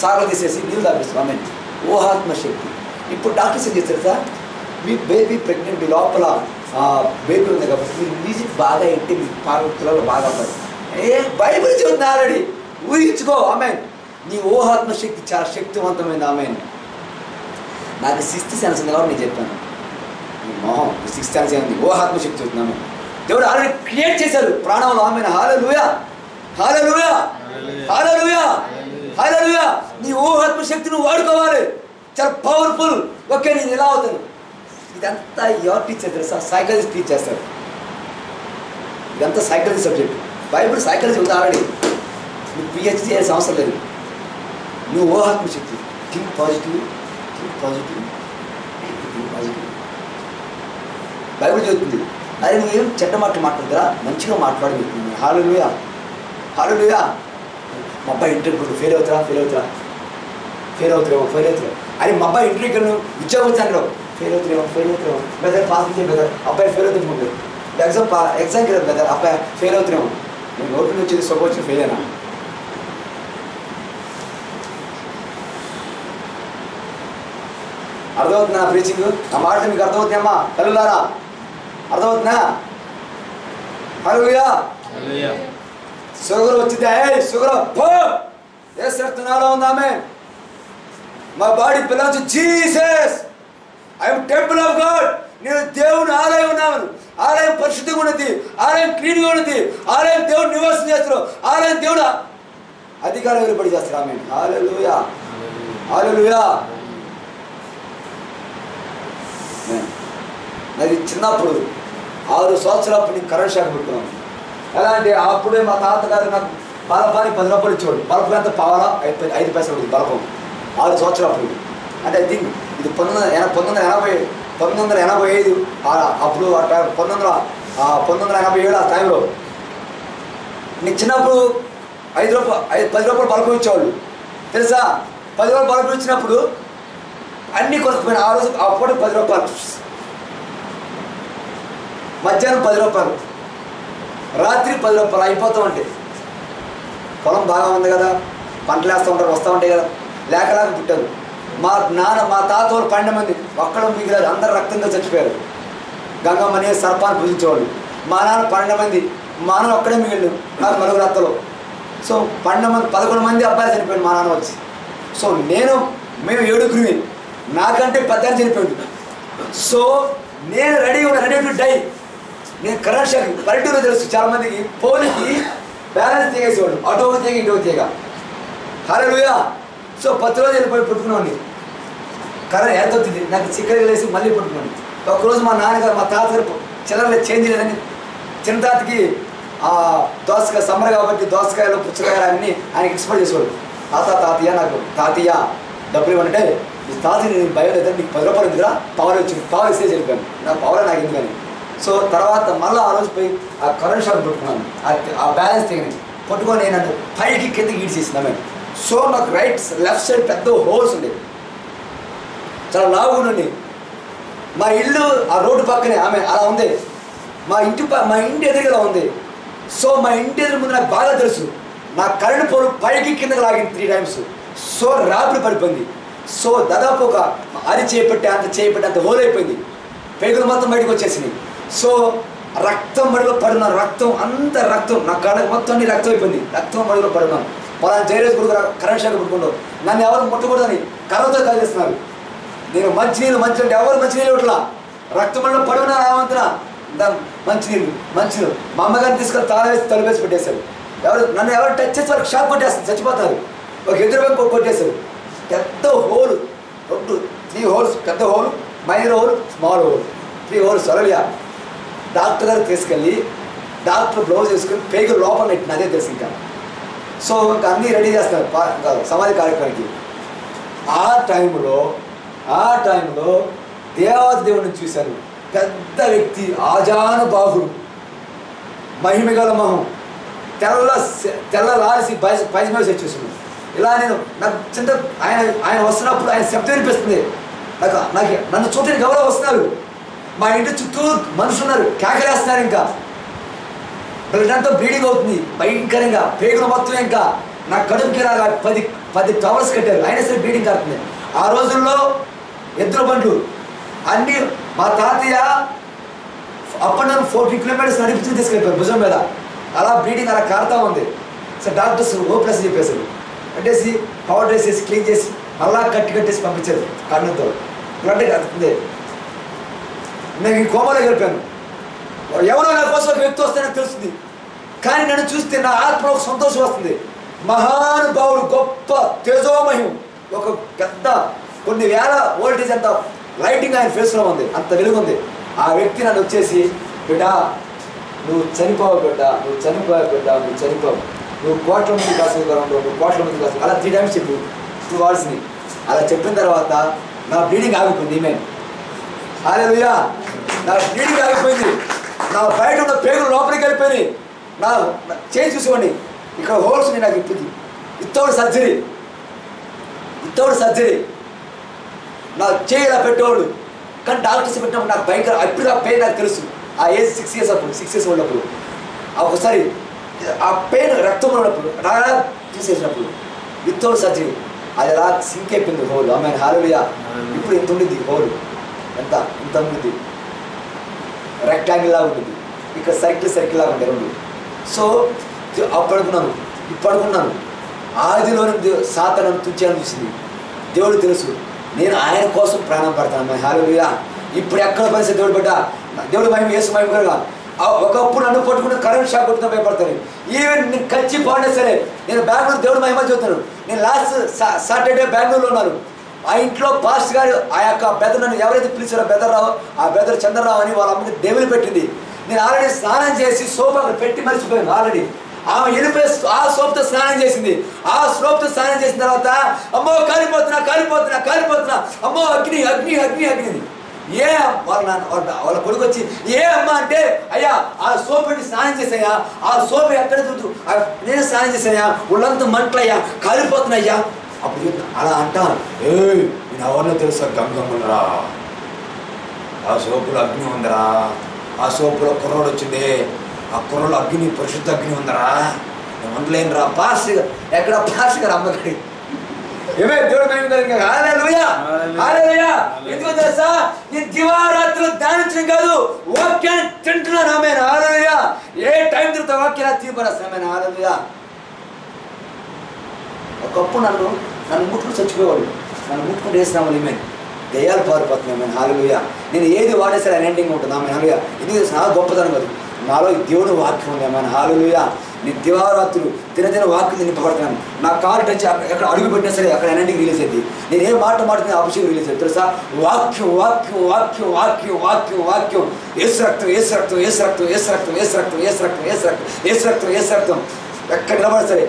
సాగలు తీసేసి నీళ్ళు తాపిస్తాం. ఆమె ఊహాత్మశక్తి. ఇప్పుడు డాక్టర్స్ ఏం చేస్తారు సార్? మీ బేబీ ప్రెగ్నెంట్, మీ లోపల బేబీ ఉంది కాబట్టి మీరు మ్యూజిక్ బాగా ఇంటి మీ పార్వతులలో బాగా పడి బైబిల్ చెబుతుంది ఆల్రెడీ. ఊహించుకో. ఆమె నీ ఊహాత్మశక్తి చాలా శక్తివంతమైంది. ఆమె నాకు 6th సెన్స్ ఉంది కాబట్టి నేను చెప్పాను. నీ మొహం 6th సెన్స్ ఏముంది? ఊహాత్మశక్తి అవుతుంది. ఆమె దేవుడు ఆల్రెడీ క్రియేట్ చేశారు ప్రాణంలో. ఆమె హల్లెలూయా. హల్లెలూయా. హల్లెలూయా. హల్లెలూయా. నీ ఊహాత్మశక్తి నువ్వు వాడుకోవాలి. చాలా పవర్ఫుల్. ఓకే నేను ఎలా అవుతాను? ఇదంతా ఎవరు టీచ్ చేస్తారు తెలుసా? సైకాలజిస్ట్ టీచ్ చేస్తారు. ఇదంతా సైకాలజీ సబ్జెక్ట్. బైబిల్ సైకాలజీ ఉంది ఆల్రెడీ. నువ్వు PhD చేయాల్సిన అవసరం లేదు. నువ్వు ఊహాత్మశక్తి. Think positive. బైబిల్ చెబుతుంది. అదే నువ్వేం చెడ్డ మాట్లాడుతురా, మంచిగా మాట్లాడి. హల్లెలూయా. హల్లెలూయా. మా అబ్బాయి ఇంటర్వ్యూ ఫెయిల్ అవుతురా అని మా అబ్బాయి ఇంటర్వ్యూకి ఉద్యోగం వచ్చాను. ఫెయిల్ అవుతున్నావు బెదర్, పాస్ చేయ బెదర్. అబ్బాయి ఫెయిల్ అవుతుంది. ఎగ్జామ్కి వెళ్ళదు బెదర్, అబ్బాయి ఫెయిల్ అవుతున్నాము. నేను నోటి నుంచి సొప్పొచ్చి ఫెయిల్ అయినా. అర్థమవుతుంది నా ప్రీచింగ్? నా మాట మీకు అర్థమవుతుందమ్మా తల్లులారా? అర్థమవుతుందా? హల్లెలూయా. షుగర్ వచ్చింది, షుగర్ పో, యేసు రక్తం నాలో ఉంది. ఆమేన్. My body belongs to Jesus. I am temple of God. నేను దేవుని ఆలయం ఉన్నాను. ఆలయం పరిశుద్ధిగా ఉన్నది, ఆలయం క్లీన్గా ఉన్నది, ఆలయం దేవుడు నివాసం చేస్తారు, ఆలయం దేవుడు అధికారం వెలుపడి చేస్తారు. ఆమేన్. హల్లెలూయా. హల్లెలూయా. నాది చిన్నప్పుడు 6 సంవత్సరాలప్పుడు నేను కరెంట్ షాక్ పెట్టుకున్నాను. ఎలా అంటే అప్పుడే మా తాతగారు నాకు బలపానికి 10 రూపాయలు ఇచ్చేవాడు. బలపం ఎంత పావాలా 5 పైసలు ఉంటుంది బలపం. 6 సంవత్సరాలప్పుడు. అంటే ఐ థింక్ ఇది 1985 అప్పుడు 1987 ఆ టైంలో. నీకు చిన్నప్పుడు 10 రూపాయలు బలపం ఇచ్చేవాళ్ళు తెలుసా. 10 రూపాయలు బలపం ఇచ్చినప్పుడు అన్నీ కొనుక్కుపోయినా. ఆ రోజు అప్పుడు 10 రూపాయలు, మధ్యాహ్నం 10 రూపాయలు, రాత్రి 10 రూపాయలు అయిపోతామంటే. పొలం బాగా ఉంది కదా, పంటలు వేస్తూ ఉంటారు, వస్తూ ఉంటాయి కదా, లేకలాగా పుట్టారు. మా తాత వాళ్ళు 12 మంది, ఒక్కడ మిగిలారు, అందరు రక్తంగా చచ్చిపోయారు. గంగమ్మని సర్పాన్ని పూజించేవాళ్ళు. మా నాన్న 12 మంది, మా నాన్న ఒక్కడే మిగిలిన నాకు 4 అత్తలు. సో 11 మంది అబ్బాయిలు చనిపోయాడు మా నాన్న వచ్చి. సో మేము 7గురివి, నాకంటే 10 చనిపోయాడు. సో నేను రెడీ టు డై. నేను కరెంట్ షాక్ పల్లెటూరులో తెలుసు చాలామందికి, పోలీకి బ్యాలెన్స్ తీగేసేవాడు, అటోకి తీగ ఇటోకి తీగ. హల్లెలూయా. సో 10 రోజులు వెళ్ళిపోయి పుట్టుకున్నాను. కరెంట్ ఎంత అవుతుంది నాకు చిక్కగా వేసి మళ్ళీ పుట్టుకున్నాను. ఒకరోజు మా నాన్నగారు మా తాతగారు చిల్లరలో చేంజ్ లేదని చిన్న తాతకి దోసకాయ సమ్మర్ కాబట్టి దోసకాయలు పుచ్చకాయలు అన్నీ ఆయనకి ఎక్స్పోర్ట్ చేసేవాడు. తాతయ్య నాకు తాతయ్య డబ్బులు ఇవ్వంటే, నీ తాతయ్య నేను భయం లేదని నీకు 10 రూపాయలు ఎందుకురా, పవర్ వచ్చింది, పవర్ ఇస్తే చెప్పాను, నా పవర్ నాకు ఎందుకని. సో తర్వాత మళ్ళీ ఆ రోజు పోయి ఆ కరెంట్ షాక్ పెట్టుకున్నాను. ఆ బ్యాలెన్స్ తెగని పట్టుకొని నన్ను పైకి కిందకి ఈడ్చేసింది. సో నాకు లెఫ్ట్ సైడ్ పెద్ద హోల్స్ ఉండేవి, చాలా లావుగా ఉండి. మా ఇల్లు ఆ రోడ్డు పక్కనే అలా ఉంది. మా ఇంటి ఎదురుగా ఉంది. సో మా ఇంటి ఎదురు ముందు నాకు బాగా తెలుసు. నా కరెంట్ పోలు పైకి కిందకి లాగింది 3 టైమ్స్. సో రాపిడి పడిపోయింది. సో దాదాపు ఒక చేపెట్టి అంత హోల్ అయిపోయింది. పేగులు మొత్తం బయటకు వచ్చేసినాయి. సో రక్తం మడిలో పడున్నాను, రక్తం నా కళ్ళకి మొత్తం అన్ని రక్తం అయిపోయింది. రక్తం మడిలో పడున్నాను. పలానా జైరేజ్ గురు కరెంట్ షాక్ పెట్టుకుంటావు, నన్ను ఎవరు ముట్టకూడదని కర్రతో కాల్చేస్తున్నారు. నేను మంచినీళ్ళు అంటే ఎవరు మంచినీళ్ళు ఇట్లా రక్తం మడిలో పడున్నా రావంతున్నా మంచినీళ్ళు. మా అమ్మగారిని తీసుకొని తలవేసి పెట్టేశారు. ఎవరు టచ్ చేసి వాళ్ళకి షాక్ కొట్టేస్తారు, చచ్చిపోతారు. ఒక ఎదురు వైపు కొట్టేశారు. పెద్ద హోల్, 3 హోల్స్, పెద్ద hole, minor hole, small hole, 3 holes. అలలియా. డాక్టర్ గారు తీసుకెళ్ళి డాక్టర్ బ్లౌజ్ వేసుకొని పేగులు లోపల నెట్టిన, అదే తెలుసు. ఇంకా సో ఇంకా అన్నీ రెడీ చేస్తారు సమాధి కార్యక్రమానికి. ఆ టైంలో దేవుడిని చూశాను. పెద్ద వ్యక్తి, ఆజానుబాహుడు, మహిమగల మొహం, తెల్ల లాసి పైజమా వచ్చేసాడు. ఇలా నాకు చిన్న ఆయన వస్తున్నప్పుడు ఆయన శబ్దం వినిపిస్తుంది. నన్ను చూడటానికి ఎవరో వస్తున్నారు. మా ఇంటి చుట్టూ మనుషులు ఉన్నారు, కేకలేస్తున్నారు. ఇంకా బ్లడ్ అంతా బ్లీడింగ్ అవుతుంది భయంకరంగా, పేగులు మొత్తం. ఇంకా నా కడుపుకి ఇలాగా 10 టవర్స్ కట్టారు, అయినా సరే బ్లీడింగ్ కారుతుంది. ఆ రోజుల్లో ఎద్దుల బండ్లు అన్నీ మా తాతయ్య అప్ అండ్ డౌన్ 40 కిలోమీటర్స్ నడిపించి తీసుకెళ్ళిపోయారు భుజం మీద. అలా బ్లీడింగ్ అలా కారుతూ ఉంది. సో డాక్టర్స్ ఓప్లెస్ చెప్పేశారు. కట్టేసి పవర్ వేసేసి క్లీన్ చేసి మళ్ళా కట్టేసి పంపించారు. కన్నుతో బ్లడ్ కడుతుంది. నేను ఈ కోమలో గడిపాను. ఎవరో నా కోసం ఒక వ్యక్తి వస్తే నాకు తెలుస్తుంది, కానీ నన్ను చూస్తే నా ఆత్మలో సంతోషం వస్తుంది. మహానుభావుడు, గొప్ప తేజోమయం, ఒక పెద్ద కొన్ని వేల వోల్టేజ్ అంత లైటింగ్ ఆయన ఫేస్లో ఉంది, అంత వెలుగు ఉంది. ఆ వ్యక్తి నన్ను వచ్చేసి, బిడ్డా నువ్వు చనిపోవు, నువ్వు కోట్ల మంది కాసు, అలా 3 టైమ్స్ చెప్పు 2 వర్డ్స్ని. అలా చెప్పిన తర్వాత నా బ్లీడింగ్ ఆగిపోయింది. హల్లెలూయా. నా బ్లీడింగ్ ఆగిపోయింది. నా బయట ఉన్న పేగులు లోపలికి వెళ్ళిపోయినాయి. నా చేయి చూసేవాడిని, ఇక్కడ హోల్స్ ఉన్నాయి నాకు. ఇప్పుడు వితౌట్ సర్జరీ నా చేయి ఇలా పెట్టేవాడు. కానీ డాక్టర్స్ పెట్టినప్పుడు నాకు భయంకర, ఇప్పుడు ఆ పెయిన్ నాకు తెలుసు. ఆ ఏజ్ 6 years అప్పుడు, 6 years ఉన్నప్పుడు ఒకసారి ఆ పెయిన్ రక్తం ఉన్నప్పుడు రాగా తీసేసినప్పుడు వితౌట్ సర్జరీ అది అలా సింక్ అయిపోయింది హోల్. ఆమెన్. హల్లెలూయా. ఇప్పుడు ఎంత ఉండిద్ది హోల్, ఇంత ఉండిద్ది. రెక్టాంగిల్ లాగా ఉంటుంది, ఇక్కడ సర్కిల్ లాగా ఉంటాయి రెండు. సో అప్పుడుకున్నాను ఇప్పుడుకున్నాను ఆదిలోని సాతాను తుంచాలని చూసింది. దేవుడు తెలుసు నేను ఆయన కోసం ప్రాణం పడతాను. హల్లెలూయా. ఇప్పుడు ఎక్కడ పరిస్థితి దేవుడు బిడ్డ, దేవుడు మహిమ యేసు మహిమ కలుగా. ఒకప్పుడు నన్ను పట్టుకుని కరెంట్ షాక్ కొట్టుకుని భయపడతాను. ఈవెన్ నేను కచ్చి పోయినా సరే నేను బెంగళూరు దేవుడు మహిమ చూస్తాను. నేను లాస్ట్ సాటర్డే బెంగళూరులో ఉన్నాను. ఆ ఇంట్లో పాస్ట్ గారు ఆ యొక్క బెదర్ నన్ను ఎవరైతే పిలిచారో బెదర్రావు, ఆ బెదర్ చంద్రరావు అని వాళ్ళ అమ్మకి దేవుని పెట్టింది. నేను ఆల్రెడీ స్నానం చేసి సోప్ అక్కడ పెట్టి మర్చిపోయాను. ఆల్రెడీ ఆమె వెళ్ళిపోయి ఆ సోప్తో స్నానం చేసింది. ఆ సోప్తో స్నానం చేసిన తర్వాత అమ్మో కాలిపోతున్నా అమ్మో అగ్ని అగ్ని అగ్ని అగ్ని. ఏ వాళ్ళ కొడుకు వచ్చి ఏ అమ్మ అంటే అయ్యా ఆ సోప్ పెట్టి స్నానం చేసాయా, ఆ సోప్ ఎక్కడ చూద్దు నేను స్నానం చేసాయా, ఒళ్ళంతా మంటలయ్యా, కాలిపోతున్నాయ్యా. అప్పుడు అలా అంటాను, నేను ఎవరినో తెలుసా, గంగమ్మరా, ఆ సోపులో అగ్ని ఉందరా, ఆ సోపులో కుర్రోడు వచ్చింది, ఆ కుర్రలో అగ్ని పరిశుద్ధ అగ్ని ఉందరా, నేను ఉండలేను రా. పాస్ ఎక్కడ పాస్ గారు అమ్మగారి ఏమే దేవుడు హల్లెలూయా హల్లెలూయా. ఎందుకో తెలుసా, నేను దివారాత్రులు ధ్యానించడం కాదు, వాక్యాన్ని తింటున్నాను. ఆమేన్ హల్లెలూయా. ఏ టైం తిరుగుతా వాక్యాన్ని తీపరేస్తాను. ఆమేన్ హల్లెలూయా. ఒకప్పుడు నన్ను ముట్టుకుని చచ్చిపోయేవాడు, నన్ను ముట్టుకుని వేసినామని మేము దయ్యాలు పారిపోతున్నాం. ఆమేన్ హల్లెలూయా. నేను ఏది వాడేసరి ఆయన ఎండింగ్ ఉంటుంది. ఆమేన్ హల్లెలూయా. ఇది నా గొప్పతనం కాదు, నాలో దేవుడు వాక్యం ఉంది. ఆమేన్ హల్లెలూయా. నేను దివారాత్రులు దినదిన వాక్యం నింపబడుతున్నాను. నా కారు టచ్ ఎక్కడ అడుగు పెట్టినా సరే అక్కడ ఎండింగ్ రిలీజ్ అయింది. నేను ఏ మాట మాట్లాడినా అభిషేకం రిలీజ్ అవుతుంది తెలుసా. వాక్యం వాక్యం వాక్యం వాక్యం వాక్యం వాక్యం. ఏసు రక్తం ఏసు రక్తం ఏసు రక్తం ఏసు రక్తం ఏసు రక్తం ఏసు రక్తం ఏసు రక్తం ఏసు రక్తం ఏసు రక్తం. ఎక్కడ నిలబడి సరే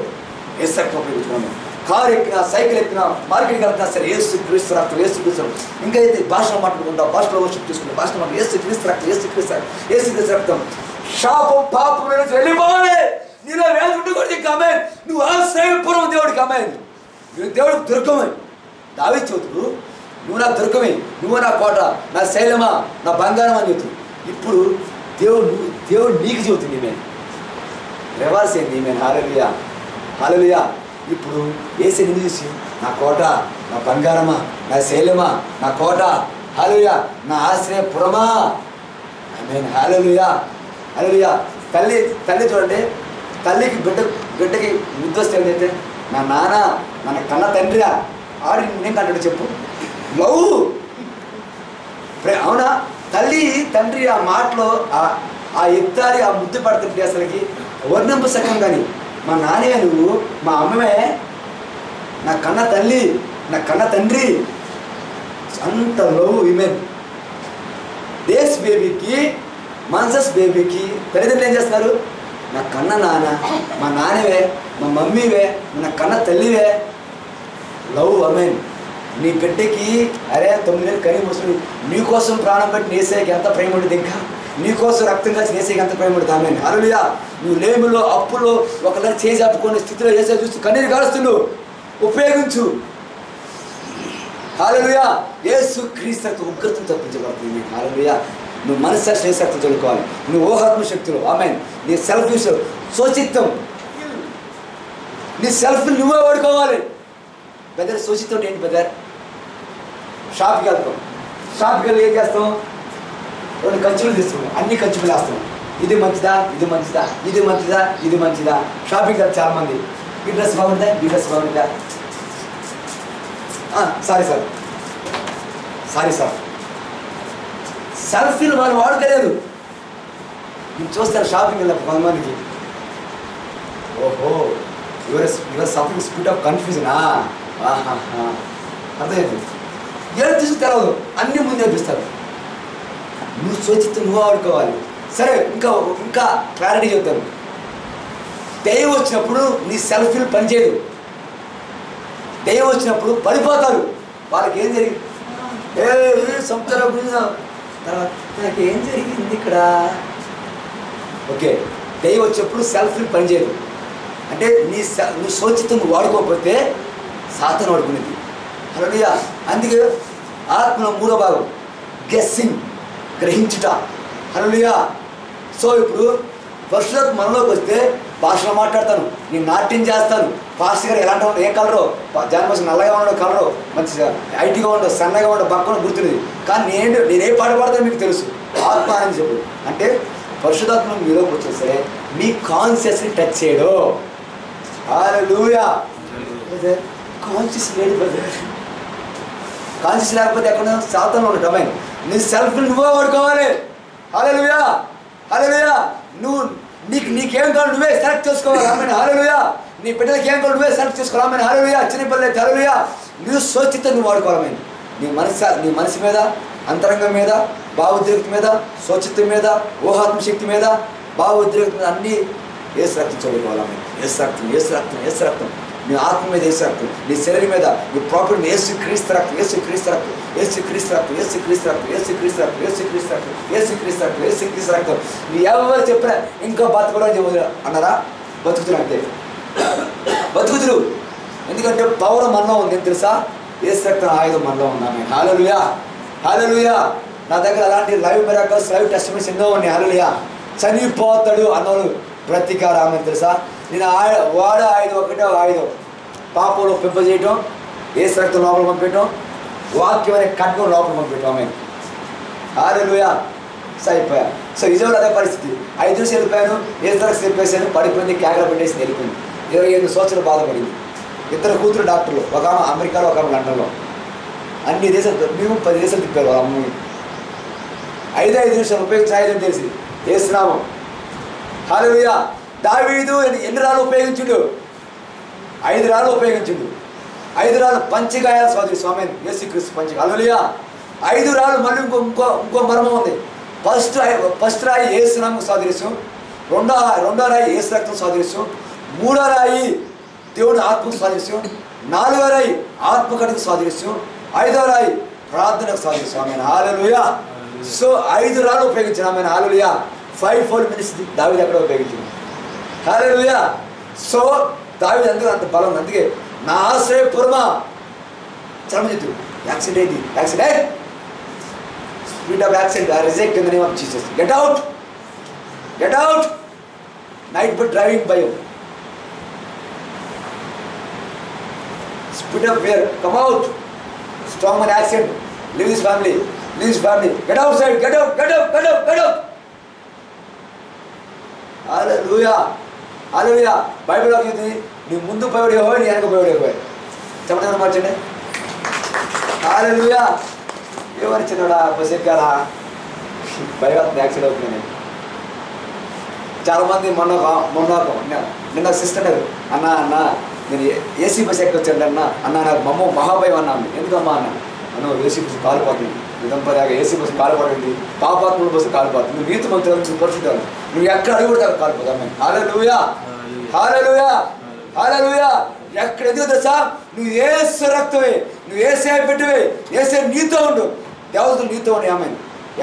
ఏసు రక్తం ఉపయోగించుకున్నాను. కారు ఎక్కినా సైకిల్ ఎక్కినా మార్కెట్కి వెళ్తున్నా సరే ఏసు క్రీస్తు రక్తం ఏసు క్రీస్తు. ఇంకా అయితే భాషలో మాట్లాడుకుంటాం, భాషలో వర్షిప్ చేసుకుంటాం, భాషలో మాట ఏసు క్రీస్తు రక్తం ఏసు క్రీస్తు రక్తం ఏసు క్రీస్తు రక్తం. శాపం పాపం నుంచి వెళ్ళిపోవాలి. నీలో వేద ఉండకూడదు. ఇంకా ఆమేన్. నువ్వు ఆశ్రయపురం దేవుడికి. ఆమేన్. నువ్వు దేవుడికి దుర్గమే. దావీదు చెబుతుడు, నువ్వు నా దుర్గమే, నువ్వు నా కోట, నా శైలమా, నా బంగారం అని చెబుతుంది. ఇప్పుడు దేవుడు నీకు చెబుతుంది. మేము రివర్స్ అయింది. మేము హల్లెలూయా హల్లెలూయా. ఇప్పుడు యేసు నిన్ను చూసి నా కోట, నా బంగారమా, నా శైలమా, నా కోట, హల్లెలూయా, నా ఆశ్రయపురమా. ఆమేన్ హల్లెలూయా హల్లెలూయా. తల్లి చూడండి, తల్లికి బిడ్డకి ముద్దొస్తే ఏంటంటే నా నాన్న మన కన్న తండ్రిరా ఆడి నేను కంటాడు చెప్పు. లవ్ అవునా. తల్లి తండ్రి ఆ మాటలో ఆ ఎత్తారి ఆ ముద్దు పడుతుంటే అసలుకి వర్ణంపు సగం. కానీ మా నాన్నవే నువ్వు, మా అమ్మమే, నా కన్న తల్లి, నా కన్న తండ్రి, అంత లవ్. విమెన్ డేస్ బేబీకి మాన్సస్ బేబీకి తల్లిదండ్రులు ఏం చేస్తున్నారు, నా కన్న నాన్న, మా నాన్నవే, మా మమ్మీవే, నా కన్న తల్లివే. లవ్. ఆమేన్. నీ బిడ్డకి అరే 9 నెలలు కనీ మూసుకుని నీకోసం ప్రాణం పెట్టి నేసేకి ఎంత ప్రేమ ఉంటుంది, ఇంకా నీకోసం రక్తం కాసి నేసేకి ఎంత ప్రేమ ఉంటుంది. ఆమేన్ హల్లెలూయా. నువ్వు లేములో అప్పులో ఒకళ్ళ చేసి అప్పుకునే స్థితిలో వేసే చూస్తూ కన్నీరు కారుస్తున్నావు, ఉపయోగించు. హల్లెలూయా. యేసు క్రీస్తు ఉగ్రతను తప్పించబడుతుంది. హల్లెలూయా. నువ్వు మనస్సాక్షి శక్తి చదువుకోవాలి, నువ్వు ఊహాత్మ శక్తులు. ఆమేన్. నీ సెల్ఫ్ శోచిత్వం, నీ సెల్ఫ్ నువ్వే వాడుకోవాలి. బెదర్ శోచిత్వం ఏంటి బెదర్? షాప్కి వెళ్తాం, షాప్కి వెళ్ళి ఏం చేస్తాం, కొన్ని ఖర్చులు తీస్తాం, అన్ని ఖర్చులు వేస్తాం. ఇది మంచిదా, ఇది మంచిదా, ఇది మంచిదా, ఇది మంచిదా. షాపింగ్ వెళ్తారు చాలామంది, ఈ డ్రెస్ బాగుంటుందా, ఈ డ్రెస్ బాగుంటుందా, సారీ సార్ సెల్ఫీలు వాళ్ళు వాడుకోలేదు. నేను చూస్తాను షాపింగ్ వెళ్ళినప్పుడు కొంతమందికి, ఓహో యువర్ సఫరింగ్ స్పిరిట్ ఆఫ్ కన్ఫ్యూజనా, అర్థమైంది. ఏం తీసుకు తెలవదు, అన్నీ ముందు నేర్పిస్తారు. నువ్వు శోచిత్వం నువ్వు ఆడుకోవాలి. సరే ఇంకా క్లారిటీ చెప్తాను. దయ్యం వచ్చినప్పుడు నీ సెల్ఫీలు పనిచేయదు. దయ్యం వచ్చినప్పుడు పడిపోతారు. వాళ్ళకి ఏం జరిగింది, సంవత్సరం తర్వాత నాకు ఏం జరిగింది ఇక్కడ. ఓకే, దయ్యం వచ్చినప్పుడు సెల్ఫీలు పనిచేయదు. అంటే నువ్వు శోచిత్వం నువ్వు వాడుకోకపోతే సాతాను వాడుకునేది. హల్లెలూయా. అందుకే ఆత్మ 3వ భాగం గెస్సింగ్, గ్రహించుట. హల్లెలూయా. సో ఇప్పుడు పరిశుద్ధాత్మ మనలోకి వస్తే భాషలో మాట్లాడతాను, నేను నాట్యం చేస్తాను. పాస్టర్ గారు ఎలాంటి వాడు, ఏ కలరో, జానపద నల్లగా ఉండో కలరో, మంచిగా ఐటీగా ఉండో, సన్నగా ఉండో, బక్కన గుర్తున్నది. కానీ నేనే పాట పాడతాను మీకు తెలుసు. ఆత్మ అని చెప్పు అంటే పరిశుద్ధాత్మ మీలోకి వచ్చేస్తే మీ కాన్షియస్ని టచ్ చేయడు. హల్లెలూయా. కాన్షియస్ లేదు బ్రదర్. కాన్షియస్ లేకపోతే ఎక్కడ సాతానులో ఉన్న డొమైన్. నీ సెల్ఫ్ నువ్వే వాడుకోవాలి. హల్లెలూయా. హల్లెలూయా. నువ్వు నీకేం కావాలి నువ్వే సెలెక్ట్ చేసుకోవాలి. ఆమేన్. హల్లెలూయా. నీ బిడ్డలకి ఏం కావాలి నువ్వే సెలెక్ట్ చేసుకోవాలి. ఆమేన్. హల్లెలూయా. చిన్న పిల్లలకి హల్లెలూయా. నువ్వు స్వచ్ఛత నువ్వు వాడుకోవాలి. నీ మనసు మీద, అంతరంగం మీద, భావోద్రేకత మీద, స్వచ్ఛత మీద, ఊహాత్మ శక్తి మీద, భావోద్రేకత మీద అన్నీ ఏసు రక్తం చదువుకోవాలి. ఏసు రక్తం, ఏసు రక్తం, ఏసు రక్తం. నీ ఆత్మ మీద ఏసు రక్తం, నీ శరీరం మీద, నీ ప్రాపర్టీ ఏసు క్రీస్తు రక్తం, ఏసు క్రీస్తు రక్తం, ఏసు క్రీస్తు రక్తం, ఏసు క్రీస్తు రక్తం, ఏసు క్రీస్తు రక్తం, ఏసు క్రీస్తు రక్తం, ఏసు క్రీస్తు రక్తం, ఏసు క్రీస్తు రక్తం. నీ ఎవరు చెప్పినా ఇంకా బతకడం అన్నారా? బతుకుతున్నా అంతే, బతుకుతురు. ఎందుకంటే పవర్ మనలో ఉంది తెలుసా? ఏసు రక్తం ఆయుధం మనలో ఉన్నామే. హల్లెలూయా. హల్లెలూయా. నా దగ్గర అలాంటి లైవ్ మిరాకల్స్, లైవ్ టెస్టిమనీస్ ఎన్నో ఉన్నాయి. హల్లెలూయా. చనిపోతాడు అన్నోడు ప్రతీకారం ఆమె తెలుసా? నేను వాడ ఆయుధం ఒకటే ఆయుధం, పాపంలో పెంపజేయటం, ఏసు రక్తం లోపల పంపించడం, వాక్యం అనే ఖడ్గం లోపల పంపించడం. ఆమె హల్లెలూయా. సో అయిపోయా. సో విజయవాడ అదే పరిస్థితి. 5 నిమిషాలు వెళ్ళిపోయాను, ఏసు రక్తం చెప్పేసాను, పడిపోయింది, క్యాగర పెట్టేసి వెళ్ళిపోయింది. 25 సంవత్సరాలు బాధపడింది. 2 కూతురు డాక్టర్లు, ఒక ఆమె అమెరికాలో, ఒక ఆమె లండన్లో. అన్ని దేశాలు మేము 10 దేశాలు తిప్పారు వాళ్ళ అమ్మని. 5 నిమిషాలు ఉపయోగించి ఆయుధం తెలిసి ఏసునామం. హల్లెలూయా. దావీదు ఎన్ని రాళ్ళు ఉపయోగించుడు? 5 రాళ్ళు ఉపయోగించుడు. 5 రాళ్ళు పంచగాయాలు సోదరి స్వామి యేసుక్రీస్తు పంచగా. హల్లెలూయా. 5 రాళ్ళు మళ్ళీ ఇంకో మర్మం ఉంది. ఫస్ట్ రాయి ఏసునామం సాదృశ్యం, రెండో రాయి ఏసు రక్తం సాదృశ్యం, 3వ రాయి దేవుని ఆత్మకు సాదృశ్యం, 4వ రాయి ఆత్మకడికి సాదృశ్యం, 5వ రాయి ప్రార్థనకు సాదృశ్యం. ఆమె హల్లెలూయా. సో 5 రాళ్ళు ఉపయోగించాను. ఆమె హల్లెలూయా. 5 minutes దావీదు ఎక్కడ ఉపయోగించింది. హల్లెలూయా. సో దావీదు అందుకు అంత బలం. అందుకే నా ఆశ్రయపురమా చర్మజిత్తు యాక్సిడెంట్ అయింది. Accident speed of accident I reject in the name of Jesus. Get out, get out. Night but driving భయం, speed of fear, come out. Strong man accident, leave this family, leave this family, get out side, get out, get out, get out, get out. హల్లెలూయా. హల్లెలూయా. Bible వాక్యం నీ ముందు పోయాడు యెహోవా, నీ వెనక పోయాడు యెహోవా. చెప్పండి మార్చండి. హల్లెలూయా. ఏమని చిన్నడా బస్సెక్కారా? భయపడుతుంది యాక్సిడెంట్ అవుతుంది. చాలామంది నిన్న సిస్టర్ అన్న నేను ఏసీ బస్ ఎక్కొచ్చాను అన్న నాకు మహాభయం అన్నాను. ఎందుకమ్మా అన్న ఏసీ బస్సు కాలిపోతుంది, నిజంపదాగా ఏసీ బస్సు కాలిపోతుంది, పాపాత్ముల బస్సు కాలిపోతుంది, నువ్వు నీతి మంత్రులు పరిస్థితులు నువ్వు ఎక్కడ అడుగుతావు కాలిపోతావు. హల్లెలూయా. హల్లెలూయా. హల్లెలూయా. ఎక్కడ ఎందుకు తెలుసా? నువ్వు ఏసు రక్తమే, నువ్వు ఏసే బిడ్డవే, ఏసే నీతో ఉండు, దేవతలు నీతో ఉండి. ఆమె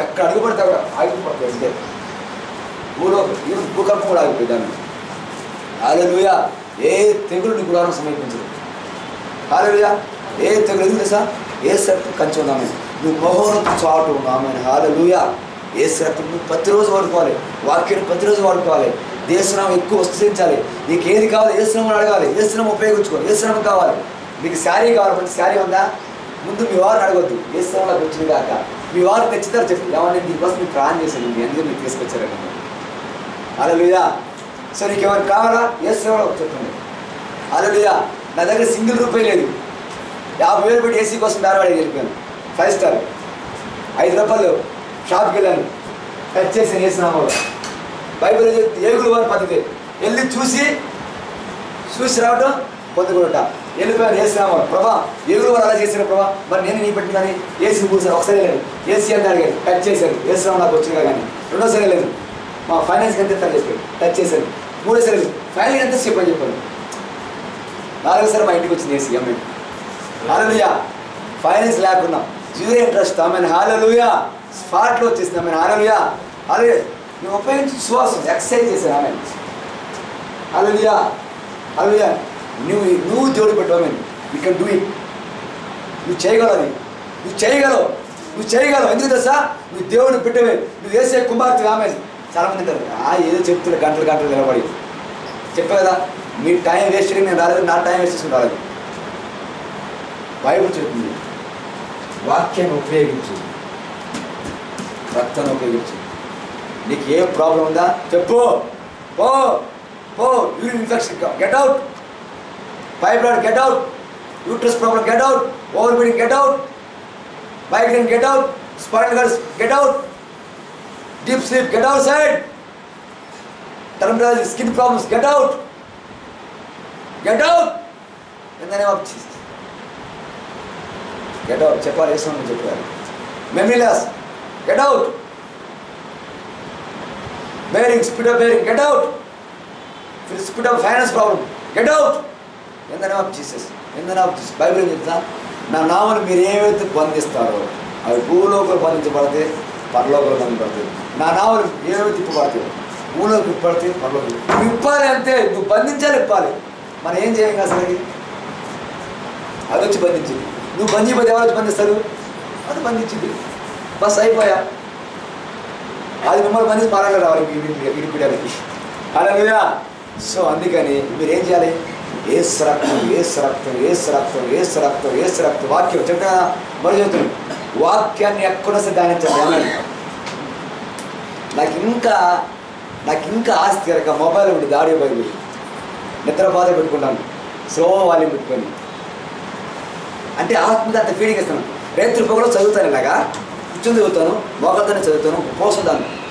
ఎక్కడ అడుగుపడితే అక్కడ ఆగిపోతాయి. అంతే భూకంపం కూడా ఆగిపోయింది. హల్లెలూయా. ఏ తెగులు నీ గుడారం సమీపించదు. హల్లెలూయా. ఏ తెగులు ఎందుకు తెలుసా? ఏసు రక్తం కంచి ఉన్నామే, నువ్వు మహోన్నత చాటు ఉన్నామే. హల్లెలూయా. ఏసు రక్తం నువ్వు ప్రతిరోజు వాడుకోవాలి, వాక్యాన్ని ప్రతిరోజు వాడుకోవాలి. దేశనామం ఎక్కువ వస్తుంచాలి. నీకు ఏది కావాలి ఏసునామం అడగాలి, ఏసునామం ఉపయోగించుకోవాలి. ఏసునామం కావాలి. మీకు శారీ కావాలంటే శారీ ఉందా? ముందు మీ వారిని అడగొద్దు, ఏసునామంలోకి వచ్చింది కాక మీ వారు తెచ్చితారు. చెప్పి ఏమన్నా దీనికోసం మీకు ప్రాణం చేశాను, ఎందుకు మీకు తీసుకొచ్చారండి. హల్లెలూయా. సో నీకు ఎవరికి కావాలా? ఏసునామంలో చెప్పండి. హల్లెలూయా. నా దగ్గర సింగిల్ రూపాయి లేదు, 50,000 పెట్టి ఏసీ కోసం బేరవాడికి వెళ్ళిపోయాను. 5 స్టార్ 5 రూపాయలు షాప్కి వెళ్ళాను, టచ్ చేశాను ఏసునామంలో. బైబిల్ ఏగులు వారి పద్ధతి వెళ్ళి చూసి రావడం పొందుకుంటా. వెళ్ళిపోయాను ఏసునామం. ప్రభా ఏగులు వారు అలా చేశారు ప్రభా, మరి నేను నీ పెట్టిన కానీ ఏసీ కూర్చొని ఒకసారి వెళ్ళాను, ఏసీ అని అడిగాను, టచ్ చేశాను. ఏసునామం నాకు వచ్చింది కానీ రెండోసారి వెళ్ళలేదు. మా ఫైనాన్స్ ఎంత తను చెప్పాను, టచ్ చేశాను. 3ఓసారి వెళ్ళి ఫైనల్ ఎంత చెప్పని చెప్పాను. 4ఓసారి మా ఇంటికి వచ్చింది ఏసీ. అమ్మాయి హల్లెలూయా. ఫైనాన్స్ లేకున్నా 0 ఇంట్రెస్ట్. ఆమెను హల్లెలూయా. స్పాట్లో వచ్చేసింది. ఆమెను హల్లెలూయా. హల్లెలూయా. నువ్వు ఉపయోగించి శ్వాసం ఎక్సర్సైజ్ చేశాను. ఆమె హల్లెలూయా. హల్లెలూయా. నువ్వు దేవుడు పెట్టావు. You can do it. నువ్వు చేయగలవు, నువ్వు చేయగలవు. ఎందుకు తెలుసా? నువ్వు దేవుడిని పెట్టవే, నువ్వు వేసే కుమార్తె. ఆమె చాలామంది అంటారు ఏదో చెప్తున్నా గంటలు నిలబడి. చెప్పా కదా, మీ టైం వేస్ట్ చేయడం నేను రాలేదు, నా టైం వేస్ట్ చేసుకుని రాలేదు. బైబిల్ చెప్తుంది వాక్యాన్ని ఉపయోగించు. రక్తాన్ని ఉపయోగించు. నీకు ఏ ప్రాబ్లం ఉందా చెప్పు, పో పో. Urine infection get out, fibroid get out, uterus problem get out, over feeding get out, migraine get out, spinal cord get out, deep sleep get out side, terminology skin problems get out, get out in the name of Jesus. Get out చెప్పాలి, వేసుకోమని చెప్పారు. Memory loss get out, bearing speed of bearing get out, speed of finance problem get out in the name of Jesus, in the name of Jesus. Bible ఏం చెప్తా, నా నామను మీరు ఏవైతే బంధిస్తారో అవి భూలోకలు బంధించబడితే పరలోకలు బంధించబడతాయి. నా నామలు ఏవైతే తిప్పబడతాయి భూలోకి ఇప్పడితే పరలోకలు ఇప్పాలి. అంతే, నువ్వు బంధించాలి, ఇప్పాలి. మనం ఏం చేయం అసలు, అది వచ్చి బంధించింది. నువ్వు బంధిపోతే ఎవరు వచ్చి బంధిస్తారు, అది బంధించింది. బస్ అయిపోయా, అది మిమ్మల్ని బంధించి మారాలి రావాలి ఇడిపిడానికి. హల్లెలూయా. సో అందుకని మీరు ఏం చేయాలి, యేసు రక్తం, యేసు రక్తం, యేసు రక్తం, యేసు రక్తం, యేసు రక్తం. వాక్యం చెప్తా మరి చెప్తాను, వాక్యాన్ని ఎక్కడ ధ్యానించాలి. నాకు ఇంకా ఆస్తి కనుక మొబైల్ ఉంది, ఆడియో బైబిల్ నిద్ర బాధ పెట్టుకుంటాను, స్లో వాల్యూమ్ పెట్టుకొని. అంటే ఆత్మకి అంత ఫీలింగ్ ఇస్తాను. రేత్రి పొగలో చదువుతాను, ఇలాగా కూర్చొని చదువుతాను, మోకాలతోనే చదువుతాను, ఉపవాసం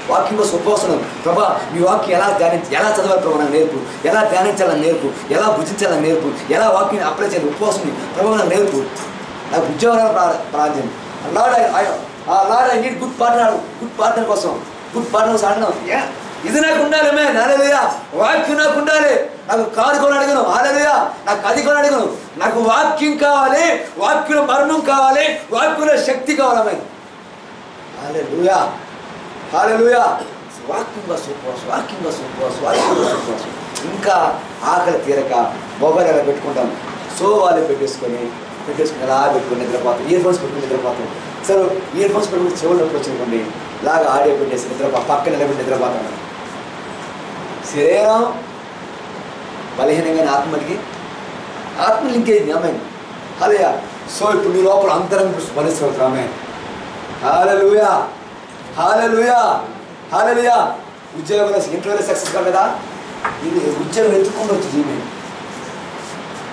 వాక్యం కోసం ఉపవాసం. ప్రభా మీ వాక్యం ఎలా చదవాలి ప్రభా నాకు నేర్పు, ఎలా ధ్యానించాలని నేర్పు, ఎలా భుజించాలని నేర్పు, ఎలా వాక్యం అప్లై చేయాలి ఉపవాసం ప్రభావ నాకు నేర్పు. నాకు ఉద్యోగాలు ప్రార్థన lord I need good partner కోసం అడగను. ఇది నాకు ఉండాలి మే, హల్లెలూయా. వాక్యం నాకు ఉండాలి. నాకు కారు కొని అడగను, హల్లెలూయా. నాకు అది కొని అడగను, నాకు వాక్యం కావాలి, వాక్యంలో మరణం కావాలి, వాక్యంలో శక్తి కావాలి మే, హల్లెలూయా, హల్లెలూయా. వాక్యంగా ఉపవాసం. ఇంకా ఆకలి తీరక మొబైల్ అలా పెట్టుకుంటాం, సోవాలు పెట్టేసుకొని అలా పెట్టుకుని నిద్రపోతాం, ఇయర్ ఫోన్స్ పెట్టుకుని నిద్రపోతాం. సరే ఇయర్ ఫోన్స్ పెట్టుకుని చెవులకు వచ్చినప్పుడు ఇలాగా ఆడియో పెట్టేసి పక్కన నిలబడి నిద్రపోతాం. శరీరం బలహీనంగా ఆత్మకి ఇంకేంది ఆమె, హల్లెలూయా. సో ఇప్పుడు నీ లోపల అంతరం బలిస్తావు ఆమె, హల్లెలూయా, హల్లెలూయా, హల్లెలూయా. ఉద్యోగంలో ఇంటర్వ్యూలో సక్సెస్ కాలేదా, ఇది ఉద్యోగం ఎత్తుకుండా వచ్చి జీవి,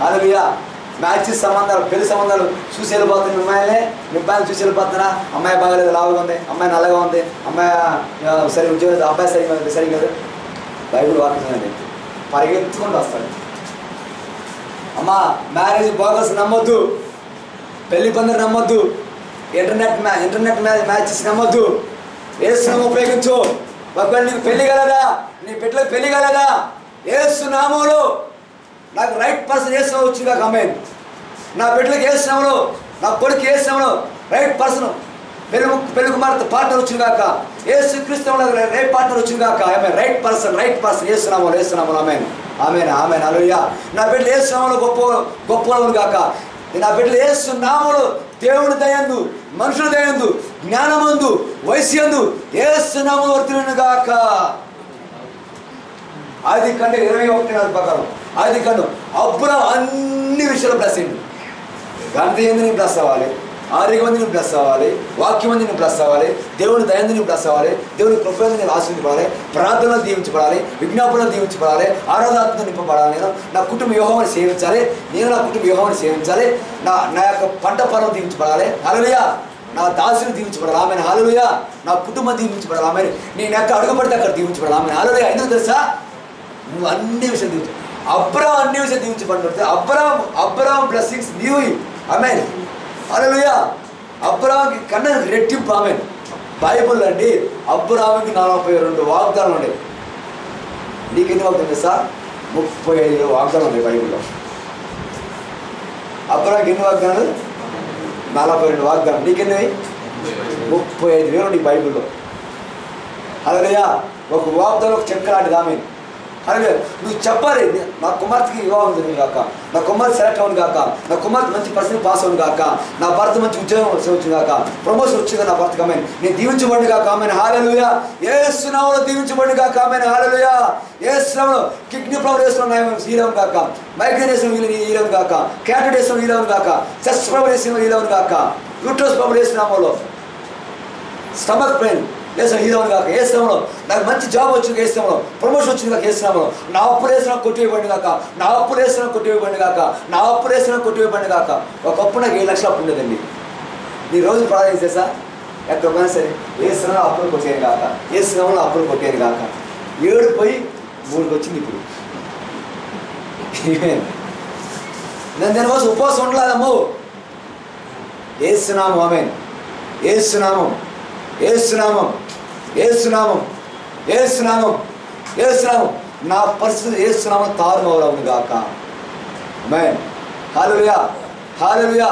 హల్లెలూయా. మ్యాచెస్ సంబంధాలు, పెళ్లి సంబంధాలు చూసి వెళ్ళిపోతుంది. మిమ్మల్ని చూసి వెళ్ళిపోతున్నా, అమ్మాయి బాగాలేదు, లావుగా ఉంది, అమ్మాయి నల్లగా ఉంది, అమ్మాయి సరి ఉద్యోగం, అబ్బాయి సరిగా బైబిల్ వాక్యం పరిగెత్తుకుంటూ వస్తాడు. అమ్మా మ్యారేజ్ బోగస్ నమ్మొద్దు, పెళ్లి పందిరి నమ్మొద్దు, ఇంటర్నెట్ మ్యాచెస్ నమ్మొద్దు. యేసునామం ఉపయోగించు. ఒకవేళ నీకు పెళ్లి కలదా, నీ బిడ్డలకు పెళ్లి కలదా, యేసునామంలో నాకు రైట్ పర్సన్ యేసునామం వచ్చింది కాక అమ్మాయి, నా బిడ్డలకు యేసునామంలో, నా కొడుకు యేసునామంలో రైట్ పర్సన్ పెళ్లి కుమార్తె పార్ట్నర్ వచ్చింది కాక, యేసు క్రీస్తులో రైట్ పార్ట్నర్ వచ్చింది కాక, ఆమె రైట్ పర్సన్ యేసునామంలో ఆమెన్, హల్లెలూయా. నా బిడ్డలు యేసునామంలో గొప్పవాళ్ళు కాక, నా బిడ్డలు యేసునామంలో దేవుని దయందు, మనుషుల దయందు, జ్ఞానమందు, వయస్సు యేసునామం వర్తిల్లును గాక. ఆది కంటే 21 ప్రకారం ఆది కండు అబ్రాహాము అన్ని విషయాలు బ్లెస్ అయ్యింది. గంట ఎందుకు బ్లెస్ అవ్వాలి, ఆరోగ్యం మంది నువ్వు బ్లెస్ అవ్వాలి, వాక్యం మంది నువ్వు బ్లెస్ అవ్వాలి, దేవుని దయందు నువ్వు బ్లెస్ అవ్వాలి, దేవుని కృపను నేను ఆశీర్వదించబడాలి, ప్రార్థనలు దీవించబడాలి, విజ్ఞాపనలు దీవించబడాలి, ఆరాధనతో నింపబడాలి. నా కుటుంబ యోహోవాను సేవించాలి, నేను నా కుటుంబ యోహోవాను సేవించాలి, నా యొక్క పంట పొలం దీవించబడాలి, హల్లెలూయా. నా దాసుని దీవించబడాలి, ఆమెను, హల్లెలూయా. నా కుటుంబం దీవించబడాలి, ఆమెను. నేను ఎక్కడ అడుగుపడితే అక్కడ దీవించబడాలి, ఆమెను, హల్లెలూయా. ఎందుకు తెలుసా, నువ్వు అన్ని విషయాలు దీవించు. అబ్రాహాము అన్ని విషయాలు దీవించబడితే అబ్రాహాము బ్లెస్సింగ్స్ నీవు, ఆమెన్, హల్లెలూయా. అబ్రాహాముకి కన్నా రెట్టింపు, ఆమెన్. బైబుల్ అండి అబ్రాహాముకి 42 వాగ్దానాలు ఉన్నాయి. నీకు ఎన్ని వాగ్దానం తెలుసా, 35 వాగ్దానాలు ఉన్నాయి బైబుల్లో. అబ్రాహాముకి ఎన్ని వాగ్దానాలు, 42 వాగ్దానం. నీకెన్ని, 35,000 ఉన్నాయి బైబుల్లో, హల్లెలూయా. ఒక వాగ్దానం ఒక చెక్క లాంటిది, ఆమెన్, హల్లెలూయా. నువ్వు చెప్పాలి, నా కుమార్తెకి వివాహం జరిగింది కాక, నా కుమార్తె సెలెక్ట్ అవును కాక, నా కుమార్తె మంచి పర్సెంట్ పాస్ అవును కాక, నా భర్త మంచి ఉద్యోగం వచ్చింది కాక, ప్రమోషన్ వచ్చింది నా భర్తకి, ఆమెన్. నేను దీవించబడి కాక, ఆమెన్, హల్లెలూయా. యేసునామములో దీవించబడి కాక, ఆమెన్, హల్లెలూయా. యేసునామములో కిడ్నీ ప్రాబ్లం వేసుకున్న హీలవును కాక, మైగ్రేన్ వేసిన హీలవును కాక, క్యాటెడ్ వేసిన హీలవును కాక, చెస్ట్ ప్రాబ్లం వేసిన హీలవును కాక, యూట్రస్ ప్రాబ్లం వేసినామలో, స్టమక్ పెయిన్ లేదా హీరోని కాక ఏస్తున్నామో, నాకు మంచి జాబ్ వచ్చింది ఏస్తున్నామో, ప్రమోషన్ వచ్చింది కాక ఏస్తున్నామో, నా అప్పులు వేసిన కొట్టివేయబడి కాక, నా అప్పులు వేసిన కొట్టివేయబడి కాక, నా అప్పులు వేసిన కొట్టివేయబడి కాక. ఒకప్పుడు నాకు 7 లక్షలు అప్పు ఉండేదండి. నీ రోజు ప్రార్థన చేసా ఎక్కడ పోయినా సరే ఏస్తున్నామో అప్పులు కొట్టేది కాక, ఏస్తున్నామో అప్పులు కొట్టేది కాక. 7 పోయి 3కి వచ్చింది ఇప్పుడు. నేను దానికోసం ఉపవాసం ఉండలేదమ్ము. ఏస్తున్నాము, ఆమె ఏస్తున్నాము, ఏస్తున్నాము, ఏస్తున్నాము, ఏస్తున్నాము, ఏస్తున్నాము. నా పరిస్థితి ఏస్తున్నాము తారుమారు గాక. ఆమేన్. హల్లెలూయా, హల్లెలూయా.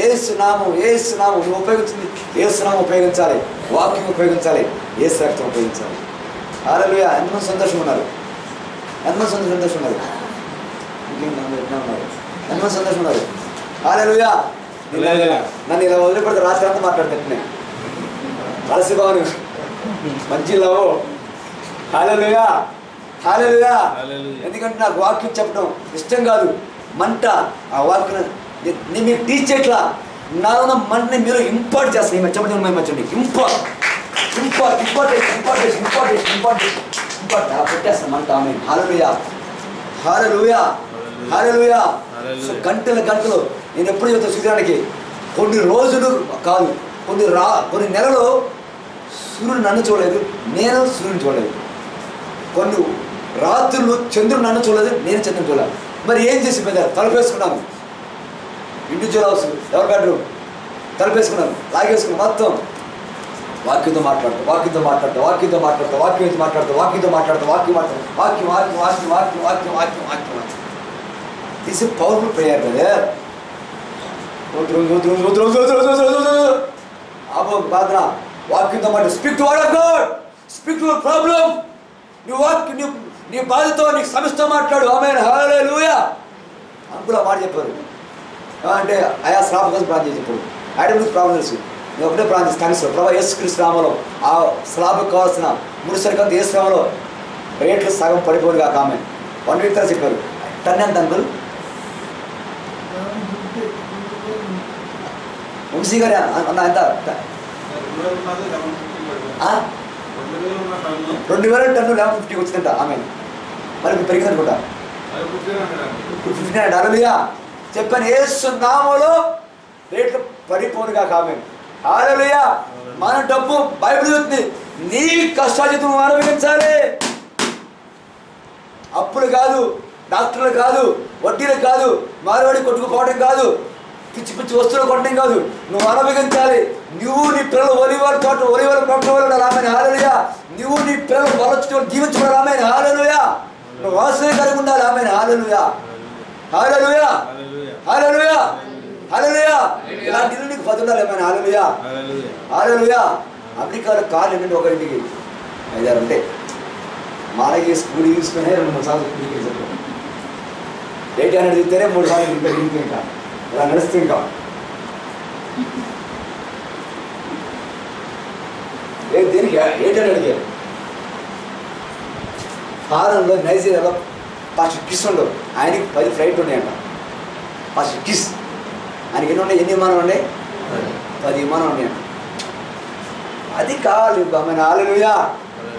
ఏస్తున్నాము, ఏస్తున్నాము. నువ్వు ఉపయోగించింది ఏస్తున్నాము ఉపయోగించాలి, వాక్యం ఉపయోగించాలి, ఏసు రక్తం ఉపయోగించాలి. హల్లెలూయా. ఎంతమంది సంతోషం ఉన్నారు? ఎంతమంది సంతోషం ఉన్నారు? ఉన్నారు, ఎంతమంది సంతోషం ఉన్నారు? హల్లెలూయా. నన్ను ఇలా వదిలిపెడితే రాత్రి అంతా మాట్లాడుతుంటే అలసిపోను మంచి లవ్. హల్లెలూయా, హల్లెలూయా. ఎందుకంటే నాకు వాక్యం చెప్పడం ఇష్టం కాదు, మంట. ఆ వాక్యం నేను మీకు టీచ్ చేయట్లా, నాలో ఉన్న మంటని మీరు ఇంపార్ట్ చేస్తాను. చెప్పండి మంచండి, impart impart important important important important impart పెట్టేస్తాను మంట. ఆమె హల్లెలూయా, హల్లెలూయా, హల్లెలూయా. గంటలు గంటలు నేను ఎప్పుడు చెప్తాను సూర్యునికి, కొన్ని రోజులు కాదు కొన్ని నెలలు సూర్యుడు నన్ను చూడలేదు, నేను సూర్యుని చూడలేదు. కొన్ని రాత్రులు చంద్రుడు నన్ను చూడలేదు, నేను చంద్రుని చూడలేదు. మరి ఏం చేసి పెద్ద తలుపేసుకున్నాను, ఇండివిజువల్ హౌస్, ఎవరి బెడ్రూమ్ తలుపేసుకున్నాను, లాగేసుకున్నాను. మొత్తం వాక్యంతో మాట్లాడతా, వాక్యంతో మాట్లాడతా, వాక్యంతో మాట్లాడతా, వాక్యంతో మాట్లాడతా, వాక్యంతో మాట్లాడతా, వాక్యం మాట్లాడతా, వాక్యం వాక్యం వాక్యం వాక్యం వాక్యం వాక్యం వాక్యం వాక్యం. This is powerful prayer brother. అబ్బో ప్రార్థన వాక్యంతో మాట్లాడు. Speak to word of God, speak to your problem. నీ వాక్యం నీ బాధతో నీ సమస్యతో మాట్లాడు. ఆమేన్, హల్లెలూయా. అంకుల్ ఆ మాట చెప్పారు అంటే ఆయా శ్రాప కోసం ప్రార్థన చెప్పాడు. ఐడెంటిటీ ప్రాబ్లం తెలుసు, నేను ఒకటే ప్రార్థిస్తాను కనీసం ప్రభా యేసుక్రీస్తు నామములో ఆ శ్రాపకు కావాల్సిన 3 సరికంత ఏ శ్రామలో రేట్లు సగం పడిపోను కాక. ఆమె 1 వీక్ తర్వాత చెప్పారు. టన్ ఎంత అంకుల్? వంశీ గారు అన్న ఎంత? 2000 టన్ను 1150 వచ్చిందంట. ఆమె మరి పెరిగింది అనుకుంటా 1500. హల్లెలూయా. చెప్పాను యేసు నామములో రేట్లు పడిపోనుగా. ఆమె హల్లెలూయా. మన డబ్బు బైబిల్ చెప్తుంది, నీ కష్టాజితం అనుభవించాలి. అప్పులు కాదు, డాక్టర్లు కాదు, వడ్డీలు కాదు, మారవాడి కొట్టుకుపోవడం కాదు, పిచ్చి పిచ్చి వస్తువులు కొట్టడం కాదు, నువ్వు అనుభవించాలి. నువ్వు నీ పిల్లలు ఒలివల తోట ఒలివల ప్రొట్టలు ఉండాలి. ఆమె హల్లెలూయా. నువ్వు నీ పిల్లలు వలచుకొని జీవించుకోవాలి. ఆమె హల్లెలూయా. నువ్వు వాసన కలిగి ఉండాలి. ఆమె హల్లెలూయా, హల్లెలూయా, హల్లెలూయా, హల్లెలూయా. ఇలాంటి ఇల్లు నీకు 10 ఉండాలి. ఆమె హల్లెలూయా, హల్లెలూయా. అమెరికాలో కార్లు ఏంటంటే ఒకరింటికి 5-6 ఉంటాయి. మాలకి స్కూల్ తీసుకునే 2-3 సార్లు స్కూల్కి వెళ్ళి 800 తింటేనే 3 సార్లు ఇంటికి ఇంకా ఇలా నడుస్తూ ఇంకా దీనికి 800 ఫారెన్లో నైజీరియాలో పాస్టర్ కిస్ ఉండవు, ఆయనకి 10 ఫ్లైట్లు ఉన్నాయంట. పాస్టర్ కిస్ ఆయనకి ఎన్ని ఉన్నాయి? ఎన్ని విమానం ఉన్నాయి? 10 విమానం ఉన్నాయంట. అది కావాలి. ఆమె హల్లెలూయా.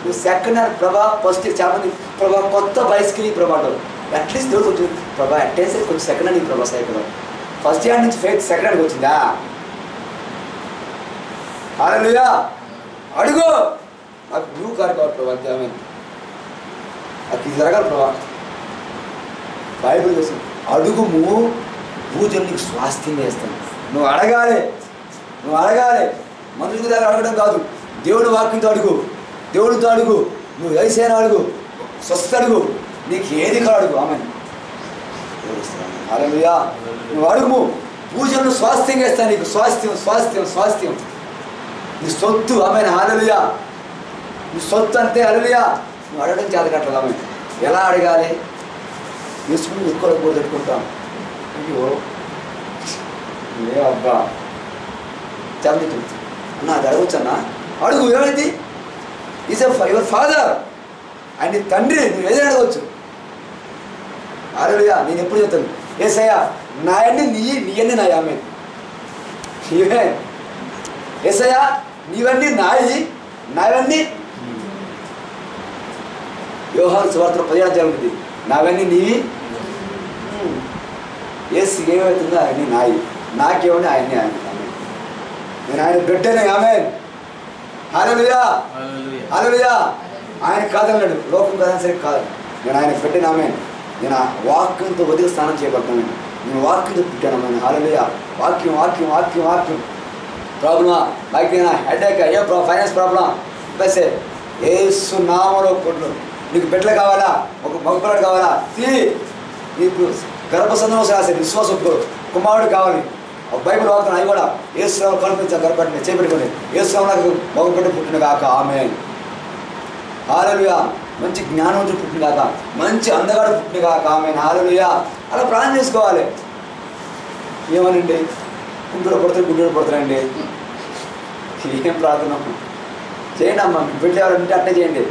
నువ్వు సెకండ్ హ్యాండ్ ప్రభా, ఫస్ట్ చాలా మంది ప్రభా కొత్త బైస్కిల్ ప్రభా అంటారు. అట్లీస్ట్ దేవుడు కొంచెం ప్రభా అట్టేసే కొంచెం సెకండ్ హ్యాండ్ ప్రభా సైకిల్. ఫస్ట్ హ్యాండ్ నుంచి సెకండ్ హ్యాండ్కి వచ్చిందా? హల్లెలూయా. అడుగు, నాకు న్యూ కార్ కావాలి ప్రభా. ఆమె అది జరగాలి ప్రభా. బైబిల్ చేసి అడుగుము, పూజలు నీకు స్వాస్థ్యం చేస్తాను. నువ్వు అడగాలి, నువ్వు అడగాలి. మనుషుల దగ్గర అడగడం కాదు, దేవుడి వాక్యంతో అడుగు, దేవుడితో అడుగు. నువ్వు ఏసైనా అడుగు, స్వస్థ అడుగు, నీకు ఏది కాదు అడుగు. ఆమె హల్లెలూయా. నువ్వు అడుగు, పూజలను స్వాస్థ్యం చేస్తాను నీకు. స్వాస్థ్యం స్వాస్థ్యం స్వాస్థ్యం నీ సొత్తు. ఆమె హల్లెలూయా. నీ సొత్తు అంతే. హల్లెలూయా. నువ్వు అడగడం చేత కట్టదు. ఆమె ఎలా అడగాలి? తీసుకుని ఎక్కువ పెట్టుకుంటాం. అయ్యో ఏ అబ్బా చెప్పు అన్న, అది అడగచ్చు అన్న, అడుగు. ఏమైంది? ఈజ్ యువర్ ఫాదర్, ఆయన తండ్రి, నువ్వు ఏదైనా అడగవచ్చు. హల్లెలూయా. నేను ఎప్పుడు చెప్తాను, యేసయ్యా నాయన్ని నీయన్ని నాయి. ఆమె యేసయ్యా నీవన్నీ నాయి, నావన్నీ యోహాను సువార్త 17 ఉంటుంది. నావన్నీ నీవి. ఏసు ఏమవుతుందో అవన్నీ నాయి, నాకేమని ఆయన్ని ఆయన. నేను ఆయన బిడ్డనే. ఆమేన్. హల్లెలూయా హల్లెలూయా. ఆయన కాదన్నాడు, లోకం కాదని సరే కాదు, నేను ఆయన బిడ్డనే. ఆమేన్. నేను ఆ వాక్యంతో వదిలి స్నానం చేయబడతాను. నేను వాక్యంతో పుట్టాను. ఆమేన్. హల్లెలూయా. వాక్యం వాక్యం వాక్యం వాక్యం. ప్రాబ్లమా బాకీనా, హెడేక్, అయ్యో ఫైనాన్స్ ప్రాబ్లం, బస్సే ఏసు నామలో కొట్టు. నీకు బిడ్డలు కావాలా, ఒక మగపిల్లడు కావాలా, నీకు గర్భసంధం రాసే విశ్వాసం కుమారుడు కావాలి. బైబిల్ వాడుతున్నాను, అవి కూడా ఏసునామం కల్పించాను. గర్భపట్టిన చేపెట్టుకుని ఏసునామం మగబిడ్డ పుట్టిన కాక. ఆమేన్. హల్లెలూయా. మంచి జ్ఞానవంతుడు పుట్టిన కాక, మంచి అందగాడు పుట్టిన కాక. ఆమేన్. హల్లెలూయా. అలా ప్రార్థన చేసుకోవాలి. ఏమనండి, గుండెలు పడతారండి. ఏం ప్రార్థన చేయండి అమ్మా. మీకు బిడ్డ ఎవరంటే అట్టే చేయండి.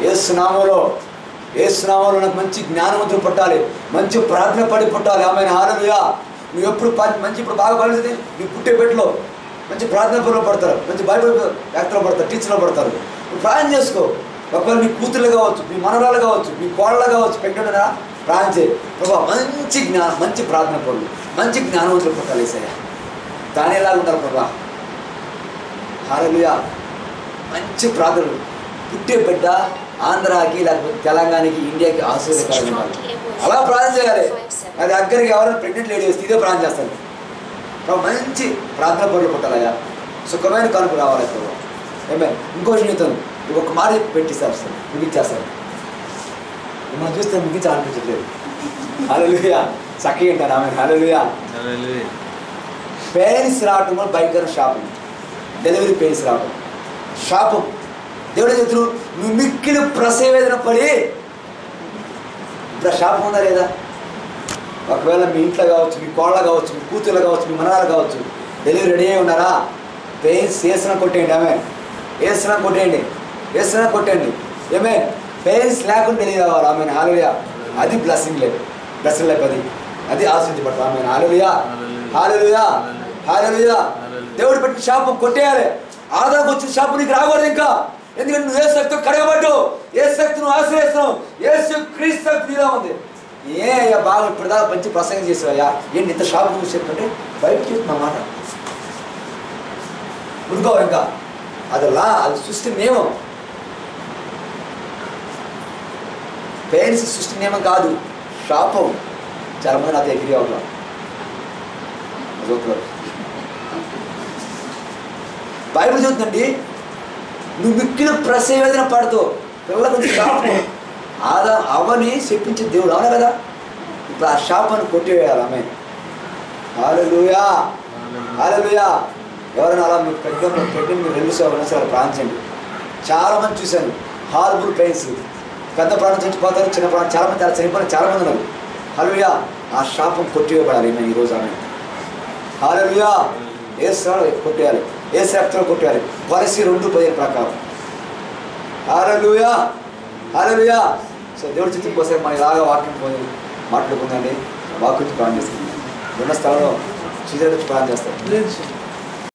ఏసునామంలో నాకు మంచి జ్ఞానవంతులు పుట్టాలి, మంచి ప్రార్థన పడి పుట్టాలి. ఆమె హల్లెలూయా. నువ్వు ఎప్పుడు మంచి ఇప్పుడు బాగా పడుతుంది, నీ పుట్టే బిడ్డలో మంచి ప్రార్థన పనులు పడతారు, మంచి బైబిల్ వ్యాఖ్యలో పడతారు, టీచర్లో పడతారు. నువ్వు ప్రార్థన చేసుకో. ఒకవేళ మీ కూతుర్లు కావచ్చు, మీ మనవరాలు కావచ్చు, మీ కోడలు కావచ్చు, పెట్టినా ప్రార్థన చేయి. ప్రభా మంచి జ్ఞానం, మంచి ప్రార్థన పనులు, మంచి జ్ఞానవంతులు పుట్టాలి. ఏసయ్యా దాని ఎలాగ ఉంటారు ప్రభా. హల్లెలూయా. మంచి ప్రార్థనలు. పుట్టే బిడ్డ ఆంధ్రాకి లేకపోతే తెలంగాణకి, ఇండియాకి ఆశీర్వాదకరంగా ఉండాలి. అలా ప్రార్థన చేయాలి. అది దగ్గరికి ఎవరైనా ప్రెగ్నెంట్ లేడీ వస్తే ఇదే ప్రార్థన చేస్తారు. మంచి ప్రార్థన పనులు పుట్టాలయ్యా, సుఖమైన కనుక రావాలి ప్రభా. ఏమే ఇంకో జీవితం ఒక మాట పెట్టిస్తారు సార్, ముగించేస్తారు. మనం చూస్తే ముగించాలనిపించట్లేదు. హల్లెలూయా. చక్కగా ఉంటాను. ఆమె హల్లెలూయా. పెయిన్స్ రావటం వల్ల భయంకర శాపం, డెలివరీ పెయిన్స్ రావటం శాపం. దేవుడు చెప్తున్నాడు, నువ్వు మిక్కిలి ప్రసవేదన పడి. ఇప్పుడు శాపం ఉందా లేదా? ఒకవేళ మీ ఇంట్లో కావచ్చు, మీ కోళ్ళ కావచ్చు, మీ కూతుర్లు కావచ్చు, మీ మనరాలు కావచ్చు, డెలివరీ రెడీ అయి ఉన్నారా? పెయిన్స్ వేసిన కొట్టేయండి. ఆమె వేసిన కొట్టేయండి, వేసిన కొట్టండి. ఏమే పెయిన్స్ లేకుండా డెలివరీ అవ్వాలి. ఆమె హల్లెలూయా. అది బ్లెస్సింగ్ లేదు, బ్లెస్సింగ్ లేదు. అది ఆశీర్వదించబడతాం. ఆమె హల్లెలూయా హల్లెలూయా హల్లెలూయా. దేవుడు పెట్టిన శాపం కొట్టేయాలి. ఆదాకు వచ్చిన శాపం నీకు రాకూడదు ఇంకా. ఎందుకంటే నువ్వు ఏ శక్తితో కడగబడ్డు, ఏ శక్తి నువ్వు ఆశ్రయిస్తున్నావు, యేసు క్రీస్తు శక్తి నీలో ఉంది. ఏ అయ్యా బాగా ఇప్పుడు దాకా మంచి ప్రసంగం చేసావయ్యా, ఏంటి ఇంత శాపం చెప్తుంటే బయట చెప్తున్నా మాట ఉడుకో ఇంకా. అది అది సృష్టి నియమం. పెయిన్స్ సృష్టి నియమం కాదు, శాపం. చాలా మంది నాతో ఎగ్రీ అవుతాం. బైబిల్ చెబుతుందండి, నువ్వు మిక్కిలి ప్రసవేదన పడుతూ పిల్లల గురించి శాపం. అవని చెప్పించే దేవుడు, అవునా కదా? ఇప్పుడు ఆ శాపాన్ని కొట్టివేయాలి. ఆమె హల్లెలూయా హల్లెలూయా. ఎవరైనా అలా మీరు పెట్టిన మీరు 2 సంవత్సరాలు ప్రార్థించండి. చాలామంది చూశాను హార్బుల్ పెయిన్స్, పెద్ద ప్రాణం చచ్చిపోతారు, చిన్న ప్రాణం చాలామంది అలా చనిపోయిన చాలామంది ఉన్నారు. హల్లెలూయా. ఆ శాపం కొట్టివేయబడాలి నేను ఈరోజు. ఆమె హల్లెలూయా. ఏ స్థానం కొట్టేయాలి, ఏ శక్తిలో కొట్టేయాలి. కొలసి 2:15 ప్రకారం. హల్లెలూయా హల్లెలూయా. సో దేవుడి చిత్తం కోసం మనం ఇలాగా వాక్యం మాట్లాడుకుందండి. వాక్యం ప్రార్థన చేస్తుంది. ఉన్న స్థలంలో చూసేటట్టు ప్రార్థన చేస్తారు.